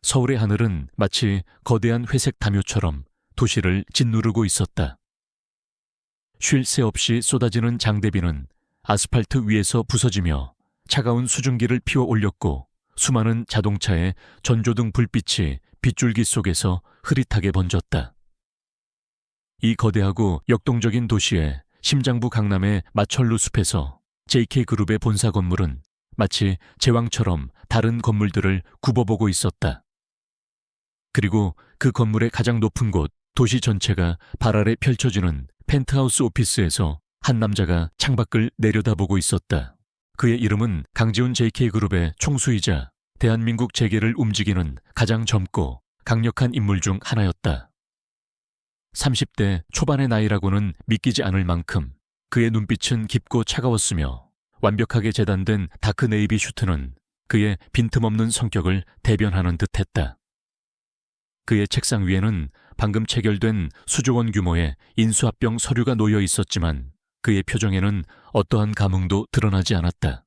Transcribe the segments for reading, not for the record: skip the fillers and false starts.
서울의 하늘은 마치 거대한 회색 담요처럼 도시를 짓누르고 있었다. 쉴 새 없이 쏟아지는 장대비는 아스팔트 위에서 부서지며 차가운 수증기를 피워 올렸고 수많은 자동차의 전조등 불빛이 빗줄기 속에서 흐릿하게 번졌다. 이 거대하고 역동적인 도시의 심장부 강남의 마철루 숲에서 JK그룹의 본사 건물은 마치 제왕처럼 다른 건물들을 굽어보고 있었다. 그리고 그 건물의 가장 높은 곳, 도시 전체가 발 아래 펼쳐지는 펜트하우스 오피스에서 한 남자가 창밖을 내려다보고 있었다. 그의 이름은 강지훈 JK그룹의 총수이자 대한민국 재계를 움직이는 가장 젊고 강력한 인물 중 하나였다. 30대 초반의 나이라고는 믿기지 않을 만큼 그의 눈빛은 깊고 차가웠으며 완벽하게 재단된 다크 네이비 슈트는 그의 빈틈없는 성격을 대변하는 듯했다. 그의 책상 위에는 방금 체결된 수조 원 규모의 인수합병 서류가 놓여 있었지만 그의 표정에는 어떠한 감흥도 드러나지 않았다.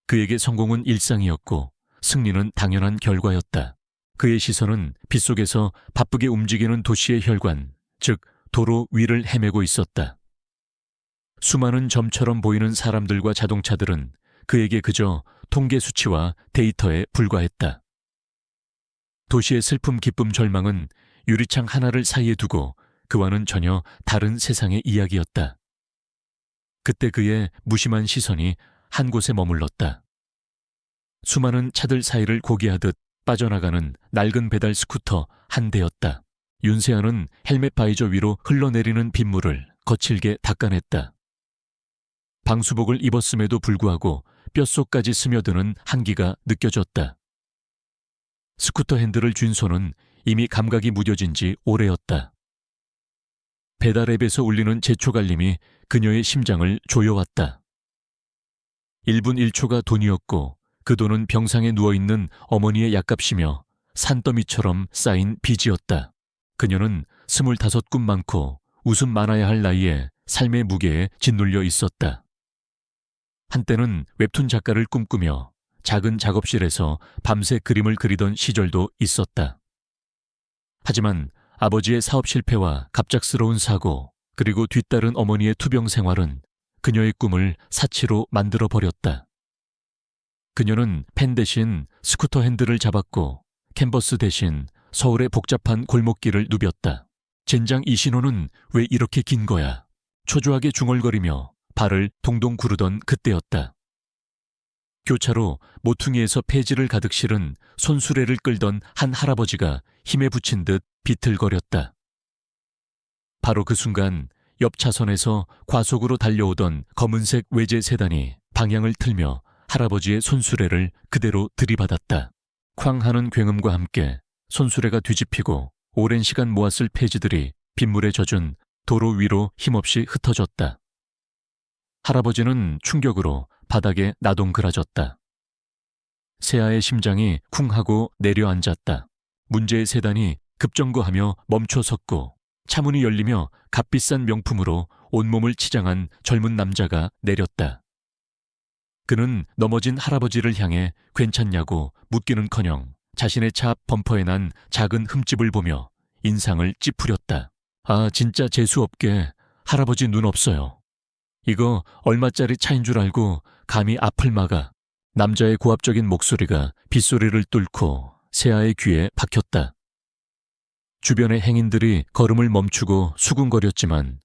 그에게 성공은 일상이었고 승리는 당연한 결과였다. 그의 시선은 빗속에서 바쁘게 움직이는 도시의 혈관, 즉 도로 위를 헤매고 있었다. 수많은 점처럼 보이는 사람들과 자동차들은 그에게 그저 통계 수치와 데이터에 불과했다. 도시의 슬픔, 기쁨, 절망은 유리창 하나를 사이에 두고 그와는 전혀 다른 세상의 이야기였다. 그때 그의 무심한 시선이 한 곳에 머물렀다. 수많은 차들 사이를 고개하듯 빠져나가는 낡은 배달 스쿠터 한 대였다. 윤세아는 헬멧 바이저 위로 흘러내리는 빗물을 거칠게 닦아냈다. 방수복을 입었음에도 불구하고 뼛속까지 스며드는 한기가 느껴졌다. 스쿠터 핸들을 쥔 손은 이미 감각이 무뎌진 지 오래였다. 배달 앱에서 울리는 제초갈림이 그녀의 심장을 조여왔다. 1분 1초가 돈이었고 그 돈은 병상에 누워있는 어머니의 약값이며 산더미처럼 쌓인 빚이었다. 그녀는 25꿈 많고 웃음 많아야 할 나이에 삶의 무게에 짓눌려 있었다. 한때는 웹툰 작가를 꿈꾸며 작은 작업실에서 밤새 그림을 그리던 시절도 있었다. 하지만 아버지의 사업 실패와 갑작스러운 사고, 그리고 뒤따른 어머니의 투병 생활은 그녀의 꿈을 사치로 만들어버렸다. 그녀는 펜 대신 스쿠터 핸들을 잡았고 캔버스 대신 서울의 복잡한 골목길을 누볐다. 젠장, 이 신호는 왜 이렇게 긴 거야? 초조하게 중얼거리며 발을 동동 구르던 그때였다. 교차로 모퉁이에서 폐지를 가득 실은 손수레를 끌던 한 할아버지가 힘에 부친 듯 비틀거렸다. 바로 그 순간 옆 차선에서 과속으로 달려오던 검은색 외제 세단이 방향을 틀며 할아버지의 손수레를 그대로 들이받았다. 쾅 하는 굉음과 함께 손수레가 뒤집히고 오랜 시간 모았을 폐지들이 빗물에 젖은 도로 위로 힘없이 흩어졌다. 할아버지는 충격으로 바닥에 나동그라졌다. 세아의 심장이 쿵 하고 내려앉았다. 문제의 세단이 급정거하며 멈춰섰고 차문이 열리며 값비싼 명품으로 온몸을 치장한 젊은 남자가 내렸다. 그는 넘어진 할아버지를 향해 괜찮냐고 묻기는커녕 자신의 차 앞 범퍼에 난 작은 흠집을 보며 인상을 찌푸렸다. 아, 진짜 재수없게 할아버지 눈 없어요. 이거 얼마짜리 차인 줄 알고 감히 앞을 막아. 남자의 고압적인 목소리가 빗소리를 뚫고 세아의 귀에 박혔다. 주변의 행인들이 걸음을 멈추고 수군거렸지만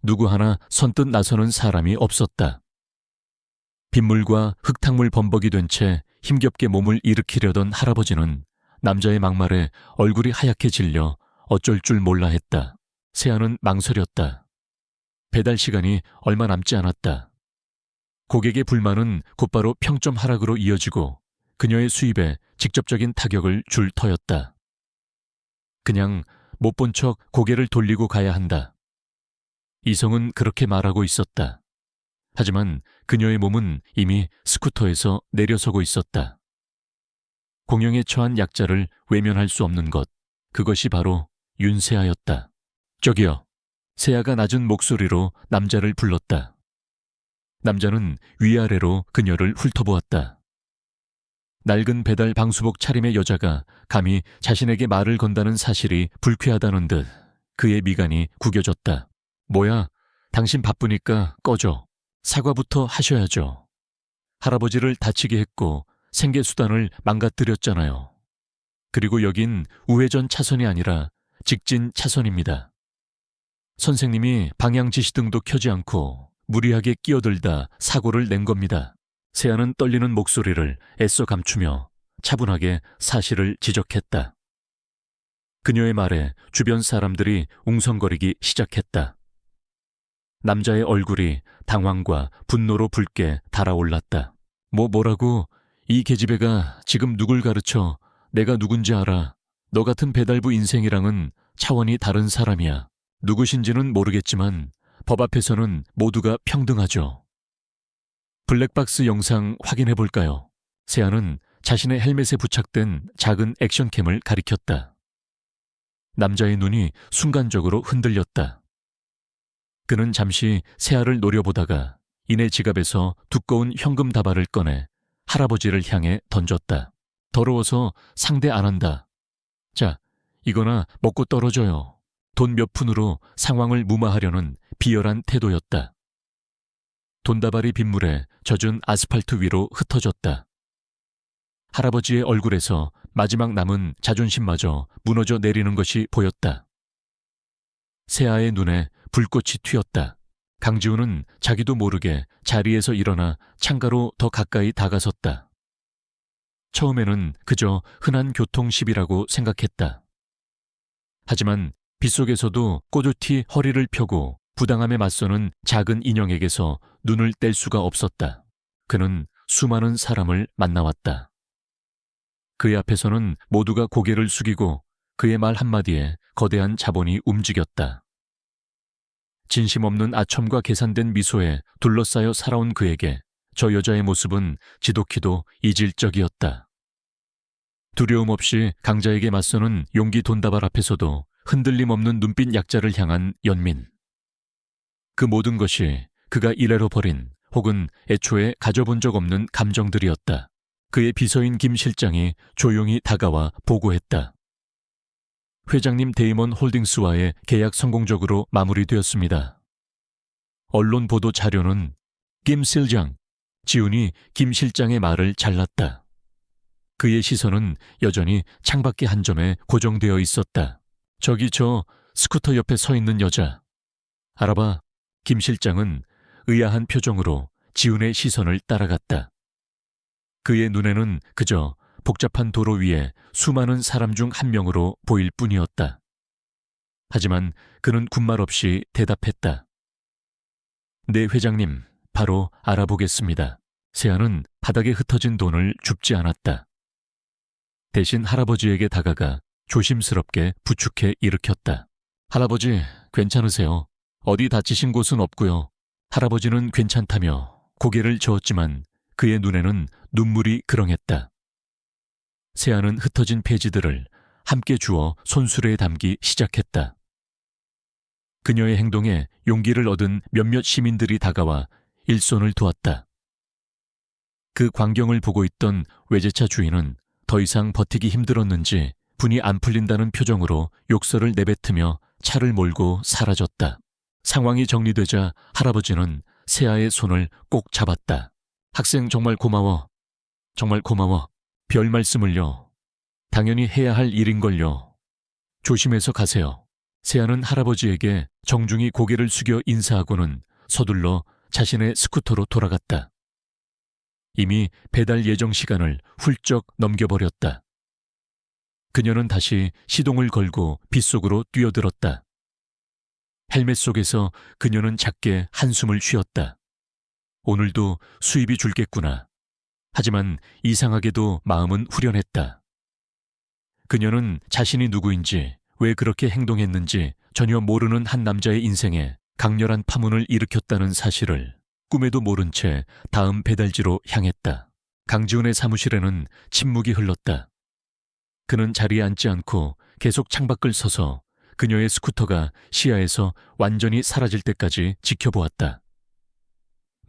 누구 하나 선뜻 나서는 사람이 없었다. 빗물과 흙탕물 범벅이 된 채 힘겹게 몸을 일으키려던 할아버지는 남자의 막말에 얼굴이 하얗게 질려 어쩔 줄 몰라 했다. 세아는 망설였다. 배달 시간이 얼마 남지 않았다. 고객의 불만은 곧바로 평점 하락으로 이어지고 그녀의 수입에 직접적인 타격을 줄 터였다. 그냥 못 본 척 고개를 돌리고 가야 한다. 이성은 그렇게 말하고 있었다. 하지만 그녀의 몸은 이미 스쿠터에서 내려서고 있었다. 공영에 처한 약자를 외면할 수 없는 것, 그것이 바로 윤세아였다. 저기요. 세아가 낮은 목소리로 남자를 불렀다. 남자는 위아래로 그녀를 훑어보았다. 낡은 배달 방수복 차림의 여자가 감히 자신에게 말을 건다는 사실이 불쾌하다는 듯 그의 미간이 구겨졌다. 뭐야, 당신 바쁘니까 꺼져. 사과부터 하셔야죠. 할아버지를 다치게 했고 생계수단을 망가뜨렸잖아요. 그리고 여긴 우회전 차선이 아니라 직진 차선입니다. 선생님이 방향 지시등도 켜지 않고 무리하게 끼어들다 사고를 낸 겁니다. 세아는 떨리는 목소리를 애써 감추며 차분하게 사실을 지적했다. 그녀의 말에 주변 사람들이 웅성거리기 시작했다. 남자의 얼굴이 당황과 분노로 붉게 달아올랐다. 뭐라고? 이 계집애가 지금 누굴 가르쳐? 내가 누군지 알아. 너 같은 배달부 인생이랑은 차원이 다른 사람이야. 누구신지는 모르겠지만 법 앞에서는 모두가 평등하죠. 블랙박스 영상 확인해 볼까요? 세아는 자신의 헬멧에 부착된 작은 액션캠을 가리켰다. 남자의 눈이 순간적으로 흔들렸다. 그는 잠시 세아를 노려보다가 이내 지갑에서 두꺼운 현금 다발을 꺼내 할아버지를 향해 던졌다. 더러워서 상대 안 한다. 자, 이거나 먹고 떨어져요. 돈 몇 푼으로 상황을 무마하려는 비열한 태도였다. 돈다발이 빗물에 젖은 아스팔트 위로 흩어졌다. 할아버지의 얼굴에서 마지막 남은 자존심마저 무너져 내리는 것이 보였다. 세아의 눈에 불꽃이 튀었다. 강지훈은 자기도 모르게 자리에서 일어나 창가로 더 가까이 다가섰다. 처음에는 그저 흔한 교통 시비라고 생각했다. 하지만 빗속에서도 꼬두티 허리를 펴고 부당함에 맞서는 작은 인형에게서 눈을 뗄 수가 없었다. 그는 수많은 사람을 만나왔다. 그의 앞에서는 모두가 고개를 숙이고 그의 말 한마디에 거대한 자본이 움직였다. 진심 없는 아첨과 계산된 미소에 둘러싸여 살아온 그에게 저 여자의 모습은 지독히도 이질적이었다. 두려움 없이 강자에게 맞서는 용기 돈다발 앞에서도 흔들림 없는 눈빛 약자를 향한 연민. 그 모든 것이 그가 이래로 버린 혹은 애초에 가져본 적 없는 감정들이었다. 그의 비서인 김 실장이 조용히 다가와 보고했다. 회장님 데이먼 홀딩스와의 계약 성공적으로 마무리되었습니다. 언론 보도 자료는 김 실장, 지훈이 김 실장의 말을 잘랐다. 그의 시선은 여전히 창밖의 한 점에 고정되어 있었다. 저기 저 스쿠터 옆에 서 있는 여자. 알아봐. 김 실장은 의아한 표정으로 지훈의 시선을 따라갔다. 그의 눈에는 그저 복잡한 도로 위에 수많은 사람 중 한 명으로 보일 뿐이었다. 하지만 그는 군말 없이 대답했다. 네, 회장님, 바로 알아보겠습니다. 세아는 바닥에 흩어진 돈을 줍지 않았다. 대신 할아버지에게 다가가 조심스럽게 부축해 일으켰다. 할아버지, 괜찮으세요? 어디 다치신 곳은 없고요. 할아버지는 괜찮다며 고개를 저었지만 그의 눈에는 눈물이 그렁했다. 세아는 흩어진 폐지들을 함께 주워 손수레에 담기 시작했다. 그녀의 행동에 용기를 얻은 몇몇 시민들이 다가와 일손을 도왔다. 그 광경을 보고 있던 외제차 주인은 더 이상 버티기 힘들었는지 분이 안 풀린다는 표정으로 욕설을 내뱉으며 차를 몰고 사라졌다. 상황이 정리되자 할아버지는 세아의 손을 꼭 잡았다. 학생 정말 고마워. 정말 고마워. 별 말씀을요. 당연히 해야 할 일인걸요. 조심해서 가세요. 세아는 할아버지에게 정중히 고개를 숙여 인사하고는 서둘러 자신의 스쿠터로 돌아갔다. 이미 배달 예정 시간을 훌쩍 넘겨버렸다. 그녀는 다시 시동을 걸고 빗속으로 뛰어들었다. 헬멧 속에서 그녀는 작게 한숨을 쉬었다. 오늘도 수입이 줄겠구나. 하지만 이상하게도 마음은 후련했다. 그녀는 자신이 누구인지 왜 그렇게 행동했는지 전혀 모르는 한 남자의 인생에 강렬한 파문을 일으켰다는 사실을 꿈에도 모른 채 다음 배달지로 향했다. 강지훈의 사무실에는 침묵이 흘렀다. 그는 자리에 앉지 않고 계속 창밖을 서서 그녀의 스쿠터가 시야에서 완전히 사라질 때까지 지켜보았다.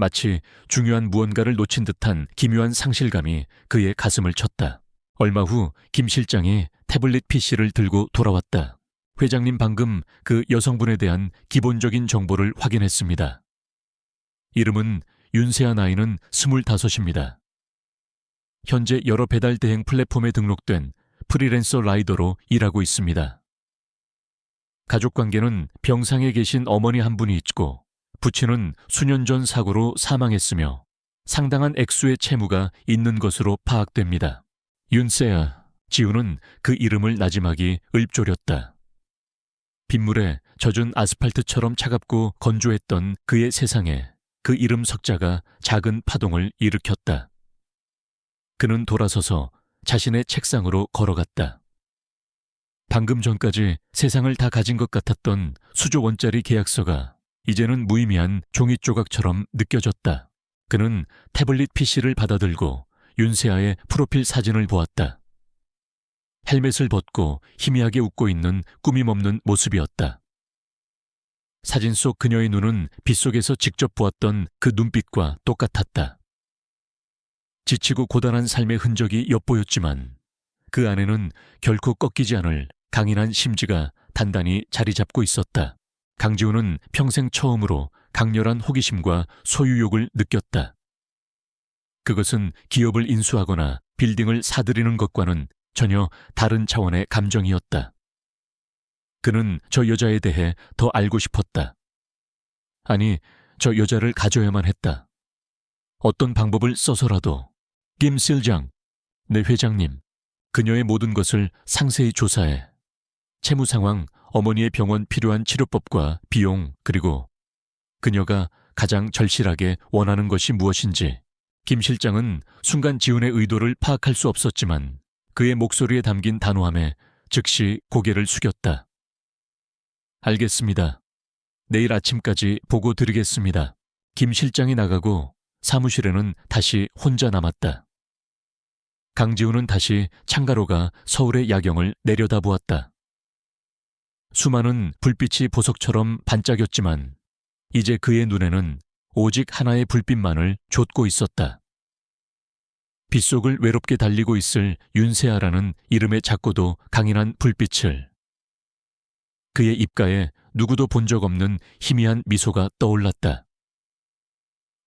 마치 중요한 무언가를 놓친 듯한 기묘한 상실감이 그의 가슴을 쳤다. 얼마 후 김 실장이 태블릿 PC를 들고 돌아왔다. 회장님, 방금 그 여성분에 대한 기본적인 정보를 확인했습니다. 이름은 윤세아, 나이는 25입니다. 현재 여러 배달 대행 플랫폼에 등록된 프리랜서 라이더로 일하고 있습니다. 가족관계는 병상에 계신 어머니 한 분이 있고 부친은 수년 전 사고로 사망했으며 상당한 액수의 채무가 있는 것으로 파악됩니다. 윤세아, 지우는 그 이름을 나지막이 읊조렸다. 빗물에 젖은 아스팔트처럼 차갑고 건조했던 그의 세상에 그 이름 석자가 작은 파동을 일으켰다. 그는 돌아서서 자신의 책상으로 걸어갔다. 방금 전까지 세상을 다 가진 것 같았던 수조 원짜리 계약서가 이제는 무의미한 종이 조각처럼 느껴졌다. 그는 태블릿 PC를 받아들고 윤세아의 프로필 사진을 보았다. 헬멧을 벗고 희미하게 웃고 있는 꾸밈없는 모습이었다. 사진 속 그녀의 눈은 빗속에서 직접 보았던 그 눈빛과 똑같았다. 지치고 고단한 삶의 흔적이 엿보였지만 그 안에는 결코 꺾이지 않을 강인한 심지가 단단히 자리 잡고 있었다. 강지우는 평생 처음으로 강렬한 호기심과 소유욕을 느꼈다. 그것은 기업을 인수하거나 빌딩을 사들이는 것과는 전혀 다른 차원의 감정이었다. 그는 저 여자에 대해 더 알고 싶었다. 아니, 저 여자를 가져야만 했다. 어떤 방법을 써서라도. 김 실장, 네 회장님, 그녀의 모든 것을 상세히 조사해. 채무 상황, 어머니의 병원 필요한 치료법과 비용, 그리고 그녀가 가장 절실하게 원하는 것이 무엇인지. 김 실장은 순간 지훈의 의도를 파악할 수 없었지만 그의 목소리에 담긴 단호함에 즉시 고개를 숙였다. 알겠습니다. 내일 아침까지 보고 드리겠습니다. 김 실장이 나가고 사무실에는 다시 혼자 남았다. 강지우는 다시 창가로가 서울의 야경을 내려다보았다. 수많은 불빛이 보석처럼 반짝였지만 이제 그의 눈에는 오직 하나의 불빛만을 좇고 있었다. 빗속을 외롭게 달리고 있을 윤세아라는 이름의 작고도 강인한 불빛을. 그의 입가에 누구도 본 적 없는 희미한 미소가 떠올랐다.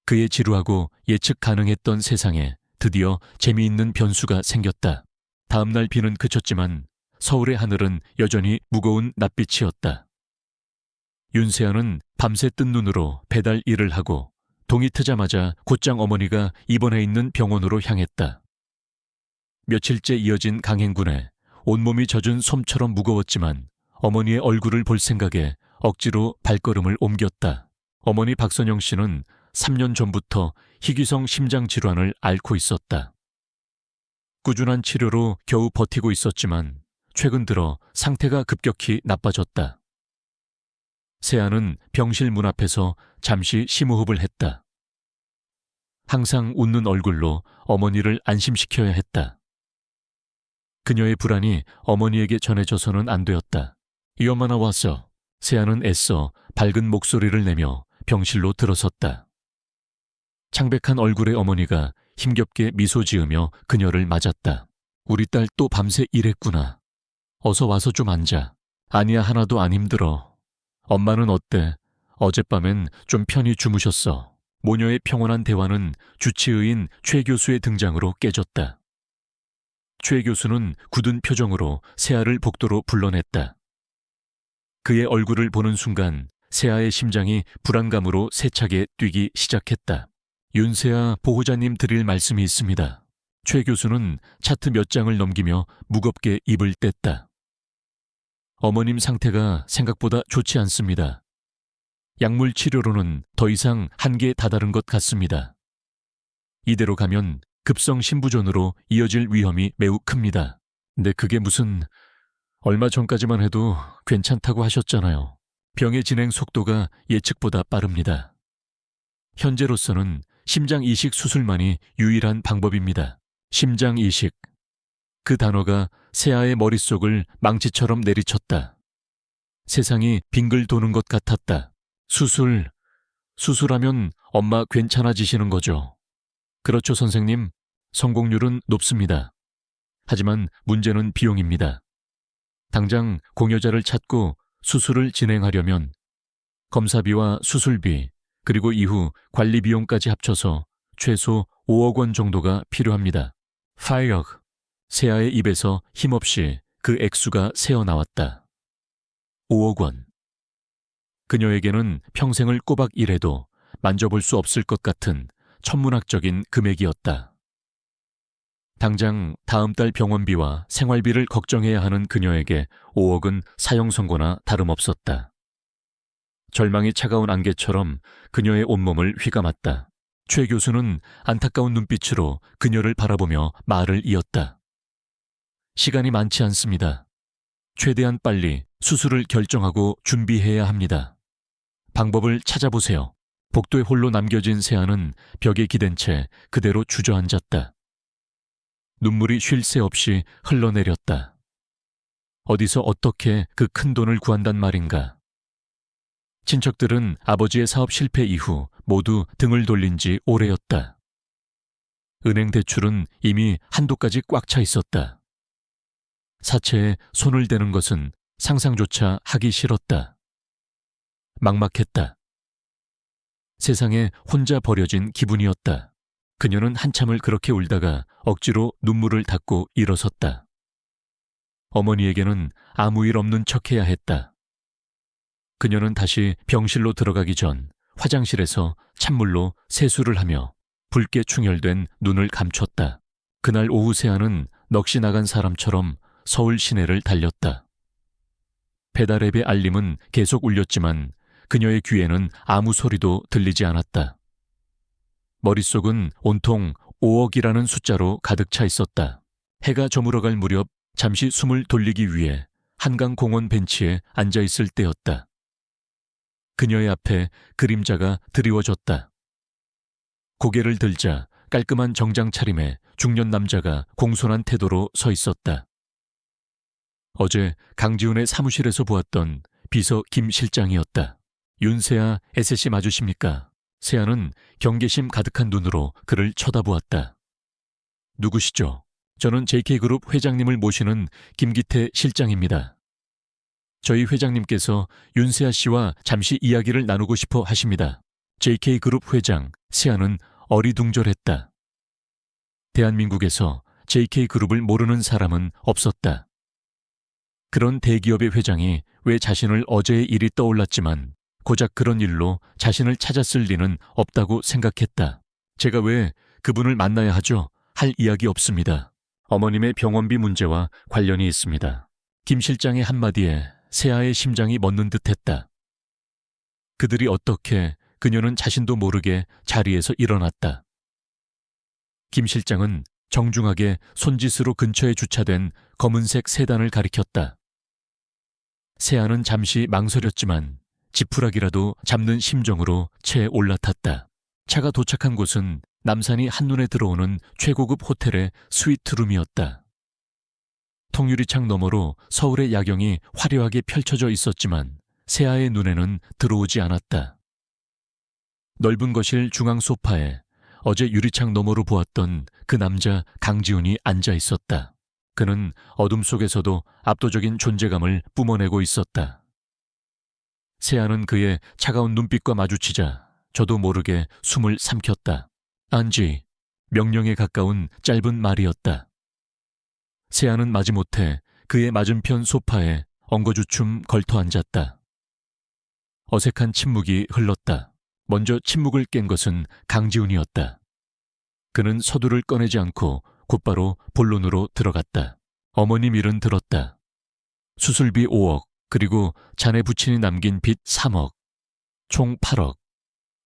그의 지루하고 예측 가능했던 세상에 드디어 재미있는 변수가 생겼다. 다음날 비는 그쳤지만 서울의 하늘은 여전히 무거운 낯빛이었다. 윤세아는 밤새 뜬 눈으로 배달 일을 하고 동이 트자마자 곧장 어머니가 입원해 있는 병원으로 향했다. 며칠째 이어진 강행군에 온몸이 젖은 솜처럼 무거웠지만 어머니의 얼굴을 볼 생각에 억지로 발걸음을 옮겼다. 어머니 박선영 씨는 3년 전부터 희귀성 심장 질환을 앓고 있었다. 꾸준한 치료로 겨우 버티고 있었지만 최근 들어 상태가 급격히 나빠졌다. 세아는 병실 문 앞에서 잠시 심호흡을 했다. 항상 웃는 얼굴로 어머니를 안심시켜야 했다. 그녀의 불안이 어머니에게 전해져서는 안 되었다. 이 엄마나 왔어. 세아는 애써 밝은 목소리를 내며 병실로 들어섰다. 창백한 얼굴의 어머니가 힘겹게 미소 지으며 그녀를 맞았다. 우리 딸 또 밤새 일했구나. 어서 와서 좀 앉아. 아니야, 하나도 안 힘들어. 엄마는 어때? 어젯밤엔 좀 편히 주무셨어. 모녀의 평온한 대화는 주치의인 최 교수의 등장으로 깨졌다. 최 교수는 굳은 표정으로 세아를 복도로 불러냈다. 그의 얼굴을 보는 순간 세아의 심장이 불안감으로 세차게 뛰기 시작했다. 윤세아 보호자님 드릴 말씀이 있습니다. 최 교수는 차트 몇 장을 넘기며 무겁게 입을 뗐다. 어머님 상태가 생각보다 좋지 않습니다. 약물 치료로는 더 이상 한계에 다다른 것 같습니다. 이대로 가면 급성 심부전으로 이어질 위험이 매우 큽니다. 근데 그게 무슨... 얼마 전까지만 해도 괜찮다고 하셨잖아요. 병의 진행 속도가 예측보다 빠릅니다. 현재로서는 심장 이식 수술만이 유일한 방법입니다. 심장 이식. 그 단어가 세아의 머릿속을 망치처럼 내리쳤다. 세상이 빙글 도는 것 같았다. 수술 수술하면 엄마 괜찮아지시는 거죠? 그렇죠, 선생님. 성공률은 높습니다. 하지만 문제는 비용입니다. 당장 공여자를 찾고 수술을 진행하려면 검사비와 수술비, 그리고 이후 관리 비용까지 합쳐서 최소 5억 원 정도가 필요합니다. 5억. 세아의 입에서 힘없이 그 액수가 새어나왔다. 5억 원. 그녀에게는 평생을 꼬박 일해도 만져볼 수 없을 것 같은 천문학적인 금액이었다. 당장 다음 달 병원비와 생활비를 걱정해야 하는 그녀에게 5억은 사형 선고나 다름없었다. 절망이 차가운 안개처럼 그녀의 온몸을 휘감았다. 최 교수는 안타까운 눈빛으로 그녀를 바라보며 말을 이었다. 시간이 많지 않습니다. 최대한 빨리 수술을 결정하고 준비해야 합니다. 방법을 찾아보세요. 복도에 홀로 남겨진 세아는 벽에 기댄 채 그대로 주저앉았다. 눈물이 쉴 새 없이 흘러내렸다. 어디서 어떻게 그 큰 돈을 구한단 말인가. 친척들은 아버지의 사업 실패 이후 모두 등을 돌린 지 오래였다. 은행 대출은 이미 한도까지 꽉 차 있었다. 사채에 손을 대는 것은 상상조차 하기 싫었다. 막막했다. 세상에 혼자 버려진 기분이었다. 그녀는 한참을 그렇게 울다가 억지로 눈물을 닦고 일어섰다. 어머니에게는 아무 일 없는 척해야 했다. 그녀는 다시 병실로 들어가기 전 화장실에서 찬물로 세수를 하며 붉게 충혈된 눈을 감췄다. 그날 오후 세아는 넋이 나간 사람처럼 서울 시내를 달렸다. 배달앱의 알림은 계속 울렸지만 그녀의 귀에는 아무 소리도 들리지 않았다. 머릿속은 온통 5억이라는 숫자로 가득 차 있었다. 해가 저물어갈 무렵 잠시 숨을 돌리기 위해 한강공원 벤치에 앉아있을 때였다. 그녀의 앞에 그림자가 드리워졌다. 고개를 들자 깔끔한 정장 차림의 중년 남자가 공손한 태도로 서 있었다. 어제 강지훈의 사무실에서 보았던 비서 김 실장이었다. 윤세아 SC 맞으십니까? 세아는 경계심 가득한 눈으로 그를 쳐다보았다. 누구시죠? 저는 JK그룹 회장님을 모시는 김기태 실장입니다. 저희 회장님께서 윤세아 씨와 잠시 이야기를 나누고 싶어 하십니다. JK그룹 회장 세아는 어리둥절했다. 대한민국에서 JK그룹을 모르는 사람은 없었다. 그런 대기업의 회장이 왜 자신을 어제의 일이 떠올랐지만 고작 그런 일로 자신을 찾았을 리는 없다고 생각했다. 제가 왜 그분을 만나야 하죠? 할 이야기 없습니다. 어머님의 병원비 문제와 관련이 있습니다. 김 실장의 한마디에 세아의 심장이 멎는 듯했다. 그들이 어떻게 그녀는 자신도 모르게 자리에서 일어났다. 김 실장은 정중하게 손짓으로 근처에 주차된 검은색 세단을 가리켰다. 세아는 잠시 망설였지만 지푸라기라도 잡는 심정으로 채에 올라탔다. 차가 도착한 곳은 남산이 한눈에 들어오는 최고급 호텔의 스위트룸이었다. 통유리창 너머로 서울의 야경이 화려하게 펼쳐져 있었지만 세아의 눈에는 들어오지 않았다. 넓은 거실 중앙 소파에 어제 유리창 너머로 보았던 그 남자 강지훈이 앉아 있었다. 그는 어둠 속에서도 압도적인 존재감을 뿜어내고 있었다. 세아는 그의 차가운 눈빛과 마주치자 저도 모르게 숨을 삼켰다. 안지, 명령에 가까운 짧은 말이었다. 세아는 마지못해 그의 맞은편 소파에 엉거주춤 걸터 앉았다. 어색한 침묵이 흘렀다. 먼저 침묵을 깬 것은 강지훈이었다. 그는 서두를 꺼내지 않고 곧바로 본론으로 들어갔다. 어머님 일은 들었다. 수술비 5억, 그리고 자네 부친이 남긴 빚 3억, 총 8억.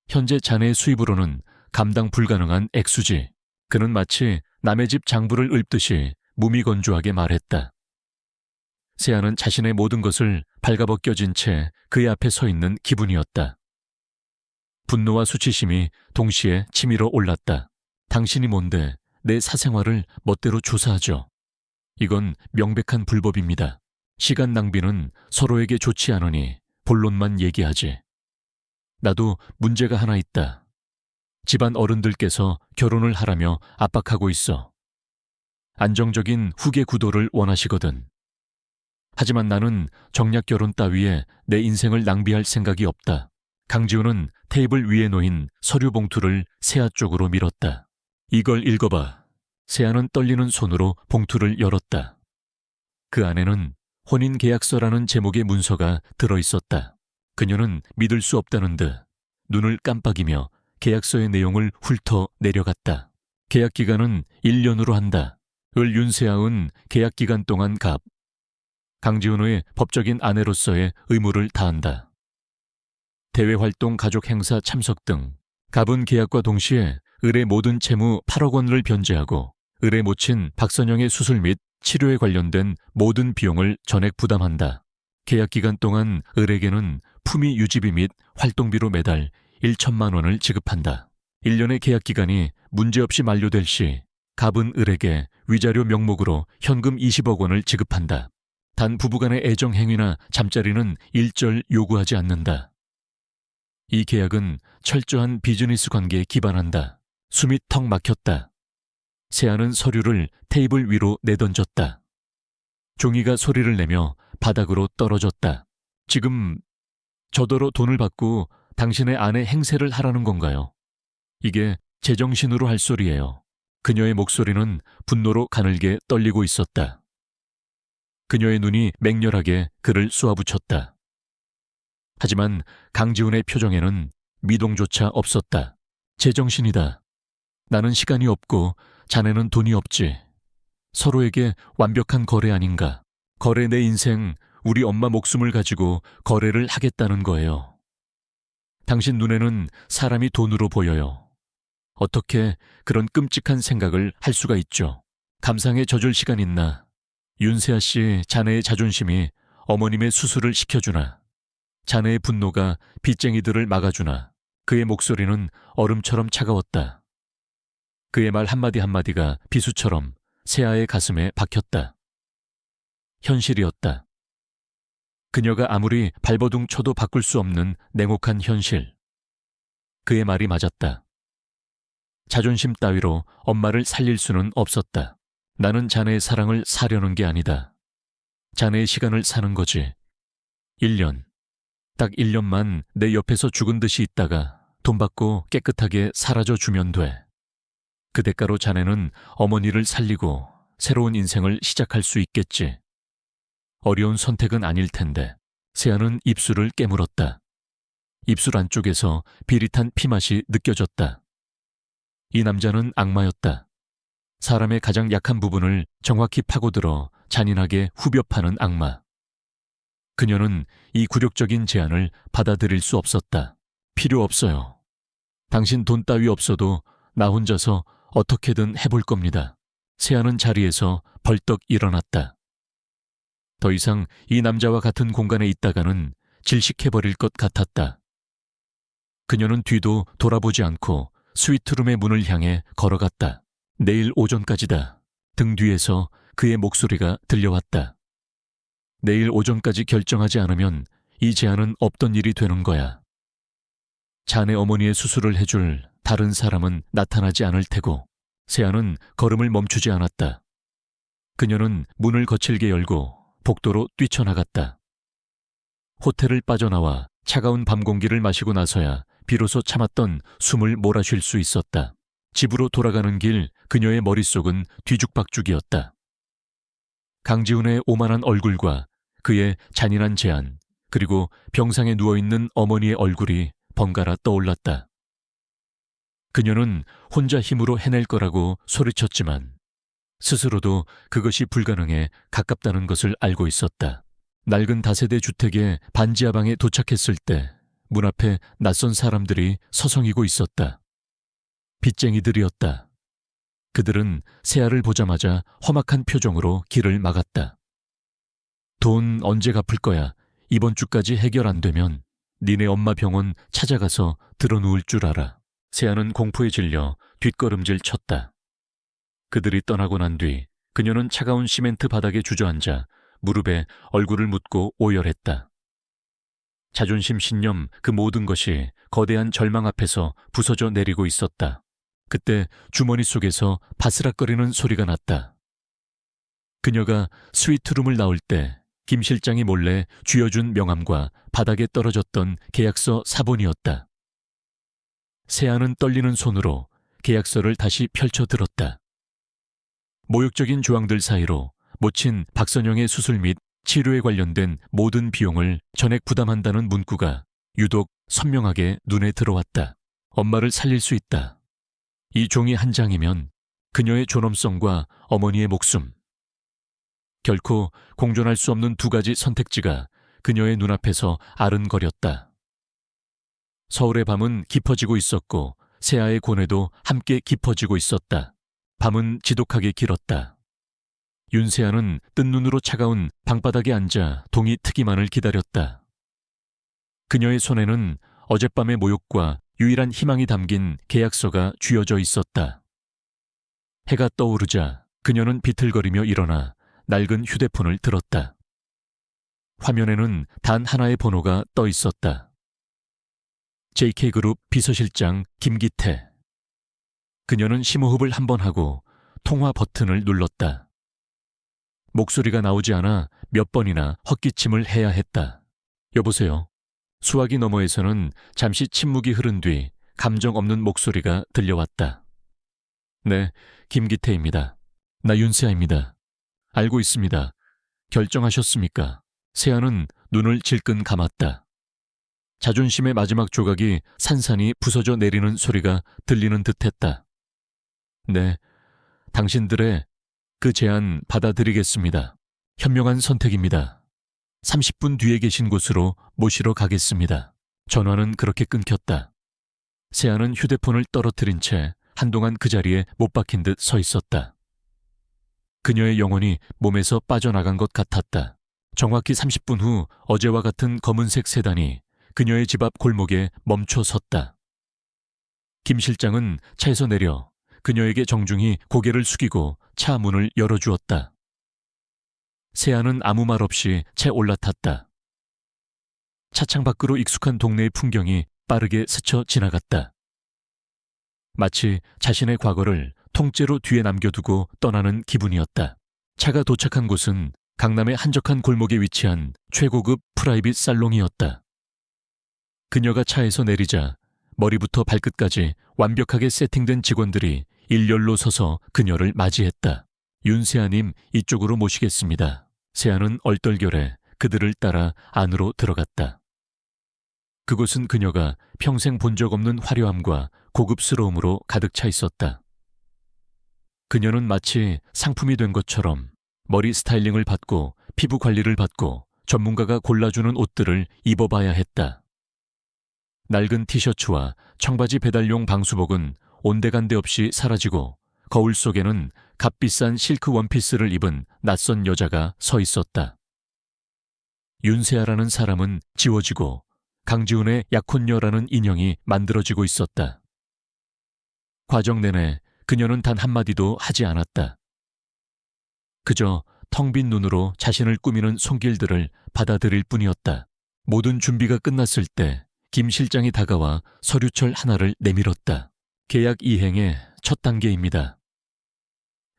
현재 자네의 수입으로는 감당 불가능한 액수지. 그는 마치 남의 집 장부를 읊듯이 무미건조하게 말했다. 세아는 자신의 모든 것을 발가벗겨진 채 그의 앞에 서 있는 기분이었다. 분노와 수치심이 동시에 치밀어 올랐다. 당신이 뭔데 내 사생활을 멋대로 조사하죠. 이건 명백한 불법입니다. 시간 낭비는 서로에게 좋지 않으니 본론만 얘기하지. 나도 문제가 하나 있다. 집안 어른들께서 결혼을 하라며 압박하고 있어. 안정적인 후계 구도를 원하시거든. 하지만 나는 정략 결혼 따위에 내 인생을 낭비할 생각이 없다. 강지훈은 테이블 위에 놓인 서류 봉투를 세아 쪽으로 밀었다. 이걸 읽어봐. 세아는 떨리는 손으로 봉투를 열었다. 그 안에는 혼인계약서라는 제목의 문서가 들어있었다. 그녀는 믿을 수 없다는 듯 눈을 깜빡이며 계약서의 내용을 훑어 내려갔다. 계약기간은 1년으로 한다. 을 윤세아은 계약기간 동안 갑. 강지훈의 법적인 아내로서의 의무를 다한다. 대외활동 가족 행사 참석 등 갑은 계약과 동시에 을의 모든 채무 8억 원을 변제하고 을의 모친 박선영의 수술 및 치료에 관련된 모든 비용을 전액 부담한다. 계약 기간 동안 을에게는 품위 유지비 및 활동비로 매달 1천만 원을 지급한다. 1년의 계약 기간이 문제없이 만료될 시 갑은 을에게 위자료 명목으로 현금 20억 원을 지급한다. 단 부부간의 애정 행위나 잠자리는 일절 요구하지 않는다. 이 계약은 철저한 비즈니스 관계에 기반한다. 숨이 턱 막혔다. 세아는 서류를 테이블 위로 내던졌다. 종이가 소리를 내며 바닥으로 떨어졌다. 지금 저더러 돈을 받고 당신의 아내 행세를 하라는 건가요? 이게 제정신으로 할 소리예요. 그녀의 목소리는 분노로 가늘게 떨리고 있었다. 그녀의 눈이 맹렬하게 그를 쏘아붙였다. 하지만 강지훈의 표정에는 미동조차 없었다. 제정신이다. 나는 시간이 없고 자네는 돈이 없지. 서로에게 완벽한 거래 아닌가. 거래 내 인생, 우리 엄마 목숨을 가지고 거래를 하겠다는 거예요. 당신 눈에는 사람이 돈으로 보여요. 어떻게 그런 끔찍한 생각을 할 수가 있죠. 감상에 젖을 시간 있나. 윤세아 씨, 자네의 자존심이 어머님의 수술을 시켜주나. 자네의 분노가 빚쟁이들을 막아주나. 그의 목소리는 얼음처럼 차가웠다. 그의 말 한마디 한마디가 비수처럼 세아의 가슴에 박혔다. 현실이었다. 그녀가 아무리 발버둥 쳐도 바꿀 수 없는 냉혹한 현실. 그의 말이 맞았다. 자존심 따위로 엄마를 살릴 수는 없었다. 나는 자네의 사랑을 사려는 게 아니다. 자네의 시간을 사는 거지. 1년. 딱 1년만 내 옆에서 죽은 듯이 있다가 돈 받고 깨끗하게 사라져 주면 돼. 그 대가로 자네는 어머니를 살리고 새로운 인생을 시작할 수 있겠지. 어려운 선택은 아닐 텐데. 세아는 입술을 깨물었다. 입술 안쪽에서 비릿한 피맛이 느껴졌다. 이 남자는 악마였다. 사람의 가장 약한 부분을 정확히 파고들어 잔인하게 후벼 파는 악마. 그녀는 이 굴욕적인 제안을 받아들일 수 없었다. 필요 없어요. 당신 돈 따위 없어도 나 혼자서 어떻게든 해볼 겁니다. 세아는 자리에서 벌떡 일어났다. 더 이상 이 남자와 같은 공간에 있다가는 질식해버릴 것 같았다. 그녀는 뒤도 돌아보지 않고 스위트룸의 문을 향해 걸어갔다. 내일 오전까지다. 등 뒤에서 그의 목소리가 들려왔다. 내일 오전까지 결정하지 않으면 이 제안은 없던 일이 되는 거야. 자네 어머니의 수술을 해줄 다른 사람은 나타나지 않을 테고. 세아는 걸음을 멈추지 않았다. 그녀는 문을 거칠게 열고 복도로 뛰쳐나갔다. 호텔을 빠져나와 차가운 밤 공기를 마시고 나서야 비로소 참았던 숨을 몰아쉴 수 있었다. 집으로 돌아가는 길 그녀의 머릿속은 뒤죽박죽이었다. 강지훈의 오만한 얼굴과 그의 잔인한 제안, 그리고 병상에 누워있는 어머니의 얼굴이 번갈아 떠올랐다. 그녀는 혼자 힘으로 해낼 거라고 소리쳤지만 스스로도 그것이 불가능해 가깝다는 것을 알고 있었다. 낡은 다세대 주택의 반지하방에 도착했을 때 문 앞에 낯선 사람들이 서성이고 있었다. 빚쟁이들이었다. 그들은 세아를 보자마자 험악한 표정으로 길을 막았다. 돈 언제 갚을 거야? 이번 주까지 해결 안 되면 니네 엄마 병원 찾아가서 들어누울 줄 알아. 세아는 공포에 질려 뒷걸음질 쳤다. 그들이 떠나고 난 뒤 그녀는 차가운 시멘트 바닥에 주저앉아 무릎에 얼굴을 묻고 오열했다. 자존심, 신념, 그 모든 것이 거대한 절망 앞에서 부서져 내리고 있었다. 그때 주머니 속에서 바스락거리는 소리가 났다. 그녀가 스위트룸을 나올 때 김 실장이 몰래 쥐어준 명함과 바닥에 떨어졌던 계약서 사본이었다. 세아는 떨리는 손으로 계약서를 다시 펼쳐 들었다. 모욕적인 조항들 사이로 모친 박선영의 수술 및 치료에 관련된 모든 비용을 전액 부담한다는 문구가 유독 선명하게 눈에 들어왔다. 엄마를 살릴 수 있다. 이 종이 한 장이면 그녀의 존엄성과 어머니의 목숨. 결코 공존할 수 없는 두 가지 선택지가 그녀의 눈앞에서 아른거렸다. 서울의 밤은 깊어지고 있었고 세아의 고뇌도 함께 깊어지고 있었다. 밤은 지독하게 길었다. 윤세아는 뜬 눈으로 차가운 방바닥에 앉아 동이 트기만을 기다렸다. 그녀의 손에는 어젯밤의 모욕과 유일한 희망이 담긴 계약서가 쥐어져 있었다. 해가 떠오르자 그녀는 비틀거리며 일어나 낡은 휴대폰을 들었다. 화면에는 단 하나의 번호가 떠 있었다. JK그룹 비서실장 김기태. 그녀는 심호흡을 한 번 하고 통화 버튼을 눌렀다. 목소리가 나오지 않아 몇 번이나 헛기침을 해야 했다. 여보세요. 수화기 너머에서는 잠시 침묵이 흐른 뒤 감정 없는 목소리가 들려왔다. 네, 김기태입니다. 나 윤세아입니다. 알고 있습니다. 결정하셨습니까? 세아는 눈을 질끈 감았다. 자존심의 마지막 조각이 산산이 부서져 내리는 소리가 들리는 듯했다. 네, 당신들의 그 제안 받아들이겠습니다. 현명한 선택입니다. 30분 뒤에 계신 곳으로 모시러 가겠습니다. 전화는 그렇게 끊겼다. 세아는 휴대폰을 떨어뜨린 채 한동안 그 자리에 못 박힌 듯 서 있었다. 그녀의 영혼이 몸에서 빠져나간 것 같았다. 정확히 30분 후 어제와 같은 검은색 세단이 그녀의 집 앞 골목에 멈춰 섰다. 김 실장은 차에서 내려 그녀에게 정중히 고개를 숙이고 차 문을 열어주었다. 세아는 아무 말 없이 차에 올라탔다. 차창 밖으로 익숙한 동네의 풍경이 빠르게 스쳐 지나갔다. 마치 자신의 과거를 통째로 뒤에 남겨두고 떠나는 기분이었다. 차가 도착한 곳은 강남의 한적한 골목에 위치한 최고급 프라이빗 살롱이었다. 그녀가 차에서 내리자 머리부터 발끝까지 완벽하게 세팅된 직원들이 일렬로 서서 그녀를 맞이했다. 윤세아님, 이쪽으로 모시겠습니다. 세아는 얼떨결에 그들을 따라 안으로 들어갔다. 그곳은 그녀가 평생 본 적 없는 화려함과 고급스러움으로 가득 차 있었다. 그녀는 마치 상품이 된 것처럼 머리 스타일링을 받고 피부 관리를 받고 전문가가 골라주는 옷들을 입어봐야 했다. 낡은 티셔츠와 청바지 배달용 방수복은 온데간데 없이 사라지고 거울 속에는 값비싼 실크 원피스를 입은 낯선 여자가 서 있었다. 윤세아라는 사람은 지워지고 강지훈의 약혼녀라는 인형이 만들어지고 있었다. 과정 내내 그녀는 단 한마디도 하지 않았다. 그저 텅 빈 눈으로 자신을 꾸미는 손길들을 받아들일 뿐이었다. 모든 준비가 끝났을 때 김 실장이 다가와 서류철 하나를 내밀었다. 계약 이행의 첫 단계입니다.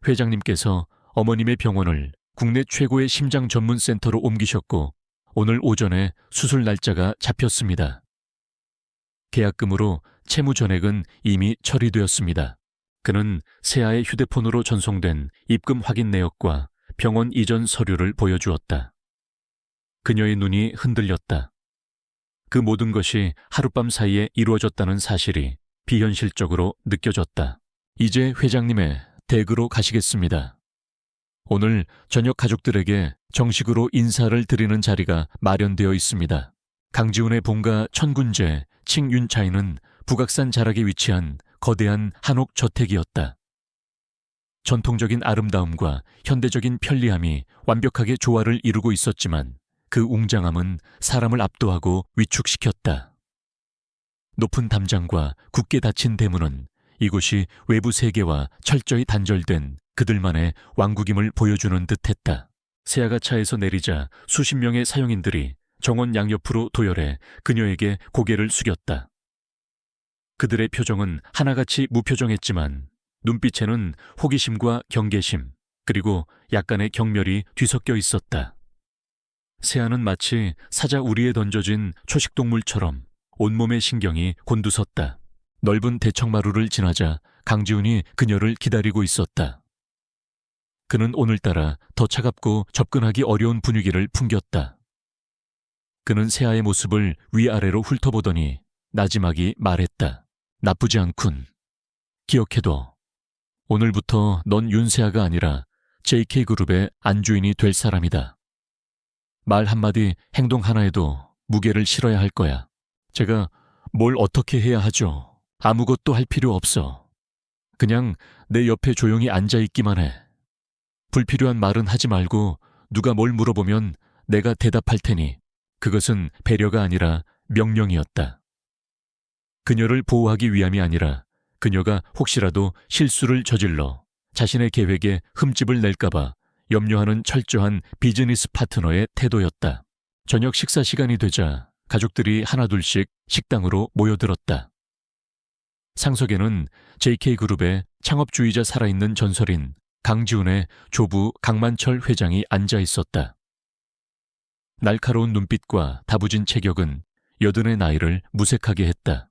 회장님께서 어머님의 병원을 국내 최고의 심장 전문 센터로 옮기셨고 오늘 오전에 수술 날짜가 잡혔습니다. 계약금으로 채무 전액은 이미 처리되었습니다. 그는 세아의 휴대폰으로 전송된 입금 확인 내역과 병원 이전 서류를 보여주었다. 그녀의 눈이 흔들렸다. 그 모든 것이 하룻밤 사이에 이루어졌다는 사실이 비현실적으로 느껴졌다. 이제 회장님의 댁으로 가시겠습니다. 오늘 저녁 가족들에게 정식으로 인사를 드리는 자리가 마련되어 있습니다. 강지훈의 본가 천군제 칭윤차이는 북악산 자락에 위치한 거대한 한옥 저택이었다. 전통적인 아름다움과 현대적인 편리함이 완벽하게 조화를 이루고 있었지만 그 웅장함은 사람을 압도하고 위축시켰다. 높은 담장과 굳게 닫힌 대문은 이곳이 외부 세계와 철저히 단절된 그들만의 왕국임을 보여주는 듯했다. 세아가 차에서 내리자 수십 명의 사용인들이 정원 양옆으로 도열해 그녀에게 고개를 숙였다. 그들의 표정은 하나같이 무표정했지만 눈빛에는 호기심과 경계심, 그리고 약간의 경멸이 뒤섞여 있었다. 세아는 마치 사자 우리에 던져진 초식동물처럼 온몸의 신경이 곤두섰다. 넓은 대청마루를 지나자 강지훈이 그녀를 기다리고 있었다. 그는 오늘따라 더 차갑고 접근하기 어려운 분위기를 풍겼다. 그는 세아의 모습을 위아래로 훑어보더니 나지막이 말했다. 나쁘지 않군. 기억해둬. 오늘부터 넌 윤세아가 아니라 JK그룹의 안주인이 될 사람이다. 말 한마디, 행동 하나에도 무게를 실어야 할 거야. 제가 뭘 어떻게 해야 하죠? 아무것도 할 필요 없어. 그냥 내 옆에 조용히 앉아있기만 해. 불필요한 말은 하지 말고 누가 뭘 물어보면 내가 대답할 테니 그것은 배려가 아니라 명령이었다. 그녀를 보호하기 위함이 아니라 그녀가 혹시라도 실수를 저질러 자신의 계획에 흠집을 낼까봐 염려하는 철저한 비즈니스 파트너의 태도였다. 저녁 식사 시간이 되자 가족들이 하나둘씩 식당으로 모여들었다. 상석에는 JK그룹의 창업주의자 살아있는 전설인 강지훈의 조부 강만철 회장이 앉아 있었다. 날카로운 눈빛과 다부진 체격은 여든의 나이를 무색하게 했다.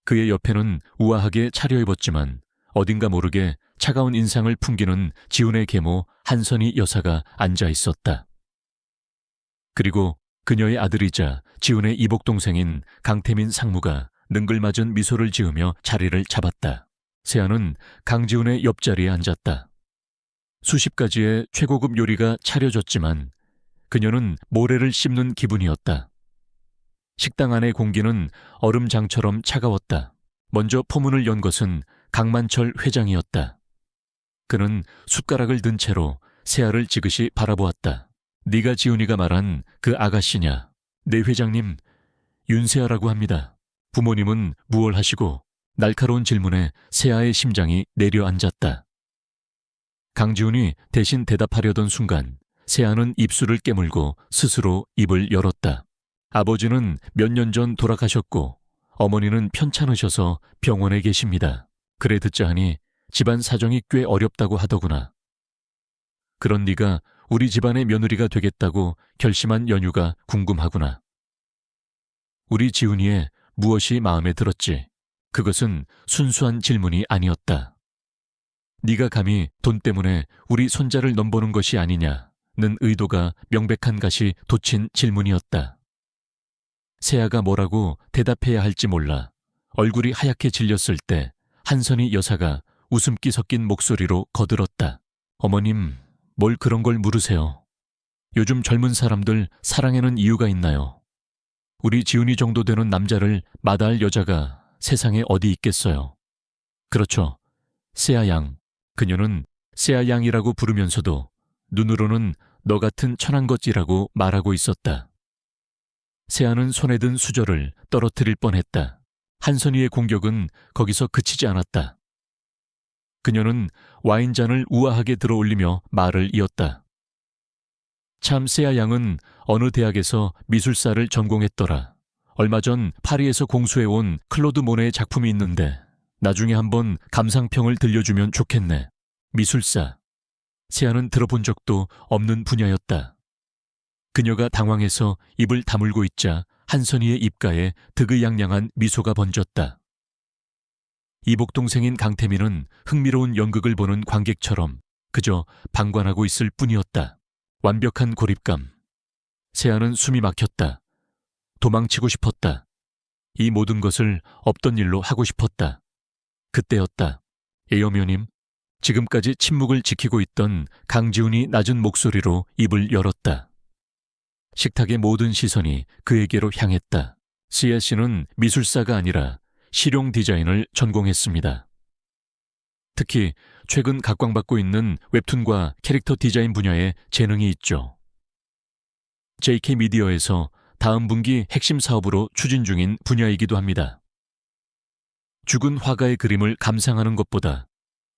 그의 옆에는 우아하게 차려입었지만 어딘가 모르게 차가운 인상을 풍기는 지훈의 계모 한선희 여사가 앉아 있었다. 그리고 그녀의 아들이자 지훈의 이복동생인 강태민 상무가 능글맞은 미소를 지으며 자리를 잡았다. 세아는 강지훈의 옆자리에 앉았다. 수십 가지의 최고급 요리가 차려졌지만 그녀는 모래를 씹는 기분이었다. 식당 안의 공기는 얼음장처럼 차가웠다. 먼저 포문을 연 것은 강만철 회장이었다. 그는 숟가락을 든 채로 세아를 지그시 바라보았다. 네가 지훈이가 말한 그 아가씨냐? 네 회장님, 윤세아라고 합니다. 부모님은 무얼 하시고? 날카로운 질문에 세아의 심장이 내려앉았다. 강지훈이 대신 대답하려던 순간 세아는 입술을 깨물고 스스로 입을 열었다. 아버지는 몇 년 전 돌아가셨고 어머니는 편찮으셔서 병원에 계십니다. 그래 듣자 하니 집안 사정이 꽤 어렵다고 하더구나. 그런 네가 우리 집안의 며느리가 되겠다고 결심한 연유가 궁금하구나. 우리 지훈이의 무엇이 마음에 들었지? 그것은 순수한 질문이 아니었다. 네가 감히 돈 때문에 우리 손자를 넘보는 것이 아니냐는 의도가 명백한 가시 돋친 질문이었다. 세아가 뭐라고 대답해야 할지 몰라 얼굴이 하얗게 질렸을 때 한선희 여사가 웃음기 섞인 목소리로 거들었다. 어머님, 뭘 그런 걸 물으세요. 요즘 젊은 사람들 사랑에는 이유가 있나요? 우리 지훈이 정도 되는 남자를 마다할 여자가 세상에 어디 있겠어요. 그렇죠. 세아 양. 그녀는 세아 양이라고 부르면서도 눈으로는 너 같은 천한 것이라고 말하고 있었다. 세아는 손에 든 수저를 떨어뜨릴 뻔했다. 한선희의 공격은 거기서 그치지 않았다. 그녀는 와인잔을 우아하게 들어올리며 말을 이었다. 참 세아 양은 어느 대학에서 미술사를 전공했더라. 얼마 전 파리에서 공수해온 클로드 모네의 작품이 있는데 나중에 한번 감상평을 들려주면 좋겠네. 미술사. 세아는 들어본 적도 없는 분야였다. 그녀가 당황해서 입을 다물고 있자 한선희의 입가에 득의양양한 미소가 번졌다. 이복동생인 강태민은 흥미로운 연극을 보는 관객처럼 그저 방관하고 있을 뿐이었다. 완벽한 고립감. 세아는 숨이 막혔다. 도망치고 싶었다. 이 모든 것을 없던 일로 하고 싶었다. 그때였다. 예여묘님, 지금까지 침묵을 지키고 있던 강지훈이 낮은 목소리로 입을 열었다. 식탁의 모든 시선이 그에게로 향했다. 시아 씨는 미술사가 아니라 실용 디자인을 전공했습니다. 특히 최근 각광받고 있는 웹툰과 캐릭터 디자인 분야에 재능이 있죠. JK미디어에서 다음 분기 핵심 사업으로 추진 중인 분야이기도 합니다. 죽은 화가의 그림을 감상하는 것보다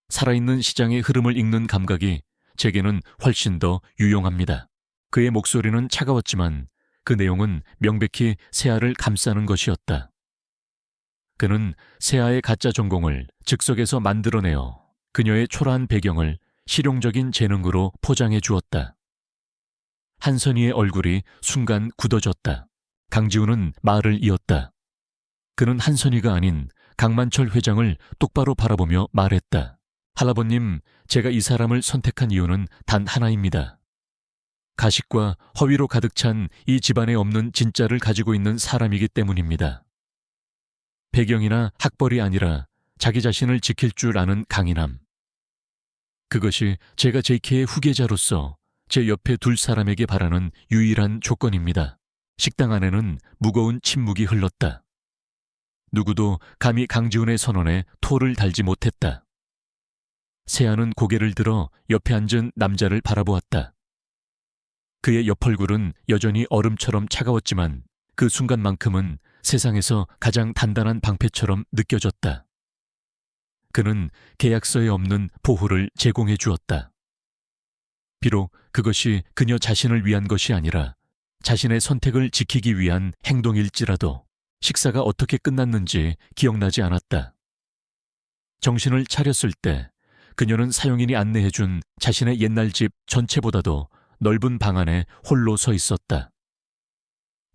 살아있는 시장의 흐름을 읽는 감각이 제게는 훨씬 더 유용합니다. 그의 목소리는 차가웠지만 그 내용은 명백히 세아를 감싸는 것이었다. 그는 세아의 가짜 전공을 즉석에서 만들어내어 그녀의 초라한 배경을 실용적인 재능으로 포장해 주었다. 한선희의 얼굴이 순간 굳어졌다. 강지훈은 말을 이었다. 그는 한선희가 아닌 강만철 회장을 똑바로 바라보며 말했다. 할아버님, 제가 이 사람을 선택한 이유는 단 하나입니다. 가식과 허위로 가득 찬 이 집안에 없는 진짜를 가지고 있는 사람이기 때문입니다. 배경이나 학벌이 아니라 자기 자신을 지킬 줄 아는 강인함. 그것이 제가 JK의 후계자로서 제 옆에 둘 사람에게 바라는 유일한 조건입니다. 식당 안에는 무거운 침묵이 흘렀다. 누구도 감히 강지훈의 선언에 토를 달지 못했다. 세아는 고개를 들어 옆에 앉은 남자를 바라보았다. 그의 옆 얼굴은 여전히 얼음처럼 차가웠지만 그 순간만큼은 세상에서 가장 단단한 방패처럼 느껴졌다. 그는 계약서에 없는 보호를 제공해 주었다. 비록 그것이 그녀 자신을 위한 것이 아니라 자신의 선택을 지키기 위한 행동일지라도 식사가 어떻게 끝났는지 기억나지 않았다. 정신을 차렸을 때 그녀는 사용인이 안내해준 자신의 옛날 집 전체보다도 넓은 방 안에 홀로 서 있었다.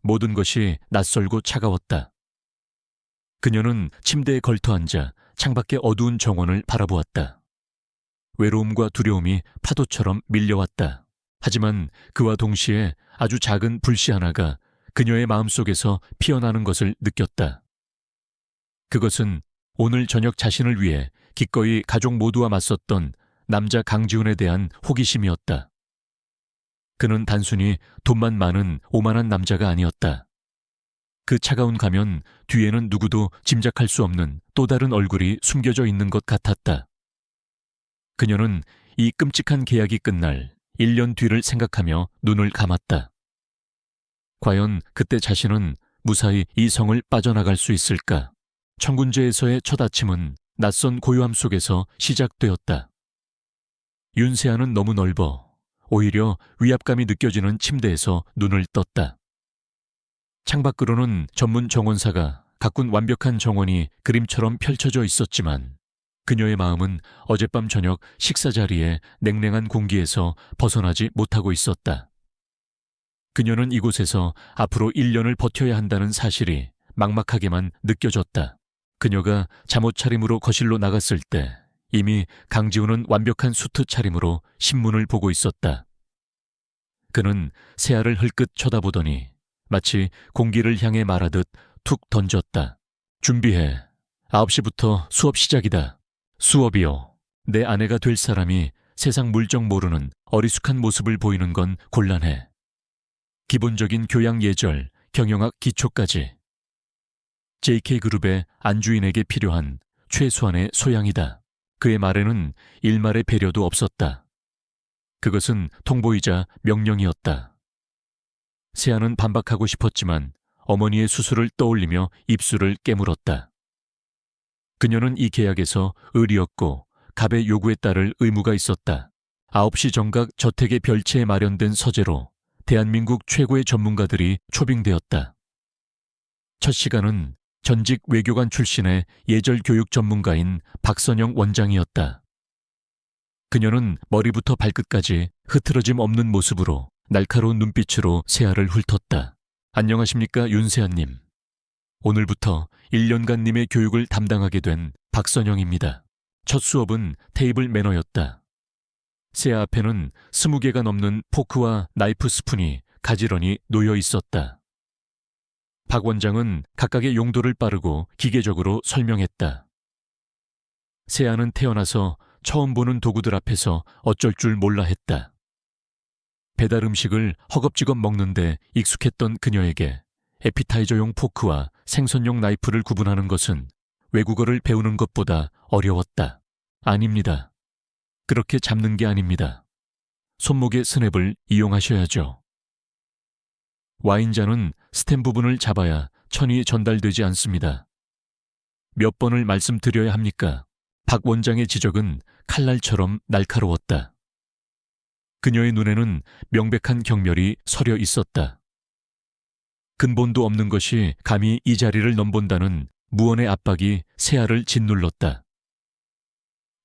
모든 것이 낯설고 차가웠다. 그녀는 침대에 걸터앉아 창밖의 어두운 정원을 바라보았다. 외로움과 두려움이 파도처럼 밀려왔다. 하지만 그와 동시에 아주 작은 불씨 하나가 그녀의 마음속에서 피어나는 것을 느꼈다. 그것은 오늘 저녁 자신을 위해 기꺼이 가족 모두와 맞섰던 남자 강지훈에 대한 호기심이었다. 그는 단순히 돈만 많은 오만한 남자가 아니었다. 그 차가운 가면 뒤에는 누구도 짐작할 수 없는 또 다른 얼굴이 숨겨져 있는 것 같았다. 그녀는 이 끔찍한 계약이 끝날 1년 뒤를 생각하며 눈을 감았다. 과연 그때 자신은 무사히 이 성을 빠져나갈 수 있을까? 청군제에서의 첫 아침은 낯선 고요함 속에서 시작되었다. 윤세아는 너무 넓어 오히려 위압감이 느껴지는 침대에서 눈을 떴다. 창밖으로는 전문 정원사가 가꾼 완벽한 정원이 그림처럼 펼쳐져 있었지만 그녀의 마음은 어젯밤 저녁 식사 자리에 냉랭한 공기에서 벗어나지 못하고 있었다. 그녀는 이곳에서 앞으로 1년을 버텨야 한다는 사실이 막막하게만 느껴졌다. 그녀가 잠옷 차림으로 거실로 나갔을 때 이미 강지훈은 완벽한 수트 차림으로 신문을 보고 있었다. 그는 세아를 흘끗 쳐다보더니 마치 공기를 향해 말하듯 툭 던졌다. 준비해. 9시부터 수업 시작이다. 수업이요. 내 아내가 될 사람이 세상 물정 모르는 어리숙한 모습을 보이는 건 곤란해. 기본적인 교양 예절, 경영학 기초까지. JK그룹의 안주인에게 필요한 최소한의 소양이다. 그의 말에는 일말의 배려도 없었다. 그것은 통보이자 명령이었다. 세아는 반박하고 싶었지만 어머니의 수술을 떠올리며 입술을 깨물었다. 그녀는 이 계약에서 을이었고 갑의 요구에 따를 의무가 있었다. 9시 정각 저택의 별채에 마련된 서재로 대한민국 최고의 전문가들이 초빙되었다. 첫 시간은 전직 외교관 출신의 예절 교육 전문가인 박선영 원장이었다. 그녀는 머리부터 발끝까지 흐트러짐 없는 모습으로 날카로운 눈빛으로 세아를 훑었다. 안녕하십니까, 윤세아님. 오늘부터 1년간 님의 교육을 담당하게 된 박선영입니다. 첫 수업은 테이블 매너였다. 세아 앞에는 20개가 넘는 포크와 나이프 스푼이 가지런히 놓여 있었다. 박 원장은 각각의 용도를 빠르고 기계적으로 설명했다. 세아는 태어나서 처음 보는 도구들 앞에서 어쩔 줄 몰라 했다. 배달 음식을 허겁지겁 먹는데 익숙했던 그녀에게 에피타이저용 포크와 생선용 나이프를 구분하는 것은 외국어를 배우는 것보다 어려웠다. 아닙니다. 그렇게 잡는 게 아닙니다. 손목의 스냅을 이용하셔야죠. 와인잔은 스템 부분을 잡아야 천이 전달되지 않습니다. 몇 번을 말씀드려야 합니까? 박 원장의 지적은 칼날처럼 날카로웠다. 그녀의 눈에는 명백한 경멸이 서려 있었다. 근본도 없는 것이 감히 이 자리를 넘본다는 무언의 압박이 세아를 짓눌렀다.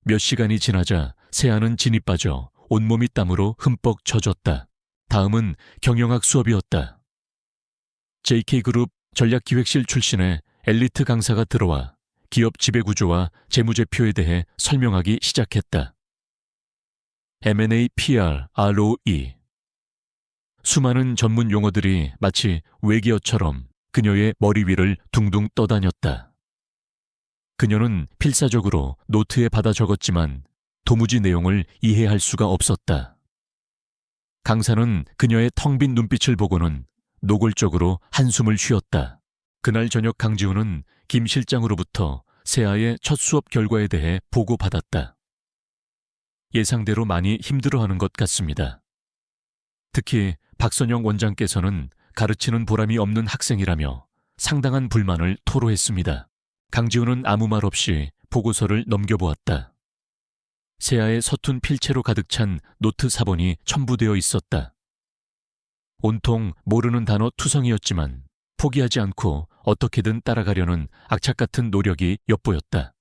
몇 시간이 지나자 세아는 진이 빠져 온몸이 땀으로 흠뻑 젖었다. 다음은 경영학 수업이었다. JK그룹 전략기획실 출신의 엘리트 강사가 들어와 기업 지배구조와 재무제표에 대해 설명하기 시작했다. M&A, PR, ROE. 수많은 전문 용어들이 마치 외계어처럼 그녀의 머리 위를 둥둥 떠다녔다. 그녀는 필사적으로 노트에 받아 적었지만 도무지 내용을 이해할 수가 없었다. 강사는 그녀의 텅 빈 눈빛을 보고는 노골적으로 한숨을 쉬었다. 그날 저녁 강지훈은 김 실장으로부터 세아의 첫 수업 결과에 대해 보고받았다. 예상대로 많이 힘들어하는 것 같습니다. 특히 박선영 원장께서는 가르치는 보람이 없는 학생이라며 상당한 불만을 토로했습니다. 강지훈은 아무 말 없이 보고서를 넘겨보았다. 세아의 서툰 필체로 가득 찬 노트 사본이 첨부되어 있었다. 온통 모르는 단어 투성이었지만 포기하지 않고 어떻게든 따라가려는 악착 같은 노력이 엿보였다.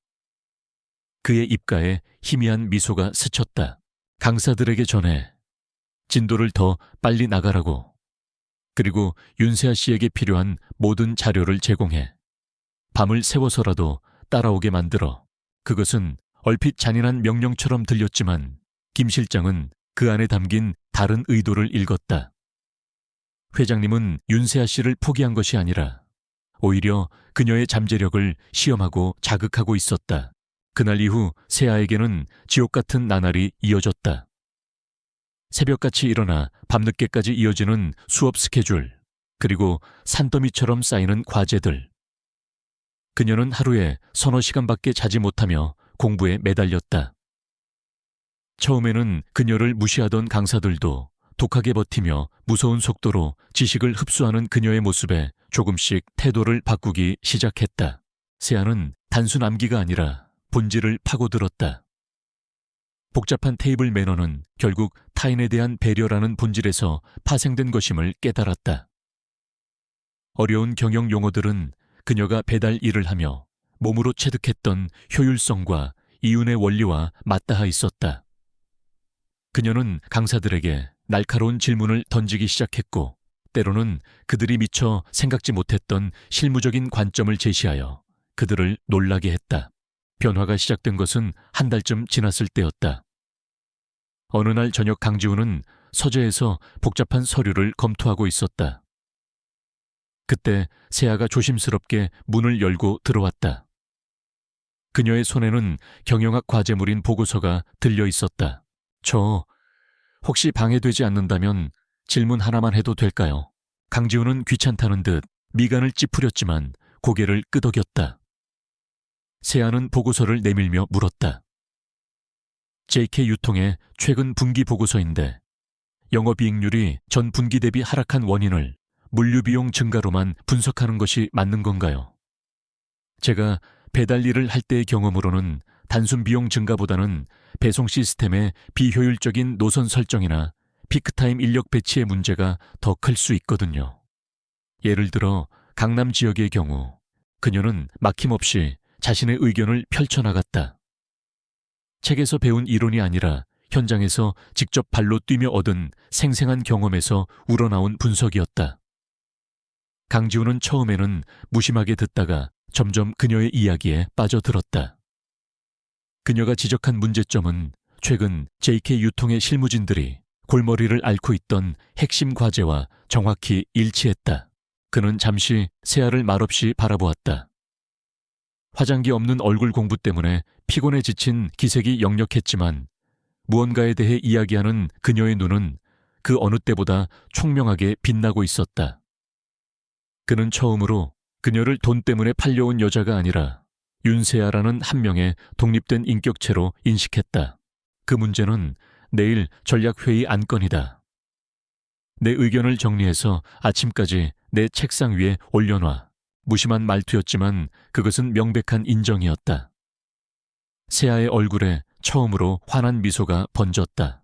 그의 입가에 희미한 미소가 스쳤다. 강사들에게 전해 진도를 더 빨리 나가라고. 그리고 윤세아 씨에게 필요한 모든 자료를 제공해. 밤을 새워서라도 따라오게 만들어. 그것은 얼핏 잔인한 명령처럼 들렸지만 김 실장은 그 안에 담긴 다른 의도를 읽었다. 회장님은 윤세아 씨를 포기한 것이 아니라 오히려 그녀의 잠재력을 시험하고 자극하고 있었다. 그날 이후 세아에게는 지옥 같은 나날이 이어졌다. 새벽같이 일어나 밤늦게까지 이어지는 수업 스케줄, 그리고 산더미처럼 쌓이는 과제들. 그녀는 하루에 서너 시간밖에 자지 못하며 공부에 매달렸다. 처음에는 그녀를 무시하던 강사들도 독하게 버티며 무서운 속도로 지식을 흡수하는 그녀의 모습에 조금씩 태도를 바꾸기 시작했다. 세아는 단순 암기가 아니라 본질을 파고들었다. 복잡한 테이블 매너는 결국 타인에 대한 배려라는 본질에서 파생된 것임을 깨달았다. 어려운 경영 용어들은 그녀가 배달 일을 하며 몸으로 체득했던 효율성과 이윤의 원리와 맞닿아 있었다. 그녀는 강사들에게 날카로운 질문을 던지기 시작했고 때로는 그들이 미처 생각지 못했던 실무적인 관점을 제시하여 그들을 놀라게 했다. 변화가 시작된 것은 한 달쯤 지났을 때였다. 어느 날 저녁 강지훈은 서재에서 복잡한 서류를 검토하고 있었다. 그때 세아가 조심스럽게 문을 열고 들어왔다. 그녀의 손에는 경영학 과제물인 보고서가 들려 있었다. 저 혹시 방해되지 않는다면 질문 하나만 해도 될까요? 강지훈은 귀찮다는 듯 미간을 찌푸렸지만 고개를 끄덕였다. 세아는 보고서를 내밀며 물었다. JK유통의 최근 분기 보고서인데 영업이익률이 전 분기 대비 하락한 원인을 물류비용 증가로만 분석하는 것이 맞는 건가요? 제가 배달 일을 할 때의 경험으로는 단순 비용 증가보다는 배송 시스템의 비효율적인 노선 설정이나 피크타임 인력 배치의 문제가 더 클 수 있거든요. 예를 들어 강남 지역의 경우 그녀는 막힘없이 자신의 의견을 펼쳐나갔다. 책에서 배운 이론이 아니라 현장에서 직접 발로 뛰며 얻은 생생한 경험에서 우러나온 분석이었다. 강지훈은 처음에는 무심하게 듣다가 점점 그녀의 이야기에 빠져들었다. 그녀가 지적한 문제점은 최근 JK유통의 실무진들이 골머리를 앓고 있던 핵심 과제와 정확히 일치했다. 그는 잠시 세아를 말없이 바라보았다. 화장기 없는 얼굴 공부 때문에 피곤에 지친 기색이 역력했지만 무언가에 대해 이야기하는 그녀의 눈은 그 어느 때보다 총명하게 빛나고 있었다. 그는 처음으로 그녀를 돈 때문에 팔려온 여자가 아니라 윤세아라는 한 명의 독립된 인격체로 인식했다. 그 문제는 내일 전략회의 안건이다. 내 의견을 정리해서 아침까지 내 책상 위에 올려놔. 무심한 말투였지만 그것은 명백한 인정이었다. 세아의 얼굴에 처음으로 환한 미소가 번졌다.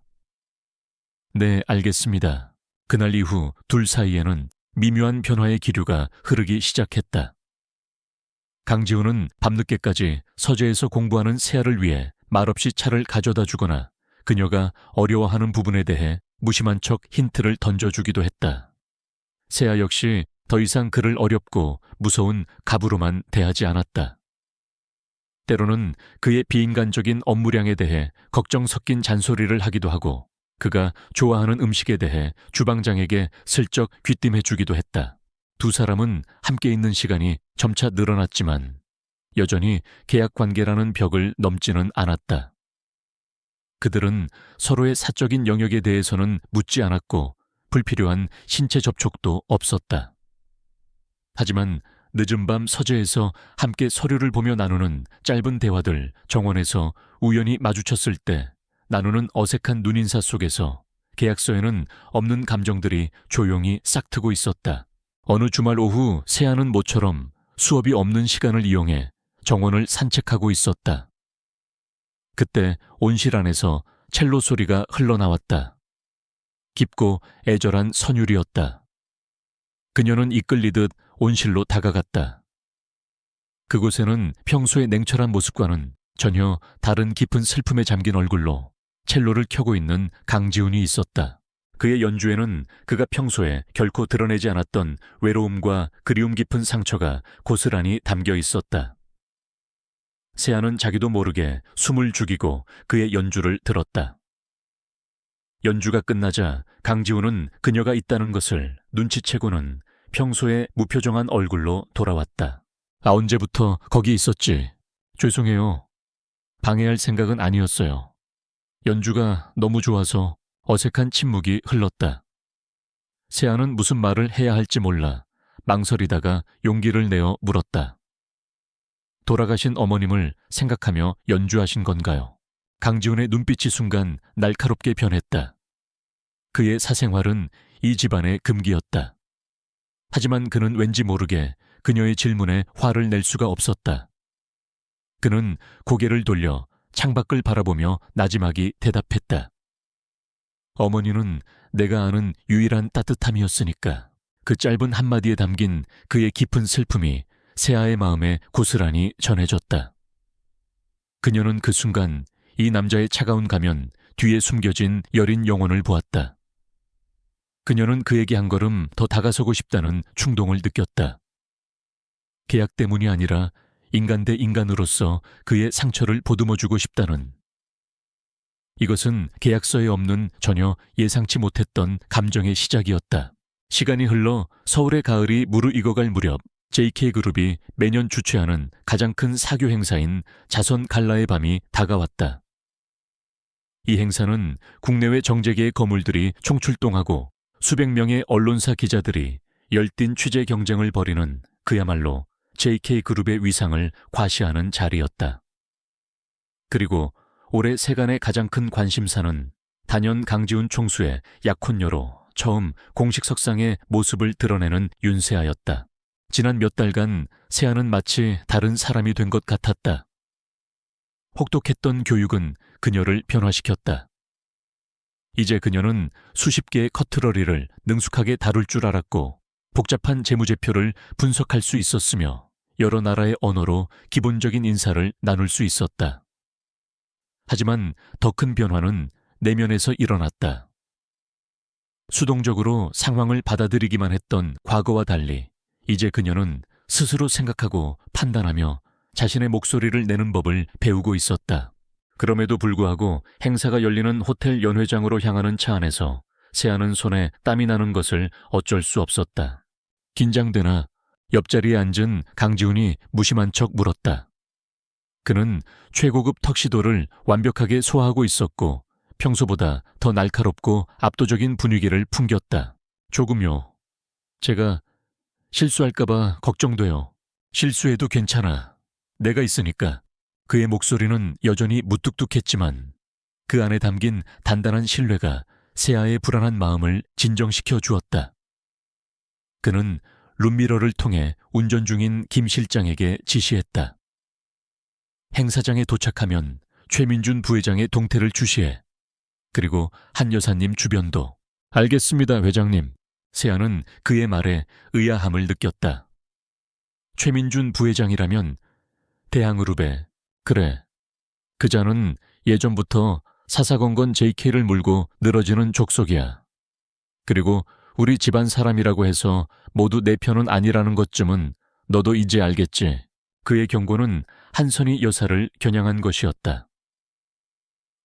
네, 알겠습니다. 그날 이후 둘 사이에는 미묘한 변화의 기류가 흐르기 시작했다. 강지훈은 밤늦게까지 서재에서 공부하는 세아를 위해 말없이 차를 가져다 주거나 그녀가 어려워하는 부분에 대해 무심한 척 힌트를 던져주기도 했다. 세아 역시 더 이상 그를 어렵고 무서운 갑으로만 대하지 않았다. 때로는 그의 비인간적인 업무량에 대해 걱정 섞인 잔소리를 하기도 하고 그가 좋아하는 음식에 대해 주방장에게 슬쩍 귀띔해주기도 했다. 두 사람은 함께 있는 시간이 점차 늘어났지만 여전히 계약 관계라는 벽을 넘지는 않았다. 그들은 서로의 사적인 영역에 대해서는 묻지 않았고 불필요한 신체 접촉도 없었다. 하지만 늦은 밤 서재에서 함께 서류를 보며 나누는 짧은 대화들, 정원에서 우연히 마주쳤을 때 나누는 어색한 눈인사 속에서 계약서에는 없는 감정들이 조용히 싹트고 있었다. 어느 주말 오후 세아는 모처럼 수업이 없는 시간을 이용해 정원을 산책하고 있었다. 그때 온실 안에서 첼로 소리가 흘러나왔다. 깊고 애절한 선율이었다. 그녀는 이끌리듯 온실로 다가갔다. 그곳에는 평소의 냉철한 모습과는 전혀 다른 깊은 슬픔에 잠긴 얼굴로 첼로를 켜고 있는 강지훈이 있었다. 그의 연주에는 그가 평소에 결코 드러내지 않았던 외로움과 그리움 깊은 상처가 고스란히 담겨 있었다. 세아는 자기도 모르게 숨을 죽이고 그의 연주를 들었다. 연주가 끝나자 강지훈은 그녀가 있다는 것을 눈치채고는 평소에 무표정한 얼굴로 돌아왔다. 언제부터 거기 있었지? 죄송해요. 방해할 생각은 아니었어요. 연주가 너무 좋아서 어색한 침묵이 흘렀다. 세아는 무슨 말을 해야 할지 몰라 망설이다가 용기를 내어 물었다. 돌아가신 어머님을 생각하며 연주하신 건가요? 강지훈의 눈빛이 순간 날카롭게 변했다. 그의 사생활은 이 집안의 금기였다. 하지만 그는 왠지 모르게 그녀의 질문에 화를 낼 수가 없었다. 그는 고개를 돌려 창밖을 바라보며 나지막이 대답했다. 어머니는 내가 아는 유일한 따뜻함이었으니까. 그 짧은 한마디에 담긴 그의 깊은 슬픔이 세아의 마음에 고스란히 전해졌다. 그녀는 그 순간 이 남자의 차가운 가면 뒤에 숨겨진 여린 영혼을 보았다. 그녀는 그에게 한 걸음 더 다가서고 싶다는 충동을 느꼈다. 계약 때문이 아니라 인간 대 인간으로서 그의 상처를 보듬어주고 싶다는. 이것은 계약서에 없는 전혀 예상치 못했던 감정의 시작이었다. 시간이 흘러 서울의 가을이 무르익어갈 무렵 JK그룹이 매년 주최하는 가장 큰 사교 행사인 자선 갈라의 밤이 다가왔다. 이 행사는 국내외 정재계의 거물들이 총출동하고 수백 명의 언론사 기자들이 열띤 취재 경쟁을 벌이는 그야말로 JK그룹의 위상을 과시하는 자리였다. 그리고 올해 세간의 가장 큰 관심사는 단연 강지훈 총수의 약혼녀로 처음 공식 석상에 모습을 드러내는 윤세아였다. 지난 몇 달간 세아는 마치 다른 사람이 된 것 같았다. 혹독했던 교육은 그녀를 변화시켰다. 이제 그녀는 수십 개의 커트러리를 능숙하게 다룰 줄 알았고 복잡한 재무제표를 분석할 수 있었으며 여러 나라의 언어로 기본적인 인사를 나눌 수 있었다. 하지만 더 큰 변화는 내면에서 일어났다. 수동적으로 상황을 받아들이기만 했던 과거와 달리 이제 그녀는 스스로 생각하고 판단하며 자신의 목소리를 내는 법을 배우고 있었다. 그럼에도 불구하고 행사가 열리는 호텔 연회장으로 향하는 차 안에서 세아는 손에 땀이 나는 것을 어쩔 수 없었다. 긴장되나? 옆자리에 앉은 강지훈이 무심한 척 물었다. 그는 최고급 턱시도를 완벽하게 소화하고 있었고 평소보다 더 날카롭고 압도적인 분위기를 풍겼다. 조금요. 제가 실수할까봐 걱정돼요. 실수해도 괜찮아. 내가 있으니까. 그의 목소리는 여전히 무뚝뚝했지만 그 안에 담긴 단단한 신뢰가 세아의 불안한 마음을 진정시켜 주었다. 그는 룸미러를 통해 운전 중인 김 실장에게 지시했다. 행사장에 도착하면 최민준 부회장의 동태를 주시해. 그리고 한 여사님 주변도. 알겠습니다, 회장님. 세아는 그의 말에 의아함을 느꼈다. 최민준 부회장이라면 대항그룹에 그래. 그자는 예전부터 사사건건 JK를 물고 늘어지는 족속이야. 그리고 우리 집안 사람이라고 해서 모두 내 편은 아니라는 것쯤은 너도 이제 알겠지. 그의 경고는 한선희 여사를 겨냥한 것이었다.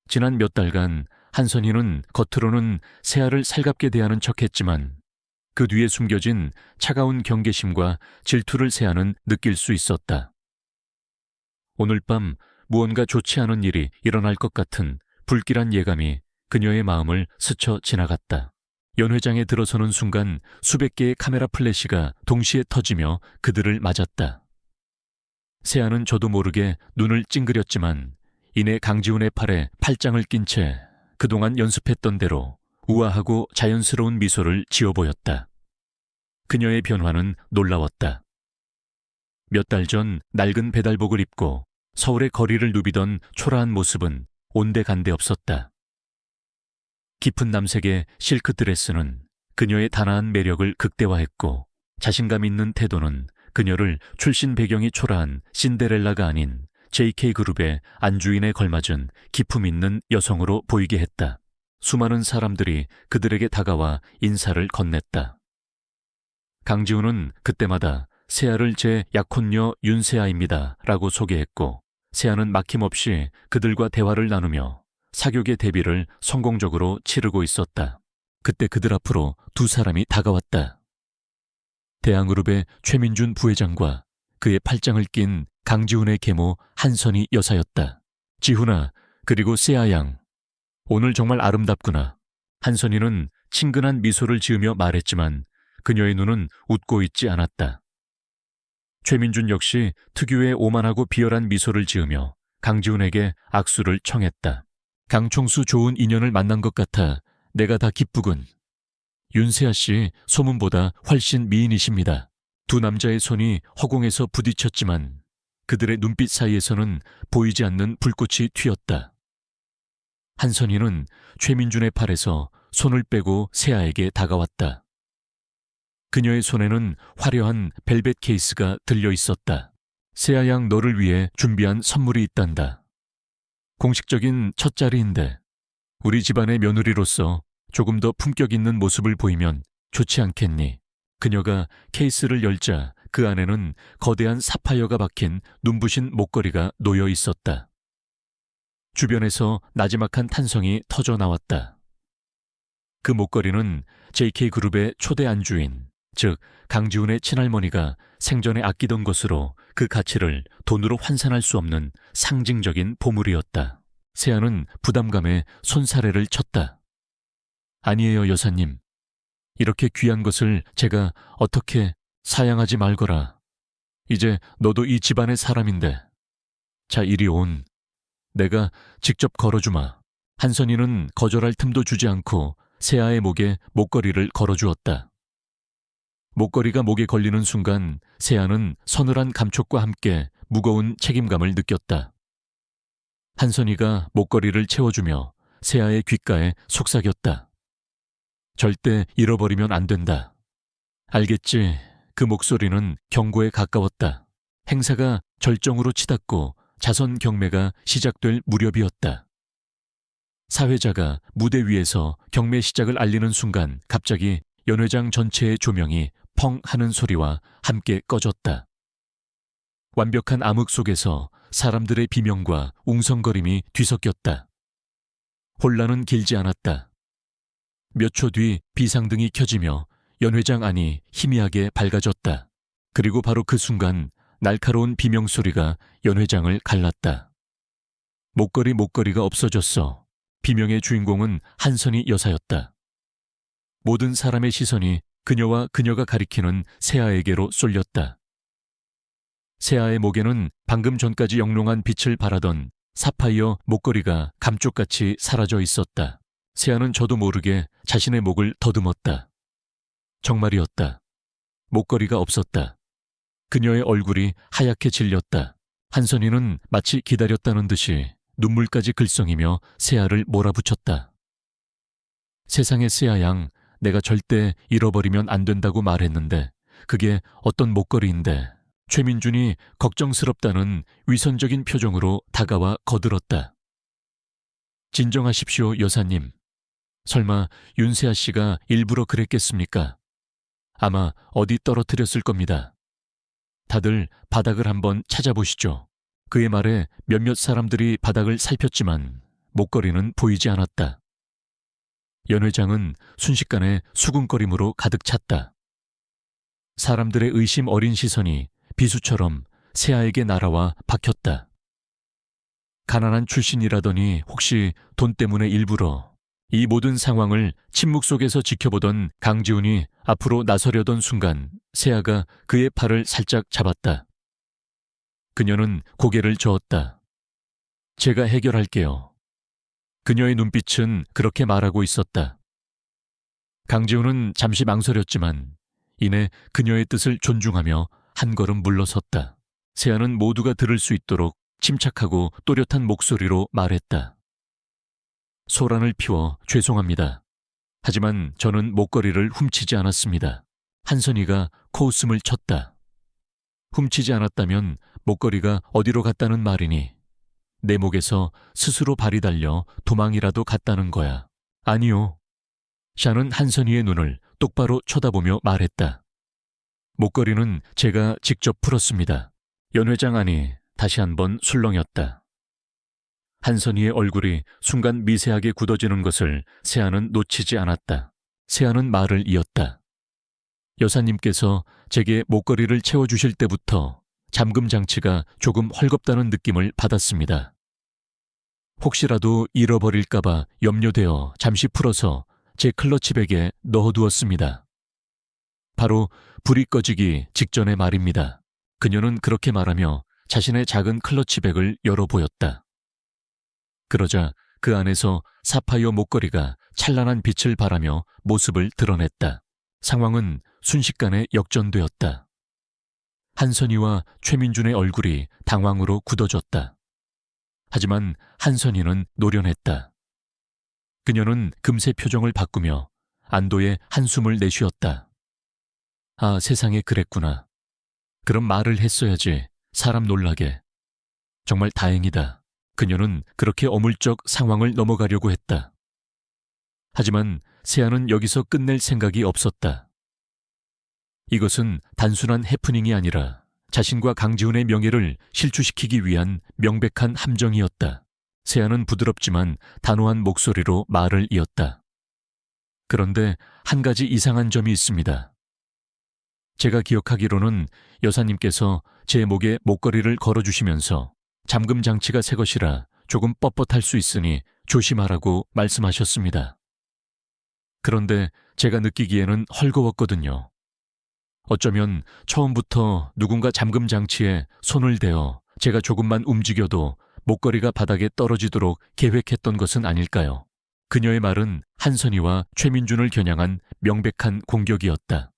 지난 몇 달간 한선희는 겉으로는 세아를 살갑게 대하는 척했지만 그 뒤에 숨겨진 차가운 경계심과 질투를 세아는 느낄 수 있었다. 오늘 밤 무언가 좋지 않은 일이 일어날 것 같은 불길한 예감이 그녀의 마음을 스쳐 지나갔다. 연회장에 들어서는 순간 수백 개의 카메라 플래시가 동시에 터지며 그들을 맞았다. 세아는 저도 모르게 눈을 찡그렸지만 이내 강지훈의 팔에 팔짱을 낀 채 그동안 연습했던 대로 우아하고 자연스러운 미소를 지어 보였다. 그녀의 변화는 놀라웠다. 몇 달 전 낡은 배달복을 입고 서울의 거리를 누비던 초라한 모습은 온데간데 없었다. 깊은 남색의 실크 드레스는 그녀의 단아한 매력을 극대화했고 자신감 있는 태도는 그녀를 출신 배경이 초라한 신데렐라가 아닌 JK그룹의 안주인에 걸맞은 기품 있는 여성으로 보이게 했다. 수많은 사람들이 그들에게 다가와 인사를 건넸다. 강지훈은 그때마다 세아를 제 약혼녀 윤세아입니다 라고 소개했고 세아는 막힘없이 그들과 대화를 나누며 사교계 데뷔를 성공적으로 치르고 있었다. 그때 그들 앞으로 두 사람이 다가왔다. 대항그룹의 최민준 부회장과 그의 팔짱을 낀 강지훈의 계모 한선희 여사였다. 지훈아, 그리고 세아 양. 오늘 정말 아름답구나. 한선희는 친근한 미소를 지으며 말했지만 그녀의 눈은 웃고 있지 않았다. 최민준 역시 특유의 오만하고 비열한 미소를 지으며 강지훈에게 악수를 청했다. 강총수 좋은 인연을 만난 것 같아 내가 다 기쁘군. 윤세아 씨 소문보다 훨씬 미인이십니다. 두 남자의 손이 허공에서 부딪혔지만 그들의 눈빛 사이에서는 보이지 않는 불꽃이 튀었다. 한선희는 최민준의 팔에서 손을 빼고 세아에게 다가왔다. 그녀의 손에는 화려한 벨벳 케이스가 들려 있었다. 세아 양 너를 위해 준비한 선물이 있단다. 공식적인 첫 자리인데 우리 집안의 며느리로서 조금 더 품격 있는 모습을 보이면 좋지 않겠니? 그녀가 케이스를 열자 그 안에는 거대한 사파이어가 박힌 눈부신 목걸이가 놓여 있었다. 주변에서 나지막한 탄성이 터져 나왔다. 그 목걸이는 JK그룹의 초대 안주인, 즉 강지훈의 친할머니가 생전에 아끼던 것으로 그 가치를 돈으로 환산할 수 없는 상징적인 보물이었다. 세아는 부담감에 손사래를 쳤다. 아니에요, 여사님. 이렇게 귀한 것을 제가 어떻게 사양하지 말거라. 이제 너도 이 집안의 사람인데. 자, 이리 온. 내가 직접 걸어주마. 한선희는 거절할 틈도 주지 않고 세아의 목에 목걸이를 걸어주었다. 목걸이가 목에 걸리는 순간 세아는 서늘한 감촉과 함께 무거운 책임감을 느꼈다. 한선희가 목걸이를 채워주며 세아의 귓가에 속삭였다. 절대 잃어버리면 안 된다. 알겠지? 그 목소리는 경고에 가까웠다. 행사가 절정으로 치닫고 자선 경매가 시작될 무렵이었다. 사회자가 무대 위에서 경매 시작을 알리는 순간 갑자기 연회장 전체의 조명이 펑 하는 소리와 함께 꺼졌다. 완벽한 암흑 속에서 사람들의 비명과 웅성거림이 뒤섞였다. 혼란은 길지 않았다. 몇 초 뒤 비상등이 켜지며 연회장 안이 희미하게 밝아졌다. 그리고 바로 그 순간 날카로운 비명소리가 연회장을 갈랐다. 목걸이가 없어졌어. 비명의 주인공은 한선희 여사였다. 모든 사람의 시선이 그녀와 그녀가 가리키는 세아에게로 쏠렸다. 세아의 목에는 방금 전까지 영롱한 빛을 발하던 사파이어 목걸이가 감쪽같이 사라져 있었다. 세아는 저도 모르게 자신의 목을 더듬었다. 정말이었다. 목걸이가 없었다. 그녀의 얼굴이 하얗게 질렸다. 한선희는 마치 기다렸다는 듯이 눈물까지 글썽이며 세아를 몰아붙였다. 세상의 세아 양, 내가 절대 잃어버리면 안 된다고 말했는데 그게 어떤 목걸이인데 최민준이 걱정스럽다는 위선적인 표정으로 다가와 거들었다. 진정하십시오, 여사님. 설마 윤세아 씨가 일부러 그랬겠습니까? 아마 어디 떨어뜨렸을 겁니다. 다들 바닥을 한번 찾아보시죠. 그의 말에 몇몇 사람들이 바닥을 살폈지만 목걸이는 보이지 않았다. 연 회장은 순식간에 수군거림으로 가득 찼다. 사람들의 의심 어린 시선이 비수처럼 세아에게 날아와 박혔다. 가난한 출신이라더니 혹시 돈 때문에 일부러. 이 모든 상황을 침묵 속에서 지켜보던 강지훈이 앞으로 나서려던 순간 세아가 그의 팔을 살짝 잡았다. 그녀는 고개를 저었다. 제가 해결할게요. 그녀의 눈빛은 그렇게 말하고 있었다. 강지훈은 잠시 망설였지만 이내 그녀의 뜻을 존중하며 한 걸음 물러섰다. 세아는 모두가 들을 수 있도록 침착하고 또렷한 목소리로 말했다. 소란을 피워 죄송합니다. 하지만 저는 목걸이를 훔치지 않았습니다. 한선이가 코웃음을 쳤다. 훔치지 않았다면 목걸이가 어디로 갔다는 말이니? 내 목에서 스스로 발이 달려 도망이라도 갔다는 거야. 아니요. 샤는 한선이의 눈을 똑바로 쳐다보며 말했다. 목걸이는 제가 직접 풀었습니다. 연 회장 안이 다시 한번 술렁였다. 한선이의 얼굴이 순간 미세하게 굳어지는 것을 세아는 놓치지 않았다. 세아는 말을 이었다. 여사님께서 제게 목걸이를 채워주실 때부터 잠금 장치가 조금 헐겁다는 느낌을 받았습니다. 혹시라도 잃어버릴까봐 염려되어 잠시 풀어서 제 클러치백에 넣어두었습니다. 바로 불이 꺼지기 직전의 말입니다. 그녀는 그렇게 말하며 자신의 작은 클러치백을 열어보였다. 그러자 그 안에서 사파이어 목걸이가 찬란한 빛을 발하며 모습을 드러냈다. 상황은 순식간에 역전되었다. 한선이와 최민준의 얼굴이 당황으로 굳어졌다. 하지만 한선이는 노련했다. 그녀는 금세 표정을 바꾸며 안도의 한숨을 내쉬었다. 아, 세상에 그랬구나. 그럼 말을 했어야지. 사람 놀라게. 정말 다행이다. 그녀는 그렇게 어물쩍 상황을 넘어가려고 했다. 하지만 세아는 여기서 끝낼 생각이 없었다. 이것은 단순한 해프닝이 아니라 자신과 강지훈의 명예를 실추시키기 위한 명백한 함정이었다. 세아는 부드럽지만 단호한 목소리로 말을 이었다. 그런데 한 가지 이상한 점이 있습니다. 제가 기억하기로는 여사님께서 제 목에 목걸이를 걸어주시면서 잠금 장치가 새 것이라 조금 뻣뻣할 수 있으니 조심하라고 말씀하셨습니다. 그런데 제가 느끼기에는 헐거웠거든요. 어쩌면 처음부터 누군가 잠금 장치에 손을 대어 제가 조금만 움직여도 목걸이가 바닥에 떨어지도록 계획했던 것은 아닐까요? 그녀의 말은 한선이와 최민준을 겨냥한 명백한 공격이었다.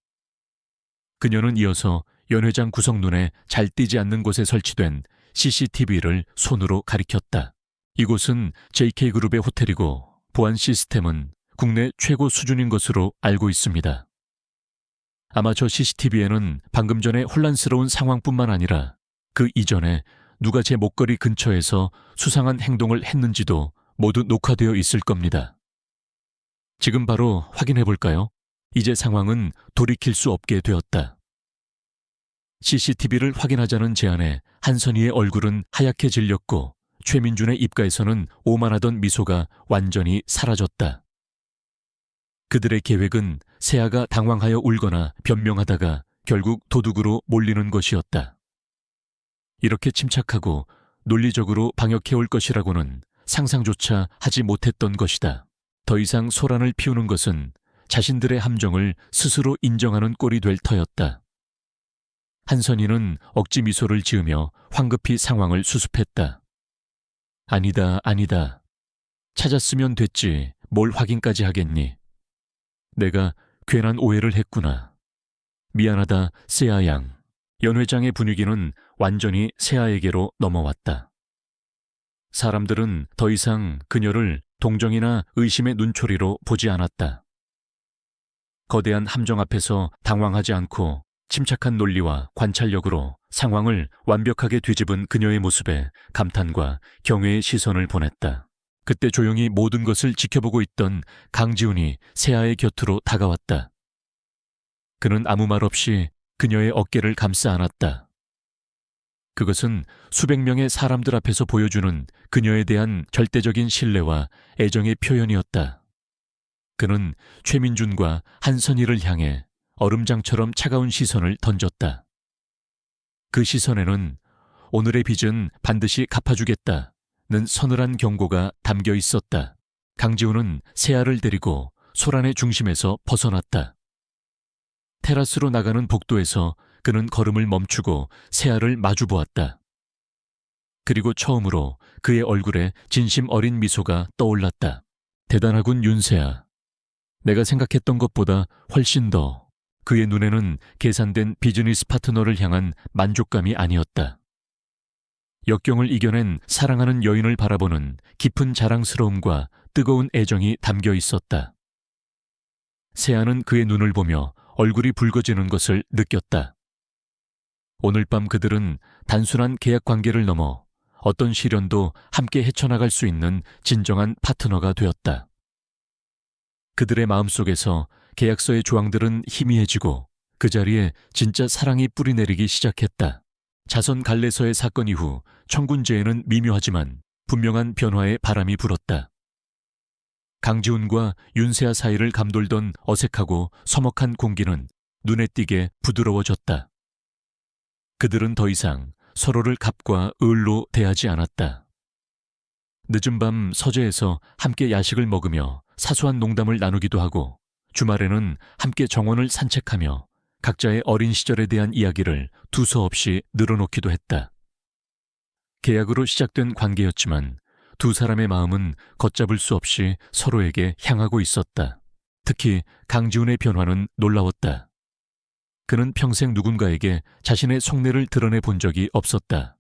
그녀는 이어서 연 회장 구석눈에 잘 띄지 않는 곳에 설치된 CCTV를 손으로 가리켰다. 이곳은 JK그룹의 호텔이고 보안 시스템은 국내 최고 수준인 것으로 알고 있습니다. 아마 저 CCTV에는 방금 전에 혼란스러운 상황뿐만 아니라 그 이전에 누가 제 목걸이 근처에서 수상한 행동을 했는지도 모두 녹화되어 있을 겁니다. 지금 바로 확인해 볼까요? 이제 상황은 돌이킬 수 없게 되었다. CCTV를 확인하자는 제안에 한선이의 얼굴은 하얗게 질렸고 최민준의 입가에서는 오만하던 미소가 완전히 사라졌다. 그들의 계획은 세아가 당황하여 울거나 변명하다가 결국 도둑으로 몰리는 것이었다. 이렇게 침착하고 논리적으로 방역해올 것이라고는 상상조차 하지 못했던 것이다. 더 이상 소란을 피우는 것은 자신들의 함정을 스스로 인정하는 꼴이 될 터였다. 한선이는 억지 미소를 지으며 황급히 상황을 수습했다. 아니다, 아니다. 찾았으면 됐지. 뭘 확인까지 하겠니? 내가 괜한 오해를 했구나. 미안하다, 세아 양. 연 회장의 분위기는 완전히 세아에게로 넘어왔다. 사람들은 더 이상 그녀를 동정이나 의심의 눈초리로 보지 않았다. 거대한 함정 앞에서 당황하지 않고 침착한 논리와 관찰력으로 상황을 완벽하게 뒤집은 그녀의 모습에 감탄과 경외의 시선을 보냈다. 그때 조용히 모든 것을 지켜보고 있던 강지훈이 세아의 곁으로 다가왔다. 그는 아무 말 없이 그녀의 어깨를 감싸 안았다. 그것은 수백 명의 사람들 앞에서 보여주는 그녀에 대한 절대적인 신뢰와 애정의 표현이었다. 그는 최민준과 한선희를 향해 얼음장처럼 차가운 시선을 던졌다. 그 시선에는 오늘의 빚은 반드시 갚아주겠다는 서늘한 경고가 담겨 있었다. 강지훈은 세아를 데리고 소란의 중심에서 벗어났다. 테라스로 나가는 복도에서 그는 걸음을 멈추고 세아를 마주보았다. 그리고 처음으로 그의 얼굴에 진심 어린 미소가 떠올랐다. 대단하군 윤세아. 내가 생각했던 것보다 훨씬 더. 그의 눈에는 계산된 비즈니스 파트너를 향한 만족감이 아니었다. 역경을 이겨낸 사랑하는 여인을 바라보는 깊은 자랑스러움과 뜨거운 애정이 담겨 있었다. 세아는 그의 눈을 보며 얼굴이 붉어지는 것을 느꼈다. 오늘 밤 그들은 단순한 계약 관계를 넘어 어떤 시련도 함께 헤쳐나갈 수 있는 진정한 파트너가 되었다. 그들의 마음속에서 계약서의 조항들은 희미해지고 그 자리에 진짜 사랑이 뿌리내리기 시작했다. 자선 갈래서의 사건 이후 청군제에는 미묘하지만 분명한 변화의 바람이 불었다. 강지훈과 윤세아 사이를 감돌던 어색하고 서먹한 공기는 눈에 띄게 부드러워졌다. 그들은 더 이상 서로를 갑과 을로 대하지 않았다. 늦은 밤 서재에서 함께 야식을 먹으며 사소한 농담을 나누기도 하고 주말에는 함께 정원을 산책하며 각자의 어린 시절에 대한 이야기를 두서없이 늘어놓기도 했다. 계약으로 시작된 관계였지만 두 사람의 마음은 걷잡을 수 없이 서로에게 향하고 있었다. 특히 강지훈의 변화는 놀라웠다. 그는 평생 누군가에게 자신의 속내를 드러내 본 적이 없었다.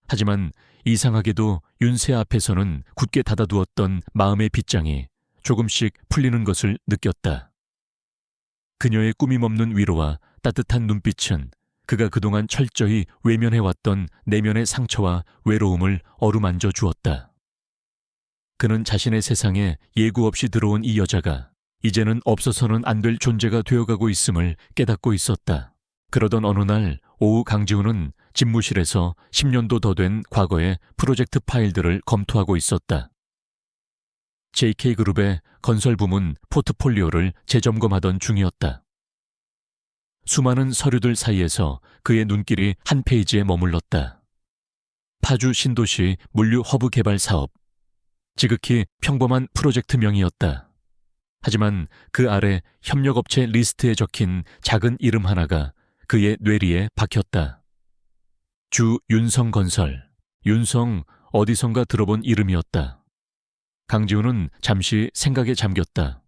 하지만 이상하게도 윤세아 앞에서는 굳게 닫아두었던 마음의 빗장이 조금씩 풀리는 것을 느꼈다. 그녀의 꾸밈없는 위로와 따뜻한 눈빛은 그가 그동안 철저히 외면해왔던 내면의 상처와 외로움을 어루만져 주었다. 그는 자신의 세상에 예고 없이 들어온 이 여자가 이제는 없어서는 안 될 존재가 되어가고 있음을 깨닫고 있었다. 그러던 어느 날 오후 강지훈은 집무실에서 10년도 더 된 과거의 프로젝트 파일들을 검토하고 있었다. JK그룹의 건설부문 포트폴리오를 재점검하던 중이었다. 수많은 서류들 사이에서 그의 눈길이 한 페이지에 머물렀다. 파주 신도시 물류 허브 개발 사업. 지극히 평범한 프로젝트명이었다. 하지만 그 아래 협력업체 리스트에 적힌 작은 이름 하나가 그의 뇌리에 박혔다. 주 윤성건설. 윤성 어디선가 들어본 이름이었다. 강지훈은 잠시 생각에 잠겼다.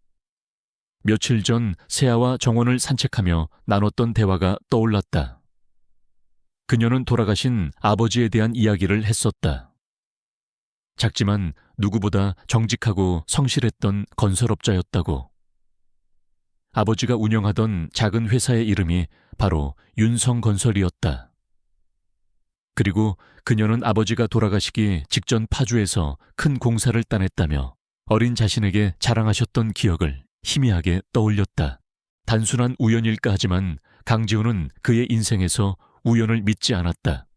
며칠 전 세아와 정원을 산책하며 나눴던 대화가 떠올랐다. 그녀는 돌아가신 아버지에 대한 이야기를 했었다. 작지만 누구보다 정직하고 성실했던 건설업자였다고. 아버지가 운영하던 작은 회사의 이름이 바로 윤성건설이었다. 그리고 그녀는 아버지가 돌아가시기 직전 파주에서 큰 공사를 따냈다며 어린 자신에게 자랑하셨던 기억을 희미하게 떠올렸다. 단순한 우연일까 하지만 강지훈은 그의 인생에서 우연을 믿지 않았다.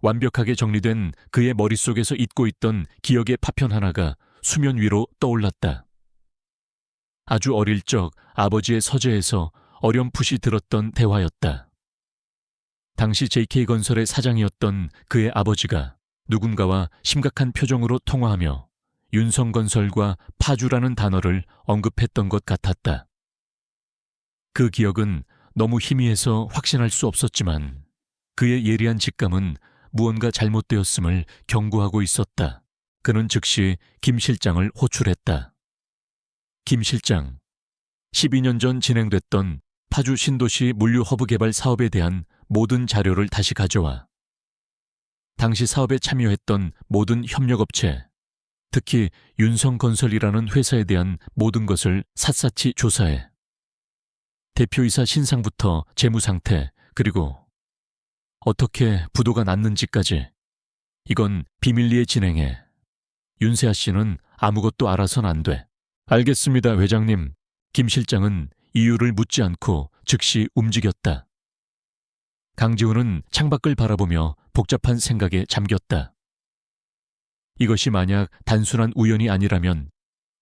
완벽하게 정리된 그의 머릿속에서 잊고 있던 기억의 파편 하나가 수면 위로 떠올랐다. 아주 어릴 적 아버지의 서재에서 어렴풋이 들었던 대화였다. 당시 JK건설의 사장이었던 그의 아버지가 누군가와 심각한 표정으로 통화하며 윤성건설과 파주라는 단어를 언급했던 것 같았다. 그 기억은 너무 희미해서 확신할 수 없었지만 그의 예리한 직감은 무언가 잘못되었음을 경고하고 있었다. 그는 즉시 김 실장을 호출했다. 김 실장, 12년 전 진행됐던 파주 신도시 물류 허브 개발 사업에 대한 모든 자료를 다시 가져와. 당시 사업에 참여했던 모든 협력업체, 특히 윤성건설이라는 회사에 대한 모든 것을 샅샅이 조사해. 대표이사 신상부터 재무 상태, 그리고 어떻게 부도가 났는지까지. 이건 비밀리에 진행해. 윤세아 씨는 아무것도 알아선 안 돼. 알겠습니다, 회장님. 김 실장은 이유를 묻지 않고 즉시 움직였다. 강지훈은 창밖을 바라보며 복잡한 생각에 잠겼다. 이것이 만약 단순한 우연이 아니라면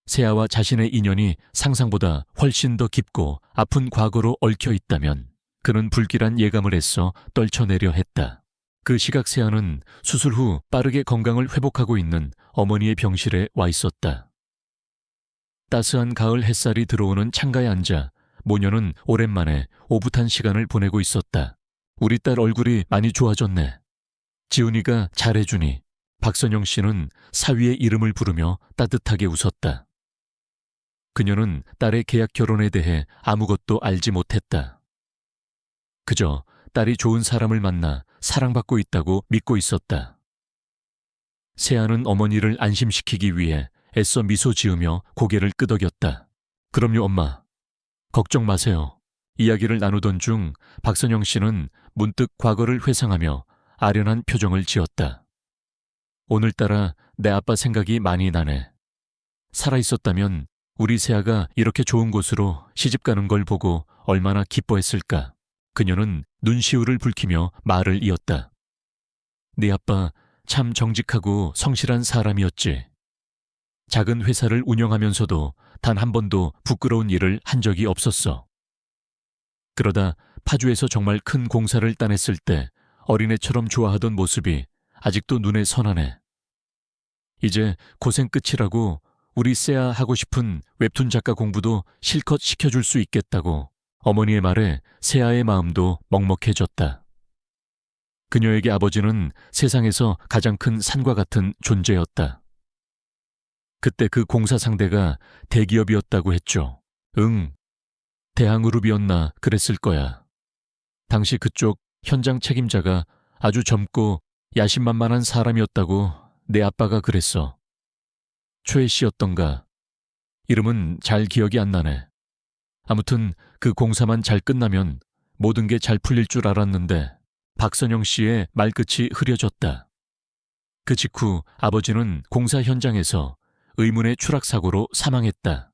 세아와 자신의 인연이 상상보다 훨씬 더 깊고 아픈 과거로 얽혀 있다면 그는 불길한 예감을 애써 떨쳐내려 했다. 그 시각 세아는 수술 후 빠르게 건강을 회복하고 있는 어머니의 병실에 와 있었다. 따스한 가을 햇살이 들어오는 창가에 앉아 모녀는 오랜만에 오붓한 시간을 보내고 있었다. 우리 딸 얼굴이 많이 좋아졌네. 지훈이가 잘해주니. 박선영 씨는 사위의 이름을 부르며 따뜻하게 웃었다. 그녀는 딸의 계약 결혼에 대해 아무것도 알지 못했다. 그저 딸이 좋은 사람을 만나 사랑받고 있다고 믿고 있었다. 세아는 어머니를 안심시키기 위해 애써 미소 지으며 고개를 끄덕였다. 그럼요, 엄마. 걱정 마세요. 이야기를 나누던 중 박선영 씨는 문득 과거를 회상하며 아련한 표정을 지었다. 오늘따라 내 아빠 생각이 많이 나네. 살아있었다면 우리 세아가 이렇게 좋은 곳으로 시집가는 걸 보고 얼마나 기뻐했을까. 그녀는 눈시울을 붉히며 말을 이었다. 네 아빠 참 정직하고 성실한 사람이었지. 작은 회사를 운영하면서도 단 한 번도 부끄러운 일을 한 적이 없었어. 그러다 파주에서 정말 큰 공사를 따냈을 때 어린애처럼 좋아하던 모습이 아직도 눈에 선하네. 이제 고생 끝이라고 우리 세아 하고 싶은 웹툰 작가 공부도 실컷 시켜줄 수 있겠다고. 어머니의 말에 세아의 마음도 먹먹해졌다. 그녀에게 아버지는 세상에서 가장 큰 산과 같은 존재였다. 그때 그 공사 상대가 대기업이었다고 했죠. 응, 대항그룹이었나 그랬을 거야. 당시 그쪽 현장 책임자가 아주 젊고 야심만만한 사람이었다고 내 아빠가 그랬어. 최 씨였던가. 이름은 잘 기억이 안 나네. 아무튼 그 공사만 잘 끝나면 모든 게 잘 풀릴 줄 알았는데 박선영 씨의 말끝이 흐려졌다. 그 직후 아버지는 공사 현장에서 의문의 추락사고로 사망했다.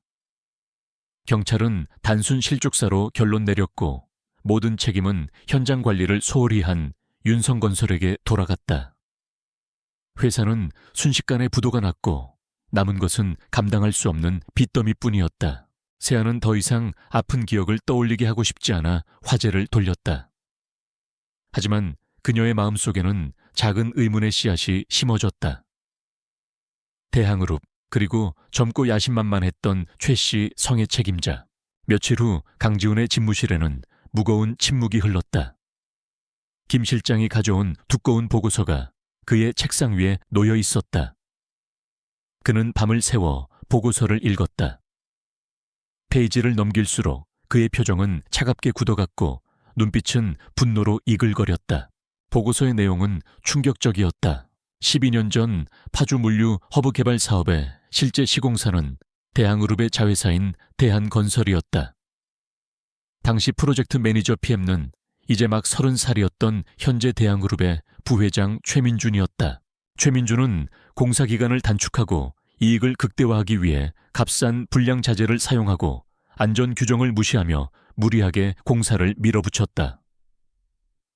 경찰은 단순 실족사로 결론 내렸고 모든 책임은 현장 관리를 소홀히 한 윤성건설에게 돌아갔다. 회사는 순식간에 부도가 났고 남은 것은 감당할 수 없는 빚더미뿐이었다. 세아는 더 이상 아픈 기억을 떠올리게 하고 싶지 않아 화제를 돌렸다. 하지만 그녀의 마음속에는 작은 의문의 씨앗이 심어졌다. 대항그룹, 그리고 젊고 야심만만했던 최 씨 성의 책임자. 며칠 후 강지훈의 집무실에는 무거운 침묵이 흘렀다. 김 실장이 가져온 두꺼운 보고서가 그의 책상 위에 놓여 있었다. 그는 밤을 새워 보고서를 읽었다. 페이지를 넘길수록 그의 표정은 차갑게 굳어갔고 눈빛은 분노로 이글거렸다. 보고서의 내용은 충격적이었다. 12년 전 파주 물류 허브 개발 사업의 실제 시공사는 대항그룹의 자회사인 대한건설이었다. 당시 프로젝트 매니저 PM는 이제 막 30살이었던 현재 대항그룹의 부회장 최민준이었다. 최민준은 공사 기간을 단축하고 이익을 극대화하기 위해 값싼 불량 자재를 사용하고 안전 규정을 무시하며 무리하게 공사를 밀어붙였다.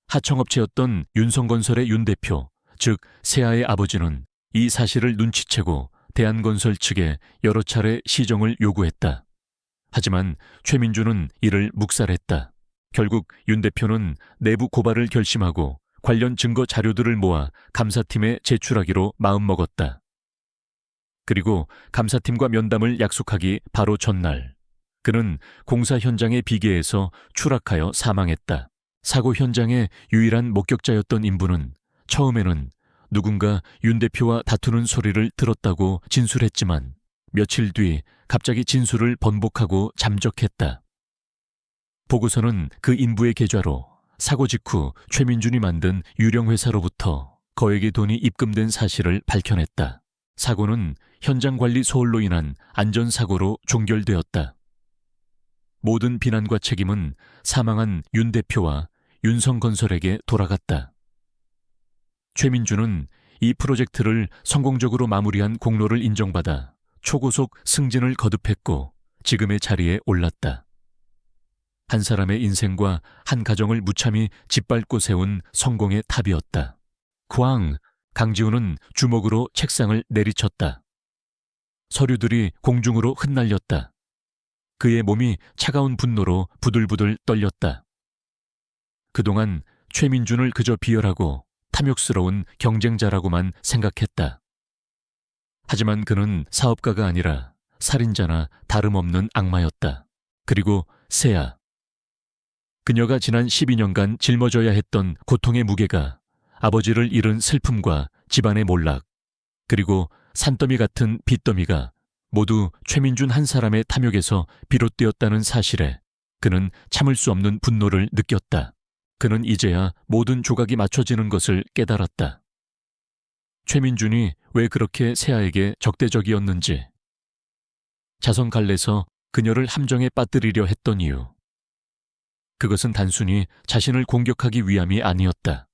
하청업체였던 윤성건설의 윤 대표, 즉 세아의 아버지는 이 사실을 눈치채고 대한건설 측에 여러 차례 시정을 요구했다. 하지만 최민준은 이를 묵살했다. 결국 윤 대표는 내부 고발을 결심하고 관련 증거 자료들을 모아 감사팀에 제출하기로 마음먹었다. 그리고 감사팀과 면담을 약속하기 바로 전날, 그는 공사 현장의 비계에서 추락하여 사망했다. 사고 현장의 유일한 목격자였던 인부는 처음에는 누군가 윤 대표와 다투는 소리를 들었다고 진술했지만 며칠 뒤 갑자기 진술을 번복하고 잠적했다. 보고서는 그 인부의 계좌로 사고 직후 최민준이 만든 유령회사로부터 거액의 돈이 입금된 사실을 밝혀냈다. 사고는 현장 관리 소홀로 인한 안전사고로 종결되었다. 모든 비난과 책임은 사망한 윤 대표와 윤성건설에게 돌아갔다. 최민준은 이 프로젝트를 성공적으로 마무리한 공로를 인정받아 초고속 승진을 거듭했고 지금의 자리에 올랐다. 한 사람의 인생과 한 가정을 무참히 짓밟고 세운 성공의 탑이었다. 쾅! 강지훈은 주먹으로 책상을 내리쳤다. 서류들이 공중으로 흩날렸다. 그의 몸이 차가운 분노로 부들부들 떨렸다. 그동안 최민준을 그저 비열하고 탐욕스러운 경쟁자라고만 생각했다. 하지만 그는 사업가가 아니라 살인자나 다름없는 악마였다. 그리고 세아. 그녀가 지난 12년간 짊어져야 했던 고통의 무게가 아버지를 잃은 슬픔과 집안의 몰락, 그리고 산더미 같은 빚더미가 모두 최민준 한 사람의 탐욕에서 비롯되었다는 사실에 그는 참을 수 없는 분노를 느꼈다. 그는 이제야 모든 조각이 맞춰지는 것을 깨달았다. 최민준이 왜 그렇게 세아에게 적대적이었는지, 자선 갈래서 그녀를 함정에 빠뜨리려 했던 이유, 그것은 단순히 자신을 공격하기 위함이 아니었다.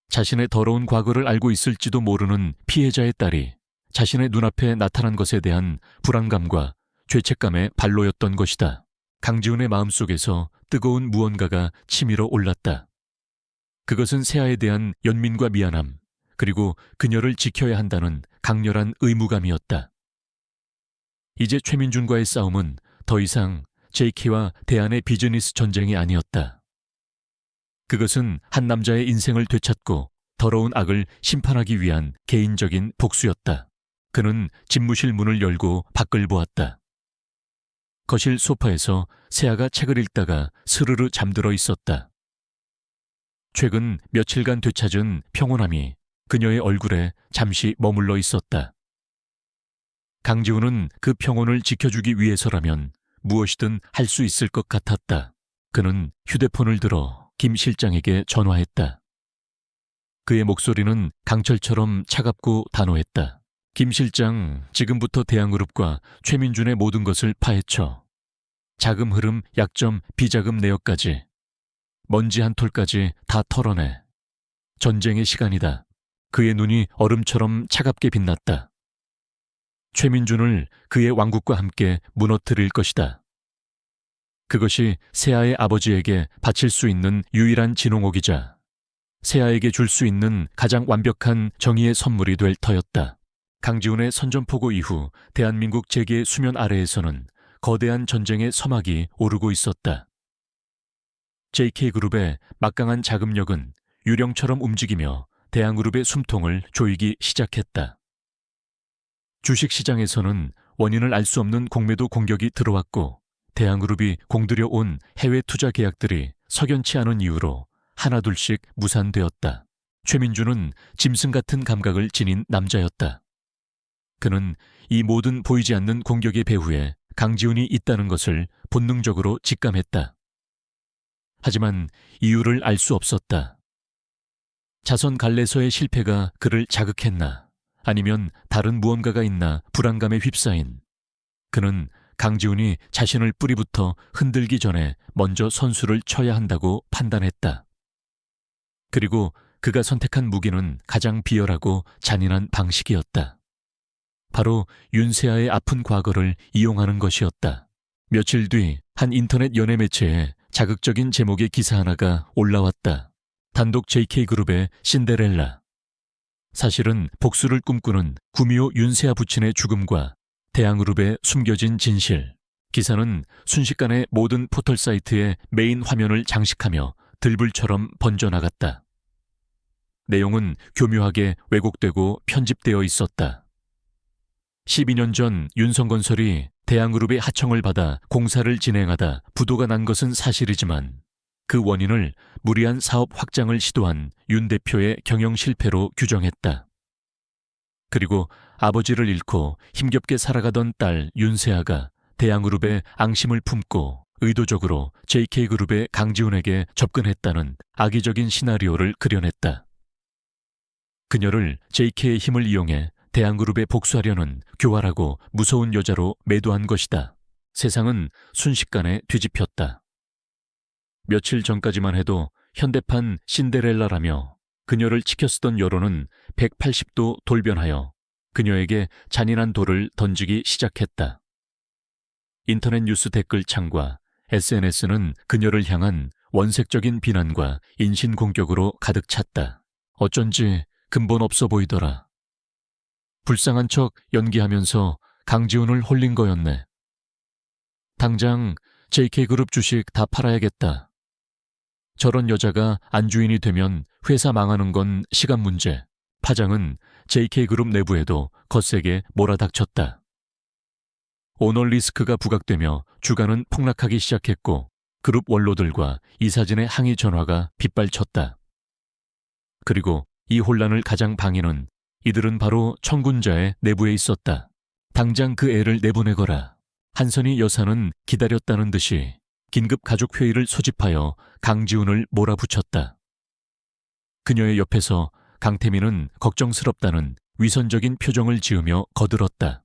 자신의 더러운 과거를 알고 있을지도 모르는 피해자의 딸이 자신의 눈앞에 나타난 것에 대한 불안감과 죄책감의 발로였던 것이다. 강지훈의 마음속에서 뜨거운 무언가가 치밀어 올랐다. 그것은 세아에 대한 연민과 미안함, 그리고 그녀를 지켜야 한다는 강렬한 의무감이었다. 이제 최민준과의 싸움은 더 이상 JK와 대안의 비즈니스 전쟁이 아니었다. 그것은 한 남자의 인생을 되찾고 더러운 악을 심판하기 위한 개인적인 복수였다. 그는 집무실 문을 열고 밖을 보았다. 거실 소파에서 세아가 책을 읽다가 스르르 잠들어 있었다. 최근 며칠간 되찾은 평온함이 그녀의 얼굴에 잠시 머물러 있었다. 강지훈은 그 평온을 지켜주기 위해서라면 무엇이든 할 수 있을 것 같았다. 그는 휴대폰을 들어 김 실장에게 전화했다. 그의 목소리는 강철처럼 차갑고 단호했다. 김 실장, 지금부터 대한그룹과 최민준의 모든 것을 파헤쳐. 자금 흐름, 약점, 비자금 내역까지. 먼지 한 톨까지 다 털어내. 전쟁의 시간이다. 그의 눈이 얼음처럼 차갑게 빛났다. 최민준을 그의 왕국과 함께 무너뜨릴 것이다. 그것이 세아의 아버지에게 바칠 수 있는 유일한 진홍옥이자 세아에게 줄 수 있는 가장 완벽한 정의의 선물이 될 터였다. 강지훈의 선전포고 이후 대한민국 재계의 수면 아래에서는 거대한 전쟁의 서막이 오르고 있었다. JK그룹의 막강한 자금력은 유령처럼 움직이며 대한그룹의 숨통을 조이기 시작했다. 주식시장에서는 원인을 알 수 없는 공매도 공격이 들어왔고 대한그룹이 공들여 온 해외 투자 계약들이 석연치 않은 이유로 하나둘씩 무산되었다. 최민준은 짐승 같은 감각을 지닌 남자였다. 그는 이 모든 보이지 않는 공격의 배후에 강지훈이 있다는 것을 본능적으로 직감했다. 하지만 이유를 알 수 없었다. 자선 갈래서의 실패가 그를 자극했나, 아니면 다른 무언가가 있나 불안감에 휩싸인 그는 강지훈이 자신을 뿌리부터 흔들기 전에 먼저 선수를 쳐야 한다고 판단했다. 그리고 그가 선택한 무기는 가장 비열하고 잔인한 방식이었다. 바로 윤세아의 아픈 과거를 이용하는 것이었다. 며칠 뒤 한 인터넷 연예 매체에 자극적인 제목의 기사 하나가 올라왔다. 단독 JK그룹의 신데렐라. 사실은 복수를 꿈꾸는 구미호 윤세아 부친의 죽음과 대한그룹의 숨겨진 진실. 기사는 순식간에 모든 포털 사이트의 메인 화면을 장식하며 들불처럼 번져나갔다. 내용은 교묘하게 왜곡되고 편집되어 있었다. 12년 전 윤성건설이 대한그룹의 하청을 받아 공사를 진행하다 부도가 난 것은 사실이지만 그 원인을 무리한 사업 확장을 시도한 윤 대표의 경영 실패로 규정했다. 그리고 아버지를 잃고 힘겹게 살아가던 딸 윤세아가 대한그룹에 앙심을 품고 의도적으로 JK그룹의 강지훈에게 접근했다는 악의적인 시나리오를 그려냈다. 그녀를 JK의 힘을 이용해 대한그룹에 복수하려는 교활하고 무서운 여자로 매도한 것이다. 세상은 순식간에 뒤집혔다. 며칠 전까지만 해도 현대판 신데렐라라며 그녀를 치켜쓰던 여론은 180도 돌변하여 그녀에게 잔인한 돌을 던지기 시작했다. 인터넷 뉴스 댓글창과 SNS는 그녀를 향한 원색적인 비난과 인신공격으로 가득 찼다. 어쩐지 근본 없어 보이더라. 불쌍한 척 연기하면서 강지훈을 홀린 거였네. 당장 JK그룹 주식 다 팔아야겠다. 저런 여자가 안주인이 되면 회사 망하는 건 시간 문제. 파장은 JK그룹 내부에도 거세게 몰아닥쳤다. 오너 리스크가 부각되며 주가는 폭락하기 시작했고 그룹 원로들과 이사진의 항의 전화가 빗발쳤다. 그리고 이 혼란을 가장 방해는 이들은 바로 청군자의 내부에 있었다. 당장 그 애를 내보내거라. 한선희 여사는 기다렸다는 듯이 긴급 가족회의를 소집하여 강지훈을 몰아붙였다. 그녀의 옆에서 강태민은 걱정스럽다는 위선적인 표정을 지으며 거들었다.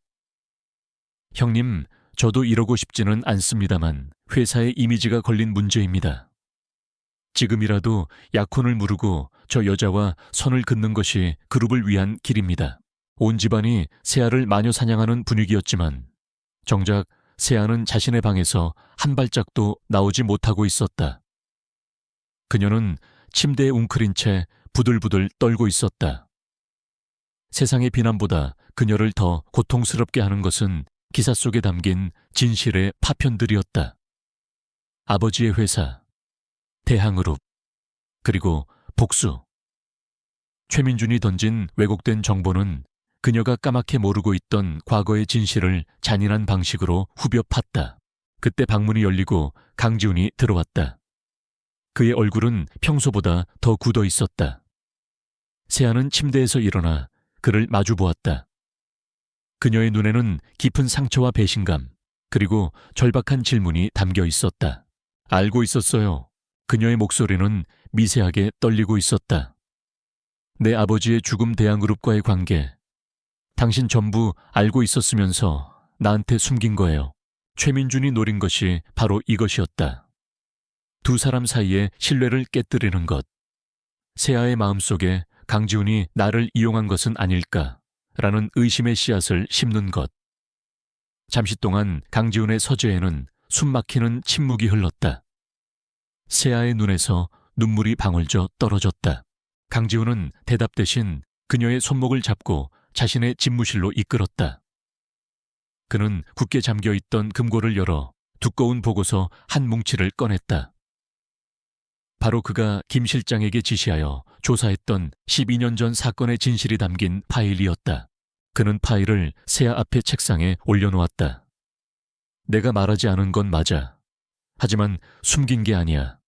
형님, 저도 이러고 싶지는 않습니다만 회사의 이미지가 걸린 문제입니다. 지금이라도 약혼을 무르고 저 여자와 선을 긋는 것이 그룹을 위한 길입니다. 온 집안이 세아를 마녀 사냥하는 분위기였지만 정작 세아는 자신의 방에서 한 발짝도 나오지 못하고 있었다. 그녀는 침대에 웅크린 채 부들부들 떨고 있었다. 세상의 비난보다 그녀를 더 고통스럽게 하는 것은 기사 속에 담긴 진실의 파편들이었다. 아버지의 회사, 대항그룹, 그리고 복수. 최민준이 던진 왜곡된 정보는 그녀가 까맣게 모르고 있던 과거의 진실을 잔인한 방식으로 후벼 팠다. 그때 방문이 열리고 강지훈이 들어왔다. 그의 얼굴은 평소보다 더 굳어 있었다. 세아는 침대에서 일어나 그를 마주 보았다. 그녀의 눈에는 깊은 상처와 배신감, 그리고 절박한 질문이 담겨 있었다. 알고 있었어요. 그녀의 목소리는 미세하게 떨리고 있었다. 내 아버지의 죽음 대항그룹과의 관계, 당신 전부 알고 있었으면서 나한테 숨긴 거예요. 최민준이 노린 것이 바로 이것이었다. 두 사람 사이의 신뢰를 깨뜨리는 것. 세아의 마음속에 강지훈이 나를 이용한 것은 아닐까라는 의심의 씨앗을 심는 것. 잠시 동안 강지훈의 서재에는 숨막히는 침묵이 흘렀다. 세아의 눈에서 눈물이 방울져 떨어졌다. 강지훈은 대답 대신 그녀의 손목을 잡고 자신의 집무실로 이끌었다. 그는 굳게 잠겨있던 금고를 열어 두꺼운 보고서 한 뭉치를 꺼냈다. 바로 그가 김 실장에게 지시하여 조사했던 12년 전 사건의 진실이 담긴 파일이었다. 그는 파일을 세아 앞의 책상에 올려놓았다. 내가 말하지 않은 건 맞아. 하지만 숨긴 게 아니야.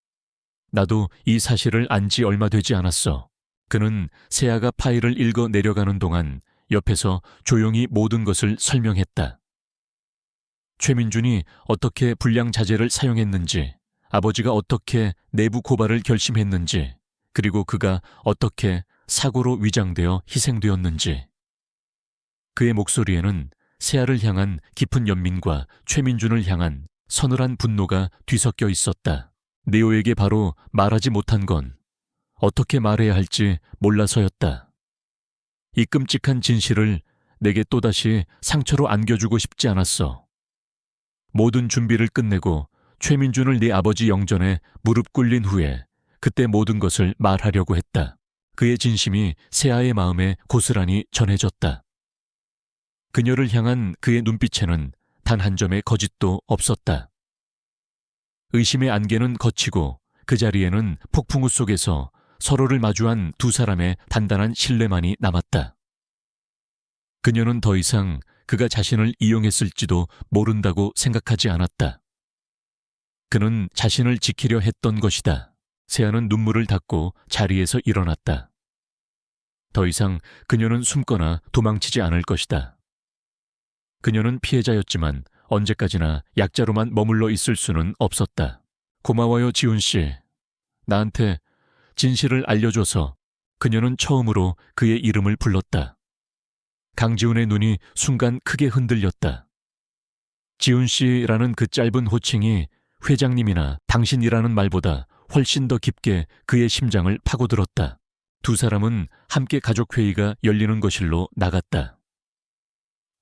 나도 이 사실을 안 지 얼마 되지 않았어. 그는 세아가 파일을 읽어 내려가는 동안 옆에서 조용히 모든 것을 설명했다. 최민준이 어떻게 불량 자재를 사용했는지, 아버지가 어떻게 내부 고발을 결심했는지, 그리고 그가 어떻게 사고로 위장되어 희생되었는지. 그의 목소리에는 세아를 향한 깊은 연민과 최민준을 향한 서늘한 분노가 뒤섞여 있었다. 네오에게 바로 말하지 못한 건 어떻게 말해야 할지 몰라서였다. 이 끔찍한 진실을 내게 또다시 상처로 안겨주고 싶지 않았어. 모든 준비를 끝내고 최민준을 네 아버지 영전에 무릎 꿇린 후에 그때 모든 것을 말하려고 했다. 그의 진심이 세아의 마음에 고스란히 전해졌다. 그녀를 향한 그의 눈빛에는 단 한 점의 거짓도 없었다. 의심의 안개는 걷히고 그 자리에는 폭풍우 속에서 서로를 마주한 두 사람의 단단한 신뢰만이 남았다. 그녀는 더 이상 그가 자신을 이용했을지도 모른다고 생각하지 않았다. 그는 자신을 지키려 했던 것이다. 세아는 눈물을 닦고 자리에서 일어났다. 더 이상 그녀는 숨거나 도망치지 않을 것이다. 그녀는 피해자였지만 언제까지나 약자로만 머물러 있을 수는 없었다. 고마워요, 지훈 씨. 나한테 진실을 알려줘서. 그녀는 처음으로 그의 이름을 불렀다. 강지훈의 눈이 순간 크게 흔들렸다. 지훈 씨라는 그 짧은 호칭이 회장님이나 당신이라는 말보다 훨씬 더 깊게 그의 심장을 파고들었다. 두 사람은 함께 가족회의가 열리는 거실로 나갔다.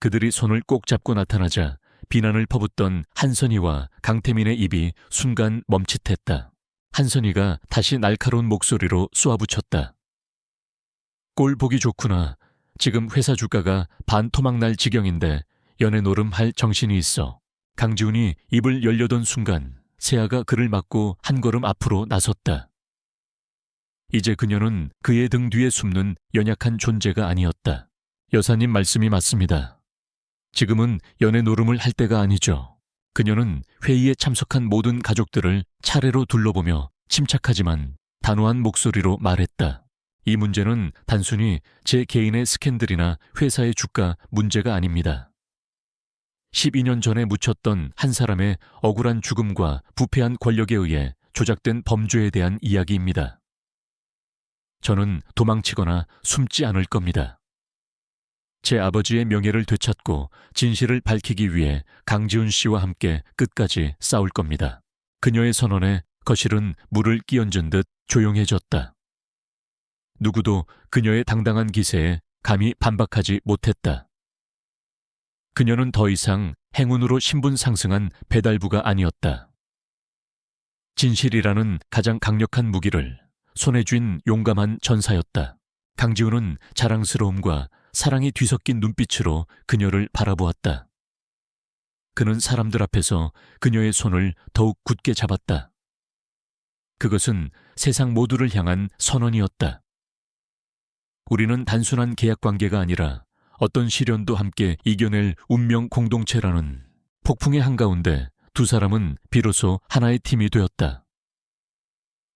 그들이 손을 꼭 잡고 나타나자 비난을 퍼붓던 한선희와 강태민의 입이 순간 멈칫했다. 한선희가 다시 날카로운 목소리로 쏘아붙였다. 꼴 보기 좋구나. 지금 회사 주가가 반토막날 지경인데 연애 노름할 정신이 있어. 강지훈이 입을 열려던 순간 세아가 그를 막고 한 걸음 앞으로 나섰다. 이제 그녀는 그의 등 뒤에 숨는 연약한 존재가 아니었다. 여사님 말씀이 맞습니다. 지금은 연애 노름을 할 때가 아니죠. 그녀는 회의에 참석한 모든 가족들을 차례로 둘러보며 침착하지만 단호한 목소리로 말했다. 이 문제는 단순히 제 개인의 스캔들이나 회사의 주가 문제가 아닙니다. 12년 전에 묻혔던 한 사람의 억울한 죽음과 부패한 권력에 의해 조작된 범죄에 대한 이야기입니다. 저는 도망치거나 숨지 않을 겁니다. 제 아버지의 명예를 되찾고 진실을 밝히기 위해 강지훈 씨와 함께 끝까지 싸울 겁니다. 그녀의 선언에 거실은 물을 끼얹은 듯 조용해졌다. 누구도 그녀의 당당한 기세에 감히 반박하지 못했다. 그녀는 더 이상 행운으로 신분 상승한 배달부가 아니었다. 진실이라는 가장 강력한 무기를 손에 쥔 용감한 전사였다. 강지훈은 자랑스러움과 사랑이 뒤섞인 눈빛으로 그녀를 바라보았다. 그는 사람들 앞에서 그녀의 손을 더욱 굳게 잡았다. 그것은 세상 모두를 향한 선언이었다. 우리는 단순한 계약 관계가 아니라 어떤 시련도 함께 이겨낼 운명 공동체라는 폭풍의 한가운데 두 사람은 비로소 하나의 팀이 되었다.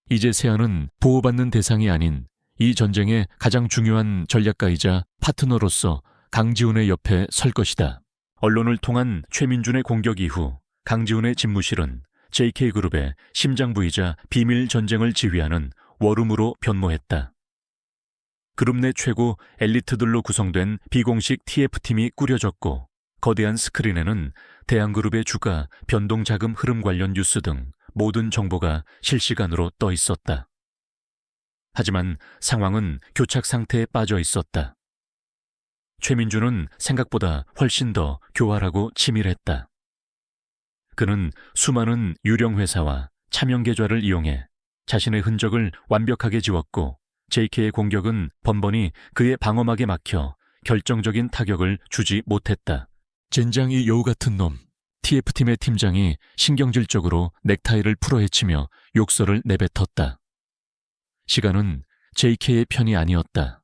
이제 세아는 보호받는 대상이 아닌 이 전쟁의 가장 중요한 전략가이자 파트너로서 강지훈의 옆에 설 것이다. 언론을 통한 최민준의 공격 이후 강지훈의 집무실은 JK그룹의 심장부이자 비밀 전쟁을 지휘하는 워룸으로 변모했다. 그룹 내 최고 엘리트들로 구성된 비공식 TF팀이 꾸려졌고 거대한 스크린에는 대한그룹의 주가, 변동자금 흐름 관련 뉴스 등 모든 정보가 실시간으로 떠 있었다. 하지만 상황은 교착 상태에 빠져 있었다. 최민준은 생각보다 훨씬 더 교활하고 치밀했다. 그는 수많은 유령 회사와 차명 계좌를 이용해 자신의 흔적을 완벽하게 지웠고 JK의 공격은 번번이 그의 방어막에 막혀 결정적인 타격을 주지 못했다. 젠장이 여우 같은 놈. TF팀의 팀장이 신경질적으로 넥타이를 풀어헤치며 욕설을 내뱉었다. 시간은 JK의 편이 아니었다.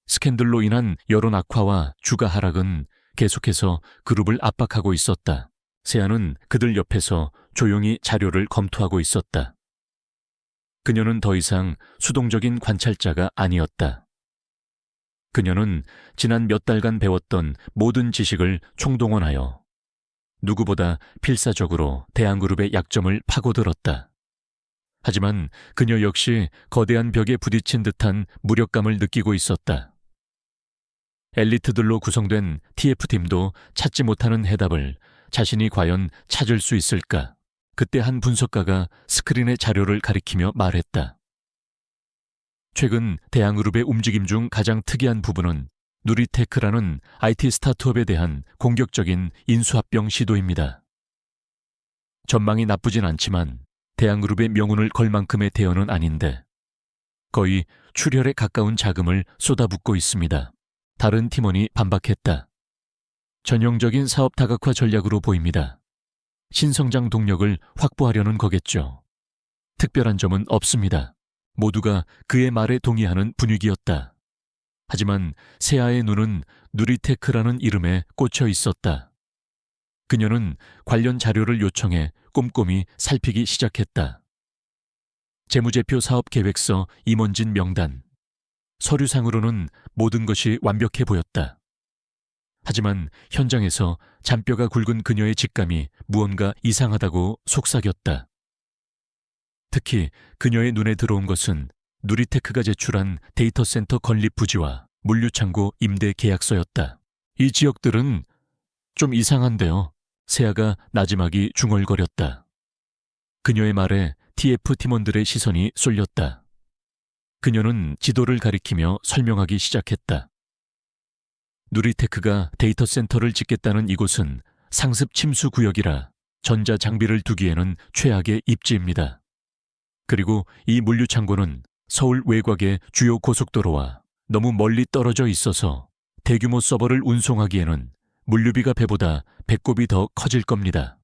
스캔들로 인한 여론 악화와 주가 하락은 계속해서 그룹을 압박하고 있었다. 세아는 그들 옆에서 조용히 자료를 검토하고 있었다. 그녀는 더 이상 수동적인 관찰자가 아니었다. 그녀는 지난 몇 달간 배웠던 모든 지식을 총동원하여 누구보다 필사적으로 대한그룹의 약점을 파고들었다. 하지만 그녀 역시 거대한 벽에 부딪힌 듯한 무력감을 느끼고 있었다. 엘리트들로 구성된 TF팀도 찾지 못하는 해답을 자신이 과연 찾을 수 있을까? 그때 한 분석가가 스크린의 자료를 가리키며 말했다. 최근 대한그룹의 움직임 중 가장 특이한 부분은 누리테크라는 IT 스타트업에 대한 공격적인 인수합병 시도입니다. 전망이 나쁘진 않지만 대한그룹의 명운을 걸 만큼의 대여는 아닌데 거의 출혈에 가까운 자금을 쏟아붓고 있습니다. 다른 팀원이 반박했다. 전형적인 사업 다각화 전략으로 보입니다. 신성장 동력을 확보하려는 거겠죠. 특별한 점은 없습니다. 모두가 그의 말에 동의하는 분위기였다. 하지만 세아의 눈은 누리테크라는 이름에 꽂혀 있었다. 그녀는 관련 자료를 요청해 꼼꼼히 살피기 시작했다. 재무제표 사업계획서 임원진 명단. 서류상으로는 모든 것이 완벽해 보였다. 하지만 현장에서 잔뼈가 굵은 그녀의 직감이 무언가 이상하다고 속삭였다. 특히 그녀의 눈에 들어온 것은 누리테크가 제출한 데이터 센터 건립 부지와 물류창고 임대 계약서였다. 이 지역들은 좀 이상한데요. 세아가 나지막이 중얼거렸다. 그녀의 말에 TF 팀원들의 시선이 쏠렸다. 그녀는 지도를 가리키며 설명하기 시작했다. 누리테크가 데이터 센터를 짓겠다는 이곳은 상습 침수 구역이라 전자장비를 두기에는 최악의 입지입니다. 그리고 이 물류창고는 서울 외곽의 주요 고속도로와 너무 멀리 떨어져 있어서 대규모 서버를 운송하기에는 물류비가 배보다 배꼽이 더 커질 겁니다.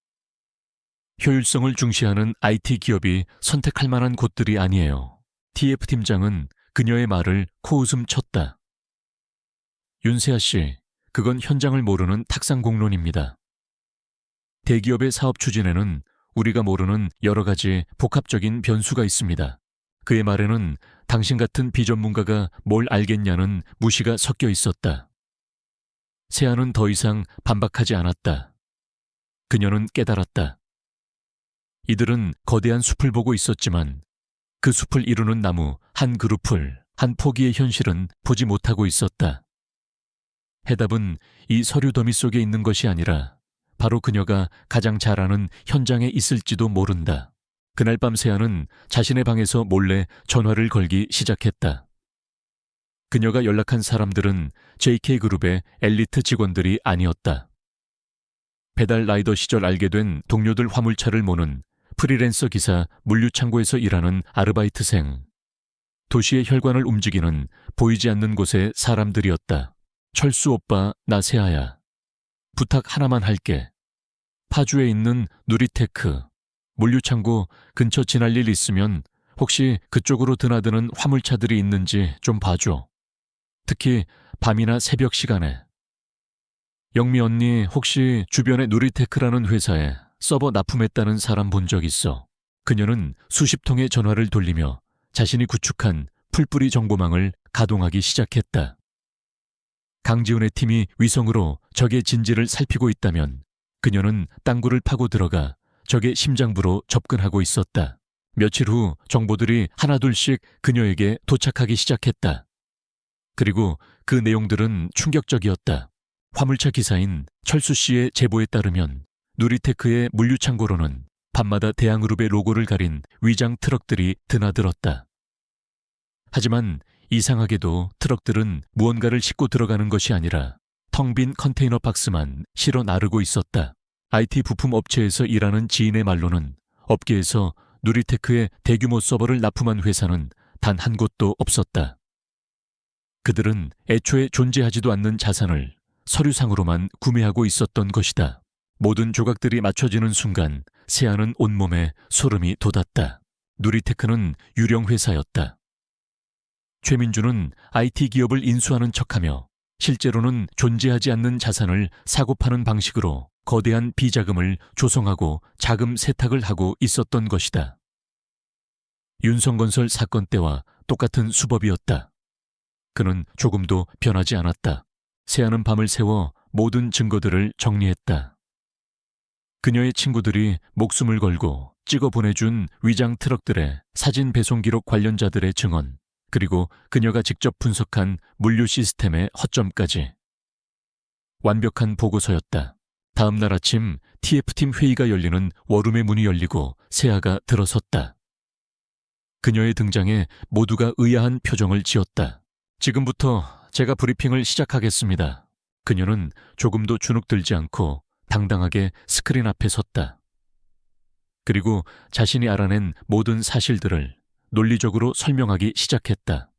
효율성을 중시하는 IT 기업이 선택할 만한 곳들이 아니에요. TF 팀장은 그녀의 말을 코웃음 쳤다. 윤세아 씨, 그건 현장을 모르는 탁상공론입니다. 대기업의 사업 추진에는 우리가 모르는 여러 가지 복합적인 변수가 있습니다. 그의 말에는 당신 같은 비전문가가 뭘 알겠냐는 무시가 섞여 있었다. 세아는 더 이상 반박하지 않았다. 그녀는 깨달았다. 이들은 거대한 숲을 보고 있었지만 그 숲을 이루는 나무 한 그룹을, 한 포기의 현실은 보지 못하고 있었다. 해답은 이 서류 더미 속에 있는 것이 아니라 바로 그녀가 가장 잘 아는 현장에 있을지도 모른다. 그날 밤 세아는 자신의 방에서 몰래 전화를 걸기 시작했다. 그녀가 연락한 사람들은 JK그룹의 엘리트 직원들이 아니었다. 배달 라이더 시절 알게 된 동료들 화물차를 모는 프리랜서 기사 물류창고에서 일하는 아르바이트생. 도시의 혈관을 움직이는 보이지 않는 곳의 사람들이었다. 철수 오빠, 나 세아야. 부탁 하나만 할게. 파주에 있는 누리테크, 물류창고 근처 지날 일 있으면 혹시 그쪽으로 드나드는 화물차들이 있는지 좀 봐줘. 특히 밤이나 새벽 시간에. 영미 언니 혹시 주변에 누리테크라는 회사에 서버 납품했다는 사람 본 적 있어? 그녀는 수십 통의 전화를 돌리며 자신이 구축한 풀뿌리 정보망을 가동하기 시작했다. 강지훈의 팀이 위성으로 적의 진지를 살피고 있다면 그녀는 땅굴을 파고 들어가 적의 심장부로 접근하고 있었다. 며칠 후 정보들이 하나둘씩 그녀에게 도착하기 시작했다. 그리고 그 내용들은 충격적이었다. 화물차 기사인 철수 씨의 제보에 따르면 누리테크의 물류창고로는 밤마다 대한그룹의 로고를 가린 위장 트럭들이 드나들었다. 하지만 이상하게도 트럭들은 무언가를 싣고 들어가는 것이 아니라 텅 빈 컨테이너 박스만 실어 나르고 있었다. IT 부품 업체에서 일하는 지인의 말로는 업계에서 누리테크의 대규모 서버를 납품한 회사는 단 한 곳도 없었다. 그들은 애초에 존재하지도 않는 자산을 서류상으로만 구매하고 있었던 것이다. 모든 조각들이 맞춰지는 순간 세아는 온몸에 소름이 돋았다. 누리테크는 유령 회사였다. 최민주는 IT 기업을 인수하는 척하며 실제로는 존재하지 않는 자산을 사고 파는 방식으로 거대한 비자금을 조성하고 자금 세탁을 하고 있었던 것이다. 윤성건설 사건 때와 똑같은 수법이었다. 그는 조금도 변하지 않았다. 세아는 밤을 새워 모든 증거들을 정리했다. 그녀의 친구들이 목숨을 걸고 찍어 보내준 위장 트럭들의 사진 배송 기록 관련자들의 증언, 그리고 그녀가 직접 분석한 물류 시스템의 허점까지. 완벽한 보고서였다. 다음 날 아침 TF팀 회의가 열리는 워룸의 문이 열리고 세아가 들어섰다. 그녀의 등장에 모두가 의아한 표정을 지었다. 지금부터 제가 브리핑을 시작하겠습니다. 그녀는 조금도 주눅들지 않고 당당하게 스크린 앞에 섰다. 그리고 자신이 알아낸 모든 사실들을 논리적으로 설명하기 시작했다.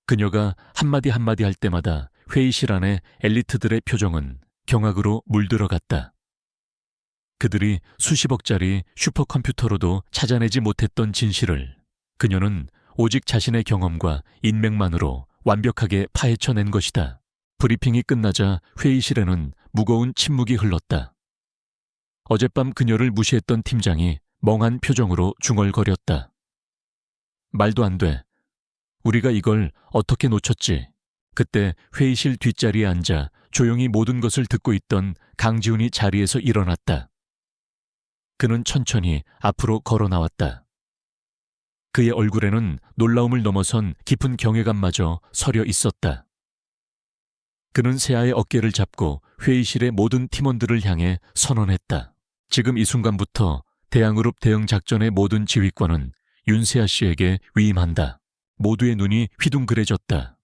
그녀가 한마디 한마디 할 때마다 회의실 안의 엘리트들의 표정은 경악으로 물들어갔다. 그들이 수십억짜리 슈퍼컴퓨터로도 찾아내지 못했던 진실을 그녀는 오직 자신의 경험과 인맥만으로 완벽하게 파헤쳐낸 것이다. 브리핑이 끝나자 회의실에는 무거운 침묵이 흘렀다. 어젯밤 그녀를 무시했던 팀장이 멍한 표정으로 중얼거렸다. 말도 안 돼. 우리가 이걸 어떻게 놓쳤지? 그때 회의실 뒷자리에 앉아 조용히 모든 것을 듣고 있던 강지훈이 자리에서 일어났다. 그는 천천히 앞으로 걸어 나왔다. 그의 얼굴에는 놀라움을 넘어선 깊은 경외감마저 서려 있었다. 그는 세아의 어깨를 잡고 회의실의 모든 팀원들을 향해 선언했다. 지금 이 순간부터 대양그룹 대응 작전의 모든 지휘권은 윤세아 씨에게 위임한다. 모두의 눈이 휘둥그레졌다.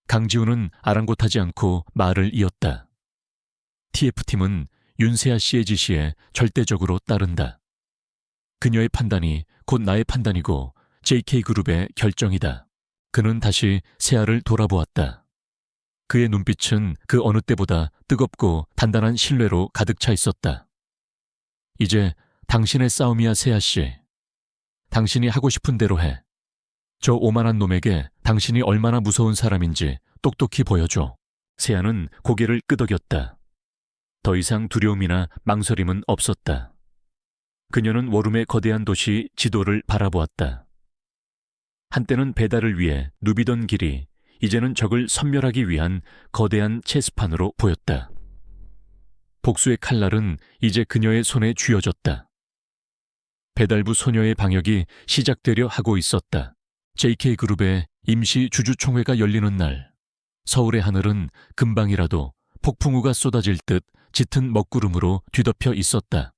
강지훈은 아랑곳하지 않고 말을 이었다. TF팀은 윤세아 씨의 지시에 절대적으로 따른다. 그녀의 판단이 곧 나의 판단이고 JK그룹의 결정이다. 그는 다시 세아를 돌아보았다. 그의 눈빛은 그 어느 때보다 뜨겁고 단단한 신뢰로 가득 차 있었다. 이제 당신의 싸움이야, 세아 씨. 당신이 하고 싶은 대로 해. 저 오만한 놈에게 당신이 얼마나 무서운 사람인지 똑똑히 보여줘. 세아는 고개를 끄덕였다. 더 이상 두려움이나 망설임은 없었다. 그녀는 워룸의 거대한 도시 지도를 바라보았다. 한때는 배달을 위해 누비던 길이 이제는 적을 섬멸하기 위한 거대한 체스판으로 보였다. 복수의 칼날은 이제 그녀의 손에 쥐어졌다. 배달부 소녀의 방역이 시작되려 하고 있었다. JK그룹의 임시 주주총회가 열리는 날, 서울의 하늘은 금방이라도 폭풍우가 쏟아질 듯 짙은 먹구름으로 뒤덮여 있었다.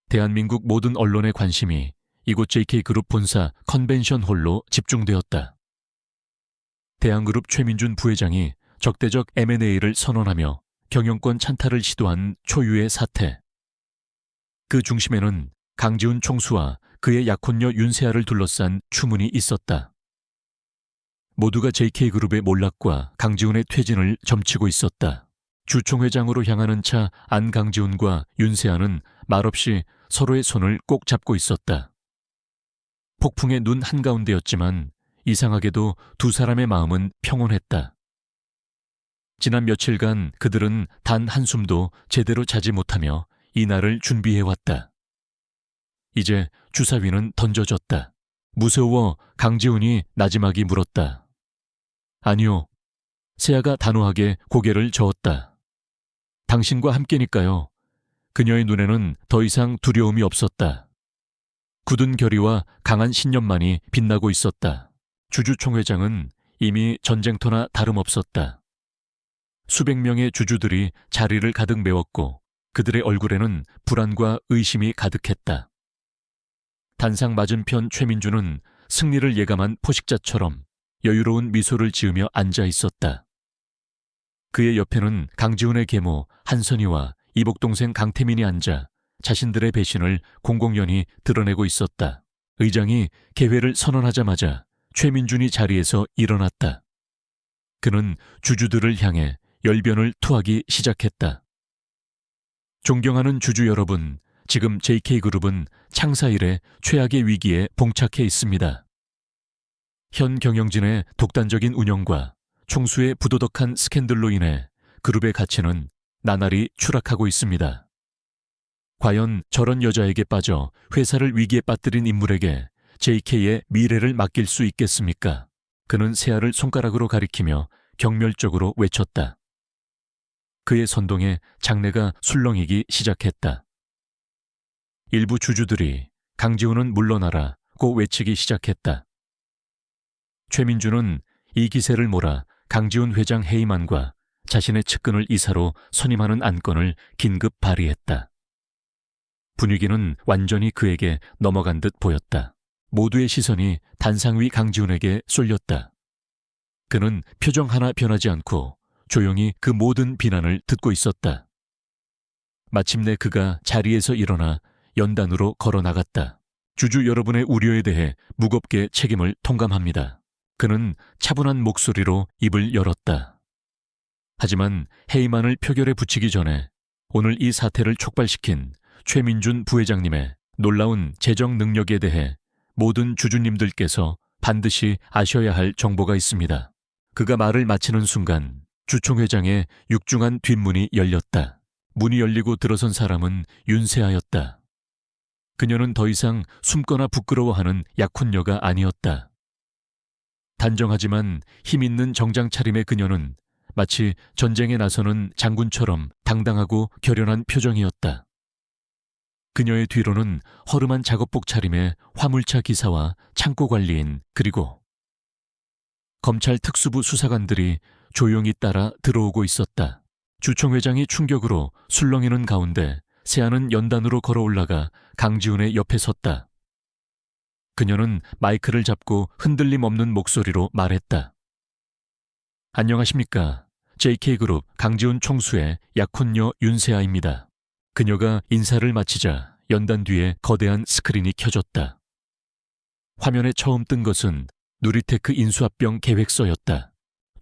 대한민국 모든 언론의 관심이 이곳 JK그룹 본사 컨벤션 홀로 집중되었다. 대한그룹 최민준 부회장이 적대적 M&A를 선언하며 경영권 찬탈을 시도한 초유의 사태. 그 중심에는 강지훈 총수와 그의 약혼녀 윤세아를 둘러싼 추문이 있었다. 모두가 JK그룹의 몰락과 강지훈의 퇴진을 점치고 있었다. 주총회장으로 향하는 차 안 강지훈과 윤세아는 말없이 서로의 손을 꼭 잡고 있었다. 폭풍의 눈 한가운데였지만 이상하게도 두 사람의 마음은 평온했다. 지난 며칠간 그들은 단 한숨도 제대로 자지 못하며 이날을 준비해왔다. 이제 주사위는 던져졌다. 무서워 강지훈이 나지막이 물었다. 아니요. 세아가 단호하게 고개를 저었다. 당신과 함께니까요. 그녀의 눈에는 더 이상 두려움이 없었다. 굳은 결의와 강한 신념만이 빛나고 있었다. 주주총회장은 이미 전쟁터나 다름없었다. 수백 명의 주주들이 자리를 가득 메웠고 그들의 얼굴에는 불안과 의심이 가득했다. 단상 맞은편 최민주는 승리를 예감한 포식자처럼 여유로운 미소를 지으며 앉아 있었다. 그의 옆에는 강지훈의 계모 한선희와 이복동생 강태민이 앉아 자신들의 배신을 공공연히 드러내고 있었다. 의장이 개회를 선언하자마자 최민준이 자리에서 일어났다. 그는 주주들을 향해 열변을 토하기 시작했다. 존경하는 주주 여러분, 지금 JK그룹은 창사 이래 최악의 위기에 봉착해 있습니다. 현 경영진의 독단적인 운영과 총수의 부도덕한 스캔들로 인해 그룹의 가치는 나날이 추락하고 있습니다. 과연 저런 여자에게 빠져 회사를 위기에 빠뜨린 인물에게 JK의 미래를 맡길 수 있겠습니까? 그는 세아를 손가락으로 가리키며 경멸적으로 외쳤다. 그의 선동에 장내가 술렁이기 시작했다. 일부 주주들이 강지훈은 물러나라고 외치기 시작했다. 최민주는 이 기세를 몰아 강지훈 회장 해임안과 자신의 측근을 이사로 선임하는 안건을 긴급 발의했다. 분위기는 완전히 그에게 넘어간 듯 보였다. 모두의 시선이 단상 위 강지훈에게 쏠렸다. 그는 표정 하나 변하지 않고 조용히 그 모든 비난을 듣고 있었다. 마침내 그가 자리에서 일어나 연단으로 걸어 나갔다. 주주 여러분의 우려에 대해 무겁게 책임을 통감합니다. 그는 차분한 목소리로 입을 열었다. 하지만 해임안을 표결에 붙이기 전에 오늘 이 사태를 촉발시킨 최민준 부회장님의 놀라운 재정 능력에 대해 모든 주주님들께서 반드시 아셔야 할 정보가 있습니다. 그가 말을 마치는 순간 주총회장의 육중한 뒷문이 열렸다. 문이 열리고 들어선 사람은 윤세아였다. 그녀는 더 이상 숨거나 부끄러워하는 약혼녀가 아니었다. 단정하지만 힘있는 정장 차림의 그녀는 마치 전쟁에 나서는 장군처럼 당당하고 결연한 표정이었다. 그녀의 뒤로는 허름한 작업복 차림의 화물차 기사와 창고 관리인 그리고 검찰 특수부 수사관들이 조용히 따라 들어오고 있었다. 주총 회장이 충격으로 술렁이는 가운데 세아는 연단으로 걸어 올라가 강지훈의 옆에 섰다. 그녀는 마이크를 잡고 흔들림 없는 목소리로 말했다. 안녕하십니까. JK그룹 강지훈 총수의 약혼녀 윤세아입니다. 그녀가 인사를 마치자 연단 뒤에 거대한 스크린이 켜졌다. 화면에 처음 뜬 것은 누리테크 인수합병 계획서였다.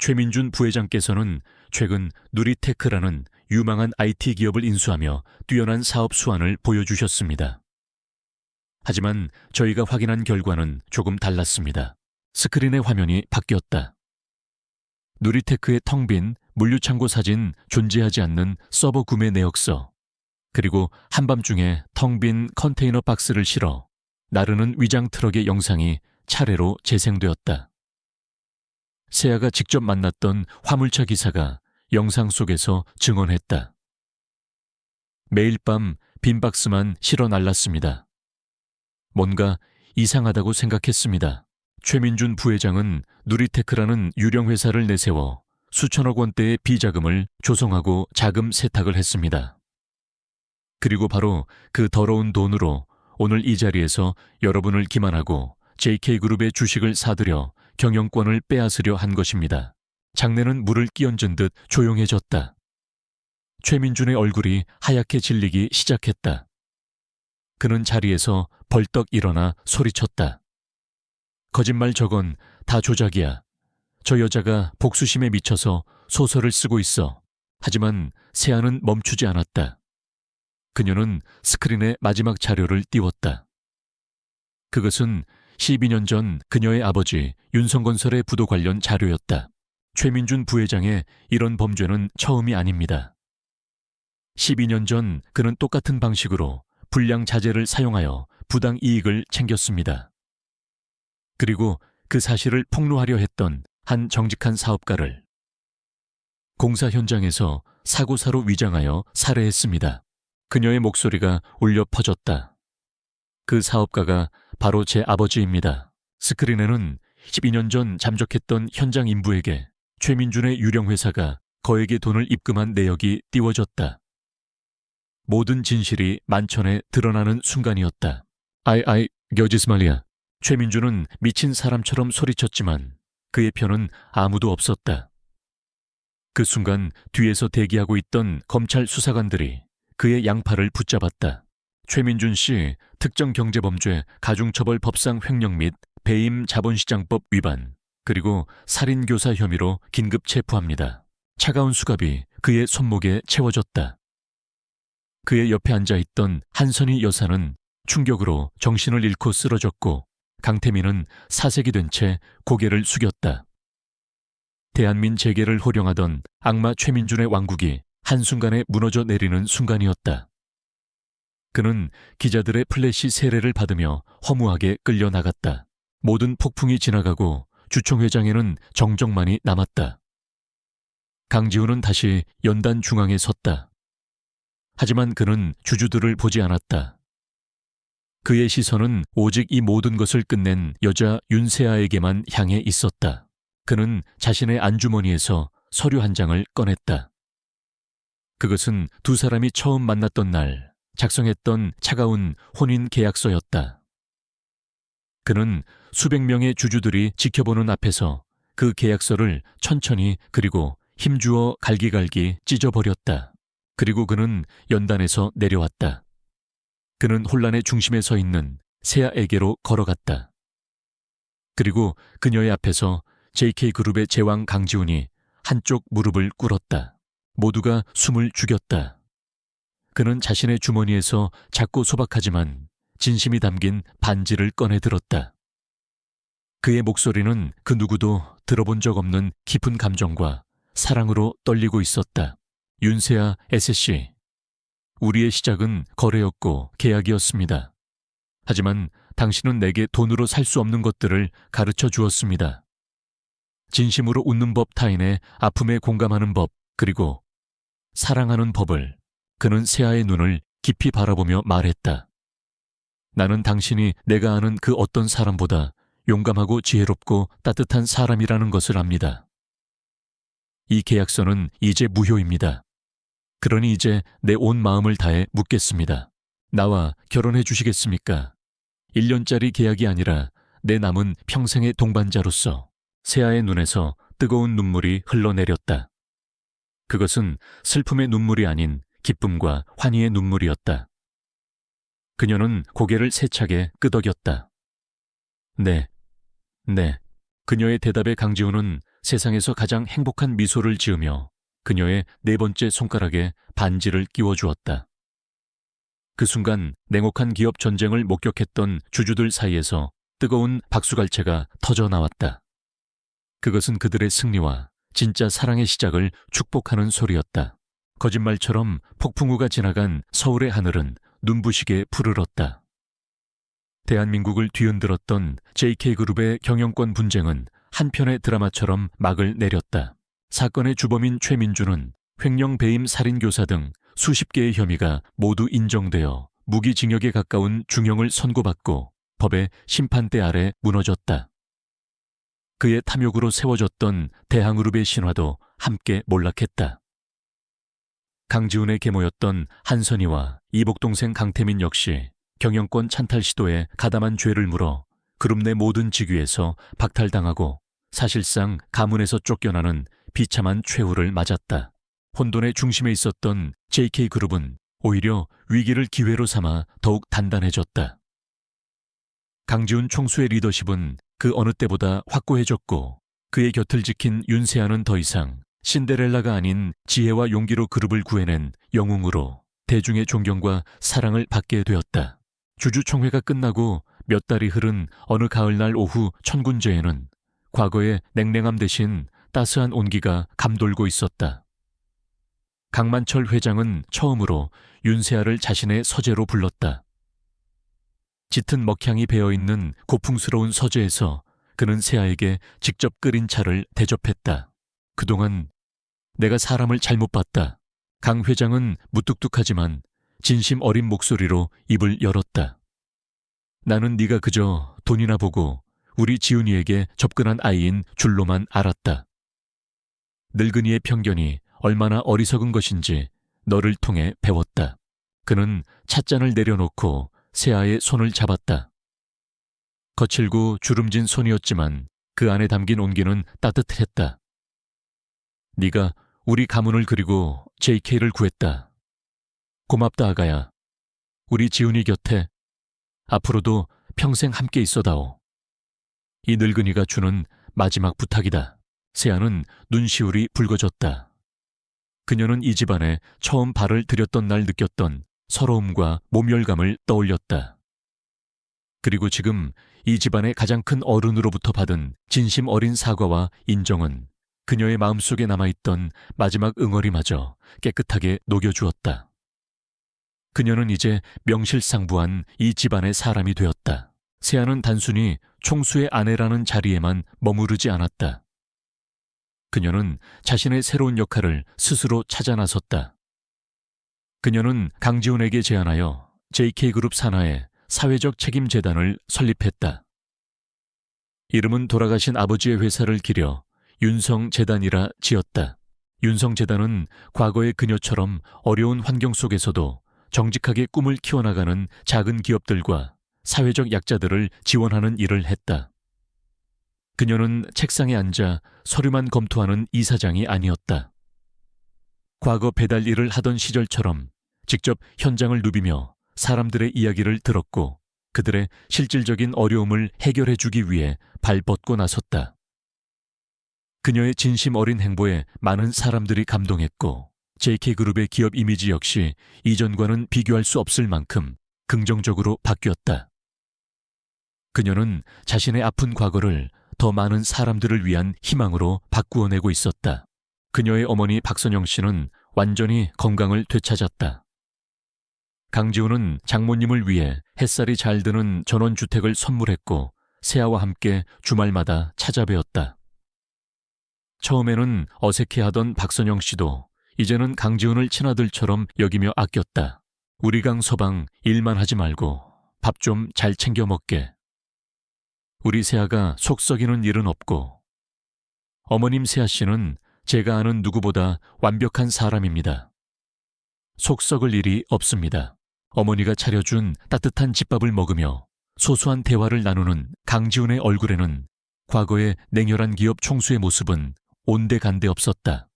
최민준 부회장께서는 최근 누리테크라는 유망한 IT 기업을 인수하며 뛰어난 사업 수완을 보여주셨습니다. 하지만 저희가 확인한 결과는 조금 달랐습니다. 스크린의 화면이 바뀌었다. 누리테크의 텅 빈 물류창고 사진, 존재하지 않는 서버 구매 내역서, 그리고 한밤중에 텅 빈 컨테이너 박스를 실어 나르는 위장 트럭의 영상이 차례로 재생되었다. 세아가 직접 만났던 화물차 기사가 영상 속에서 증언했다. 매일 밤 빈 박스만 실어 날랐습니다. 뭔가 이상하다고 생각했습니다. 최민준 부회장은 누리테크라는 유령 회사를 내세워 수천억 원대의 비자금을 조성하고 자금 세탁을 했습니다. 그리고 바로 그 더러운 돈으로 오늘 이 자리에서 여러분을 기만하고 JK그룹의 주식을 사들여 경영권을 빼앗으려 한 것입니다. 장내는 물을 끼얹은 듯 조용해졌다. 최민준의 얼굴이 하얗게 질리기 시작했다. 그는 자리에서 벌떡 일어나 소리쳤다. 거짓말 저건 다 조작이야. 저 여자가 복수심에 미쳐서 소설을 쓰고 있어. 하지만 세아는 멈추지 않았다. 그녀는 스크린에 마지막 자료를 띄웠다. 그것은 12년 전 그녀의 아버지 윤성건설의 부도 관련 자료였다. 최민준 부회장의 이런 범죄는 처음이 아닙니다. 12년 전 그는 똑같은 방식으로 불량 자재를 사용하여 부당 이익을 챙겼습니다. 그리고 그 사실을 폭로하려 했던 한 정직한 사업가를 공사 현장에서 사고사로 위장하여 살해했습니다. 그녀의 목소리가 울려 퍼졌다. 그 사업가가 바로 제 아버지입니다. 스크린에는 12년 전 잠적했던 현장 인부에게 최민준의 유령 회사가 거액의 돈을 입금한 내역이 띄워졌다. 모든 진실이 만천에 드러나는 순간이었다. 거짓 말이야. 최민준은 미친 사람처럼 소리쳤지만 그의 편은 아무도 없었다. 그 순간 뒤에서 대기하고 있던 검찰 수사관들이 그의 양팔을 붙잡았다. 최민준 씨 특정경제범죄 가중처벌법상 횡령 및 배임 자본시장법 위반, 그리고 살인교사 혐의로 긴급 체포합니다. 차가운 수갑이 그의 손목에 채워졌다. 그의 옆에 앉아있던 한선희 여사는 충격으로 정신을 잃고 쓰러졌고 강태민은 사색이 된 채 고개를 숙였다. 대한민 재계를 호령하던 악마 최민준의 왕국이 한순간에 무너져 내리는 순간이었다. 그는 기자들의 플래시 세례를 받으며 허무하게 끌려나갔다. 모든 폭풍이 지나가고 주총 회장에는 정적만이 남았다. 강지훈은 다시 연단 중앙에 섰다. 하지만 그는 주주들을 보지 않았다. 그의 시선은 오직 이 모든 것을 끝낸 여자 윤세아에게만 향해 있었다. 그는 자신의 안주머니에서 서류 한 장을 꺼냈다. 그것은 두 사람이 처음 만났던 날 작성했던 차가운 혼인 계약서였다. 그는 수백 명의 주주들이 지켜보는 앞에서 그 계약서를 천천히 그리고 힘주어 갈기갈기 찢어버렸다. 그리고 그는 연단에서 내려왔다. 그는 혼란의 중심에 서 있는 세아에게로 걸어갔다. 그리고 그녀의 앞에서 JK그룹의 제왕 강지훈이 한쪽 무릎을 꿇었다. 모두가 숨을 죽였다. 그는 자신의 주머니에서 작고 소박하지만 진심이 담긴 반지를 꺼내 들었다. 그의 목소리는 그 누구도 들어본 적 없는 깊은 감정과 사랑으로 떨리고 있었다. 윤세아 SC, 우리의 시작은 거래였고 계약이었습니다. 하지만 당신은 내게 돈으로 살 수 없는 것들을 가르쳐 주었습니다. 진심으로 웃는 법, 타인의 아픔에 공감하는 법, 그리고 사랑하는 법을. 그는 세아의 눈을 깊이 바라보며 말했다. 나는 당신이 내가 아는 그 어떤 사람보다 용감하고 지혜롭고 따뜻한 사람이라는 것을 압니다. 이 계약서는 이제 무효입니다. 그러니 이제 내 온 마음을 다해 묻겠습니다. 나와 결혼해 주시겠습니까? 1년짜리 계약이 아니라 내 남은 평생의 동반자로서. 세아의 눈에서 뜨거운 눈물이 흘러내렸다. 그것은 슬픔의 눈물이 아닌 기쁨과 환희의 눈물이었다. 그녀는 고개를 세차게 끄덕였다. 네. 그녀의 대답에 강지훈은 세상에서 가장 행복한 미소를 지으며 그녀의 네 번째 손가락에 반지를 끼워주었다. 그 순간 냉혹한 기업 전쟁을 목격했던 주주들 사이에서 뜨거운 박수갈채가 터져 나왔다. 그것은 그들의 승리와 진짜 사랑의 시작을 축복하는 소리였다. 거짓말처럼 폭풍우가 지나간 서울의 하늘은 눈부시게 푸르렀다. 대한민국을 뒤흔들었던 JK그룹의 경영권 분쟁은 한편의 드라마처럼 막을 내렸다. 사건의 주범인 최민주는 횡령 배임 살인교사 등 수십 개의 혐의가 모두 인정되어 무기징역에 가까운 중형을 선고받고 법의 심판대 아래 무너졌다. 그의 탐욕으로 세워졌던 대항그룹의 신화도 함께 몰락했다. 강지훈의 계모였던 한선희와 이복동생 강태민 역시 경영권 찬탈 시도에 가담한 죄를 물어 그룹 내 모든 직위에서 박탈당하고 사실상 가문에서 쫓겨나는 비참한 최후를 맞았다. 혼돈의 중심에 있었던 JK그룹은 오히려 위기를 기회로 삼아 더욱 단단해졌다. 강지훈 총수의 리더십은 그 어느 때보다 확고해졌고 그의 곁을 지킨 윤세아는 더 이상 신데렐라가 아닌 지혜와 용기로 그룹을 구해낸 영웅으로 대중의 존경과 사랑을 받게 되었다. 주주총회가 끝나고 몇 달이 흐른 어느 가을날 오후 천군제에는 과거의 냉랭함 대신 따스한 온기가 감돌고 있었다. 강만철 회장은 처음으로 윤세아를 자신의 서재로 불렀다. 짙은 먹향이 배어있는 고풍스러운 서재에서 그는 세아에게 직접 끓인 차를 대접했다. 그동안 내가 사람을 잘못 봤다. 강 회장은 무뚝뚝하지만 진심 어린 목소리로 입을 열었다. 나는 네가 그저 돈이나 보고 우리 지훈이에게 접근한 아이인 줄로만 알았다. 늙은이의 편견이 얼마나 어리석은 것인지 너를 통해 배웠다. 그는 찻잔을 내려놓고 세아의 손을 잡았다. 거칠고 주름진 손이었지만 그 안에 담긴 온기는 따뜻했다. 네가 우리 가문을 그리고 JK를 구했다. 고맙다 아가야. 우리 지훈이 곁에 앞으로도 평생 함께 있어다오. 이 늙은이가 주는 마지막 부탁이다. 세아는 눈시울이 붉어졌다. 그녀는 이 집안에 처음 발을 들였던 날 느꼈던 서러움과 모멸감을 떠올렸다. 그리고 지금 이 집안의 가장 큰 어른으로부터 받은 진심 어린 사과와 인정은 그녀의 마음속에 남아있던 마지막 응어리마저 깨끗하게 녹여주었다. 그녀는 이제 명실상부한 이 집안의 사람이 되었다. 세아는 단순히 총수의 아내라는 자리에만 머무르지 않았다. 그녀는 자신의 새로운 역할을 스스로 찾아 나섰다. 그녀는 강지훈에게 제안하여 JK그룹 산하에 사회적 책임재단을 설립했다. 이름은 돌아가신 아버지의 회사를 기려 윤성재단이라 지었다. 윤성재단은 과거의 그녀처럼 어려운 환경 속에서도 정직하게 꿈을 키워나가는 작은 기업들과 사회적 약자들을 지원하는 일을 했다. 그녀는 책상에 앉아 서류만 검토하는 이사장이 아니었다. 과거 배달 일을 하던 시절처럼 직접 현장을 누비며 사람들의 이야기를 들었고 그들의 실질적인 어려움을 해결해 주기 위해 발벗고 나섰다. 그녀의 진심 어린 행보에 많은 사람들이 감동했고 JK그룹의 기업 이미지 역시 이전과는 비교할 수 없을 만큼 긍정적으로 바뀌었다. 그녀는 자신의 아픈 과거를 더 많은 사람들을 위한 희망으로 바꾸어내고 있었다. 그녀의 어머니 박선영 씨는 완전히 건강을 되찾았다. 강지훈은 장모님을 위해 햇살이 잘 드는 전원주택을 선물했고 세아와 함께 주말마다 찾아뵈었다. 처음에는 어색해하던 박선영 씨도 이제는 강지훈을 친아들처럼 여기며 아꼈다. 우리 강 서방 일만 하지 말고 밥 좀 잘 챙겨 먹게. 우리 세아가 속 썩이는 일은 없고 어머님 세아 씨는 제가 아는 누구보다 완벽한 사람입니다. 속 썩을 일이 없습니다. 어머니가 차려준 따뜻한 집밥을 먹으며 소소한 대화를 나누는 강지훈의 얼굴에는 과거의 냉혈한 기업 총수의 모습은 온데간데 없었다.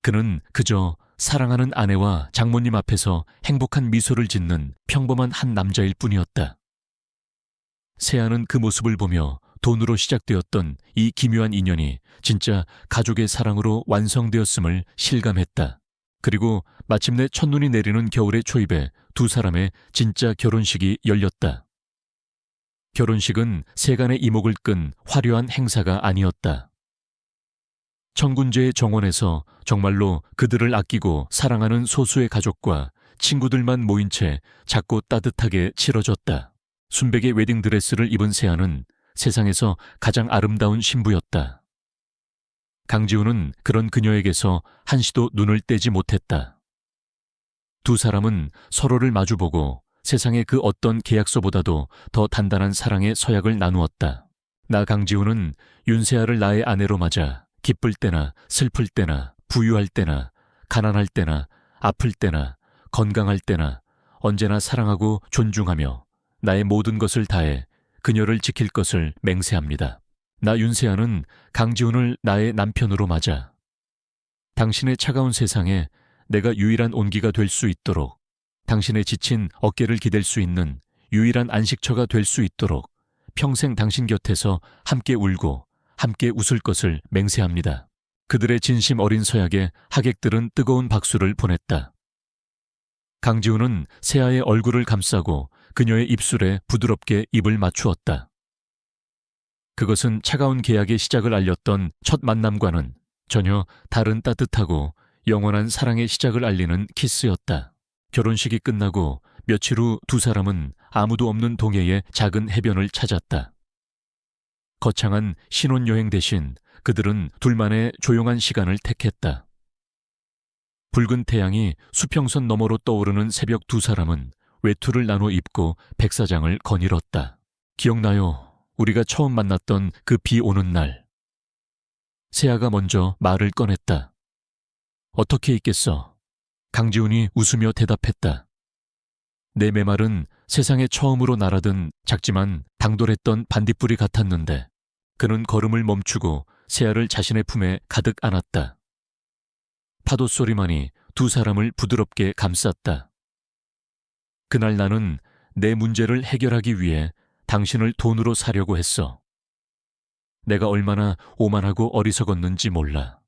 그는 그저 사랑하는 아내와 장모님 앞에서 행복한 미소를 짓는 평범한 한 남자일 뿐이었다. 세아는 그 모습을 보며 돈으로 시작되었던 이 기묘한 인연이 진짜 가족의 사랑으로 완성되었음을 실감했다. 그리고 마침내 첫눈이 내리는 겨울의 초입에 두 사람의 진짜 결혼식이 열렸다. 결혼식은 세간의 이목을 끈 화려한 행사가 아니었다. 천군제의 정원에서 정말로 그들을 아끼고 사랑하는 소수의 가족과 친구들만 모인 채 작고 따뜻하게 치러졌다. 순백의 웨딩드레스를 입은 세아는 세상에서 가장 아름다운 신부였다. 강지훈은 그런 그녀에게서 한시도 눈을 떼지 못했다. 두 사람은 서로를 마주보고 세상의 그 어떤 계약서보다도 더 단단한 사랑의 서약을 나누었다. 나 강지훈은 윤세아를 나의 아내로 맞아 기쁠 때나 슬플 때나 부유할 때나 가난할 때나 아플 때나 건강할 때나 언제나 사랑하고 존중하며 나의 모든 것을 다해 그녀를 지킬 것을 맹세합니다. 나 윤세아는 강지훈을 나의 남편으로 맞아 당신의 차가운 세상에 내가 유일한 온기가 될 수 있도록, 당신의 지친 어깨를 기댈 수 있는 유일한 안식처가 될 수 있도록 평생 당신 곁에서 함께 울고 함께 웃을 것을 맹세합니다. 그들의 진심 어린 서약에 하객들은 뜨거운 박수를 보냈다. 강지훈은 세아의 얼굴을 감싸고 그녀의 입술에 부드럽게 입을 맞추었다. 그것은 차가운 계약의 시작을 알렸던 첫 만남과는 전혀 다른 따뜻하고 영원한 사랑의 시작을 알리는 키스였다. 결혼식이 끝나고 며칠 후 두 사람은 아무도 없는 동해의 작은 해변을 찾았다. 거창한 신혼여행 대신 그들은 둘만의 조용한 시간을 택했다. 붉은 태양이 수평선 너머로 떠오르는 새벽 두 사람은 외투를 나눠 입고 백사장을 거닐었다. 기억나요? 우리가 처음 만났던 그 비 오는 날. 세아가 먼저 말을 꺼냈다. 어떻게 있겠어? 강지훈이 웃으며 대답했다. 내 메말은 세상에 처음으로 날아든 작지만 당돌했던 반딧불이 같았는데 그는 걸음을 멈추고 세아를 자신의 품에 가득 안았다. 파도 소리만이 두 사람을 부드럽게 감쌌다. 그날 나는 내 문제를 해결하기 위해 당신을 돈으로 사려고 했어. 내가 얼마나 오만하고 어리석었는지 몰라.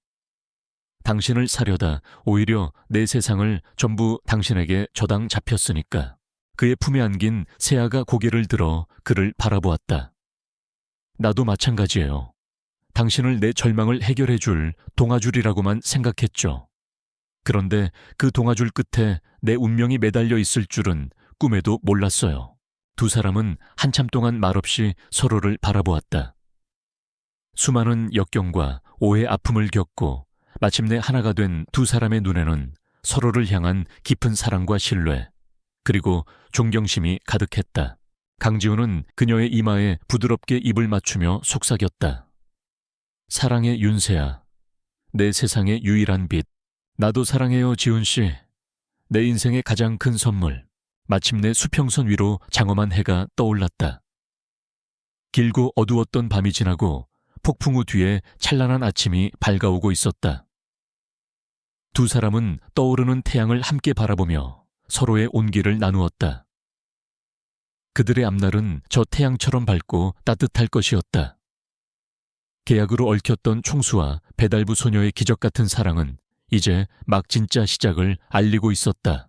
당신을 사려다 오히려 내 세상을 전부 당신에게 저당 잡혔으니까. 그의 품에 안긴 세아가 고개를 들어 그를 바라보았다. 나도 마찬가지예요. 당신을 내 절망을 해결해 줄 동아줄이라고만 생각했죠. 그런데 그 동아줄 끝에 내 운명이 매달려 있을 줄은 꿈에도 몰랐어요. 두 사람은 한참 동안 말없이 서로를 바라보았다. 수많은 역경과 오해 아픔을 겪고 마침내 하나가 된 두 사람의 눈에는 서로를 향한 깊은 사랑과 신뢰, 그리고 존경심이 가득했다. 강지훈은 그녀의 이마에 부드럽게 입을 맞추며 속삭였다. 사랑해 윤세아, 내 세상의 유일한 빛. 나도 사랑해요 지훈 씨. 내 인생의 가장 큰 선물. 마침내 수평선 위로 장엄한 해가 떠올랐다. 길고 어두웠던 밤이 지나고 폭풍 우 뒤에 찬란한 아침이 밝아오고 있었다. 두 사람은 떠오르는 태양을 함께 바라보며 서로의 온기를 나누었다. 그들의 앞날은 저 태양처럼 밝고 따뜻할 것이었다. 계약으로 얽혔던 총수와 배달부 소녀의 기적 같은 사랑은 이제 막 진짜 시작을 알리고 있었다.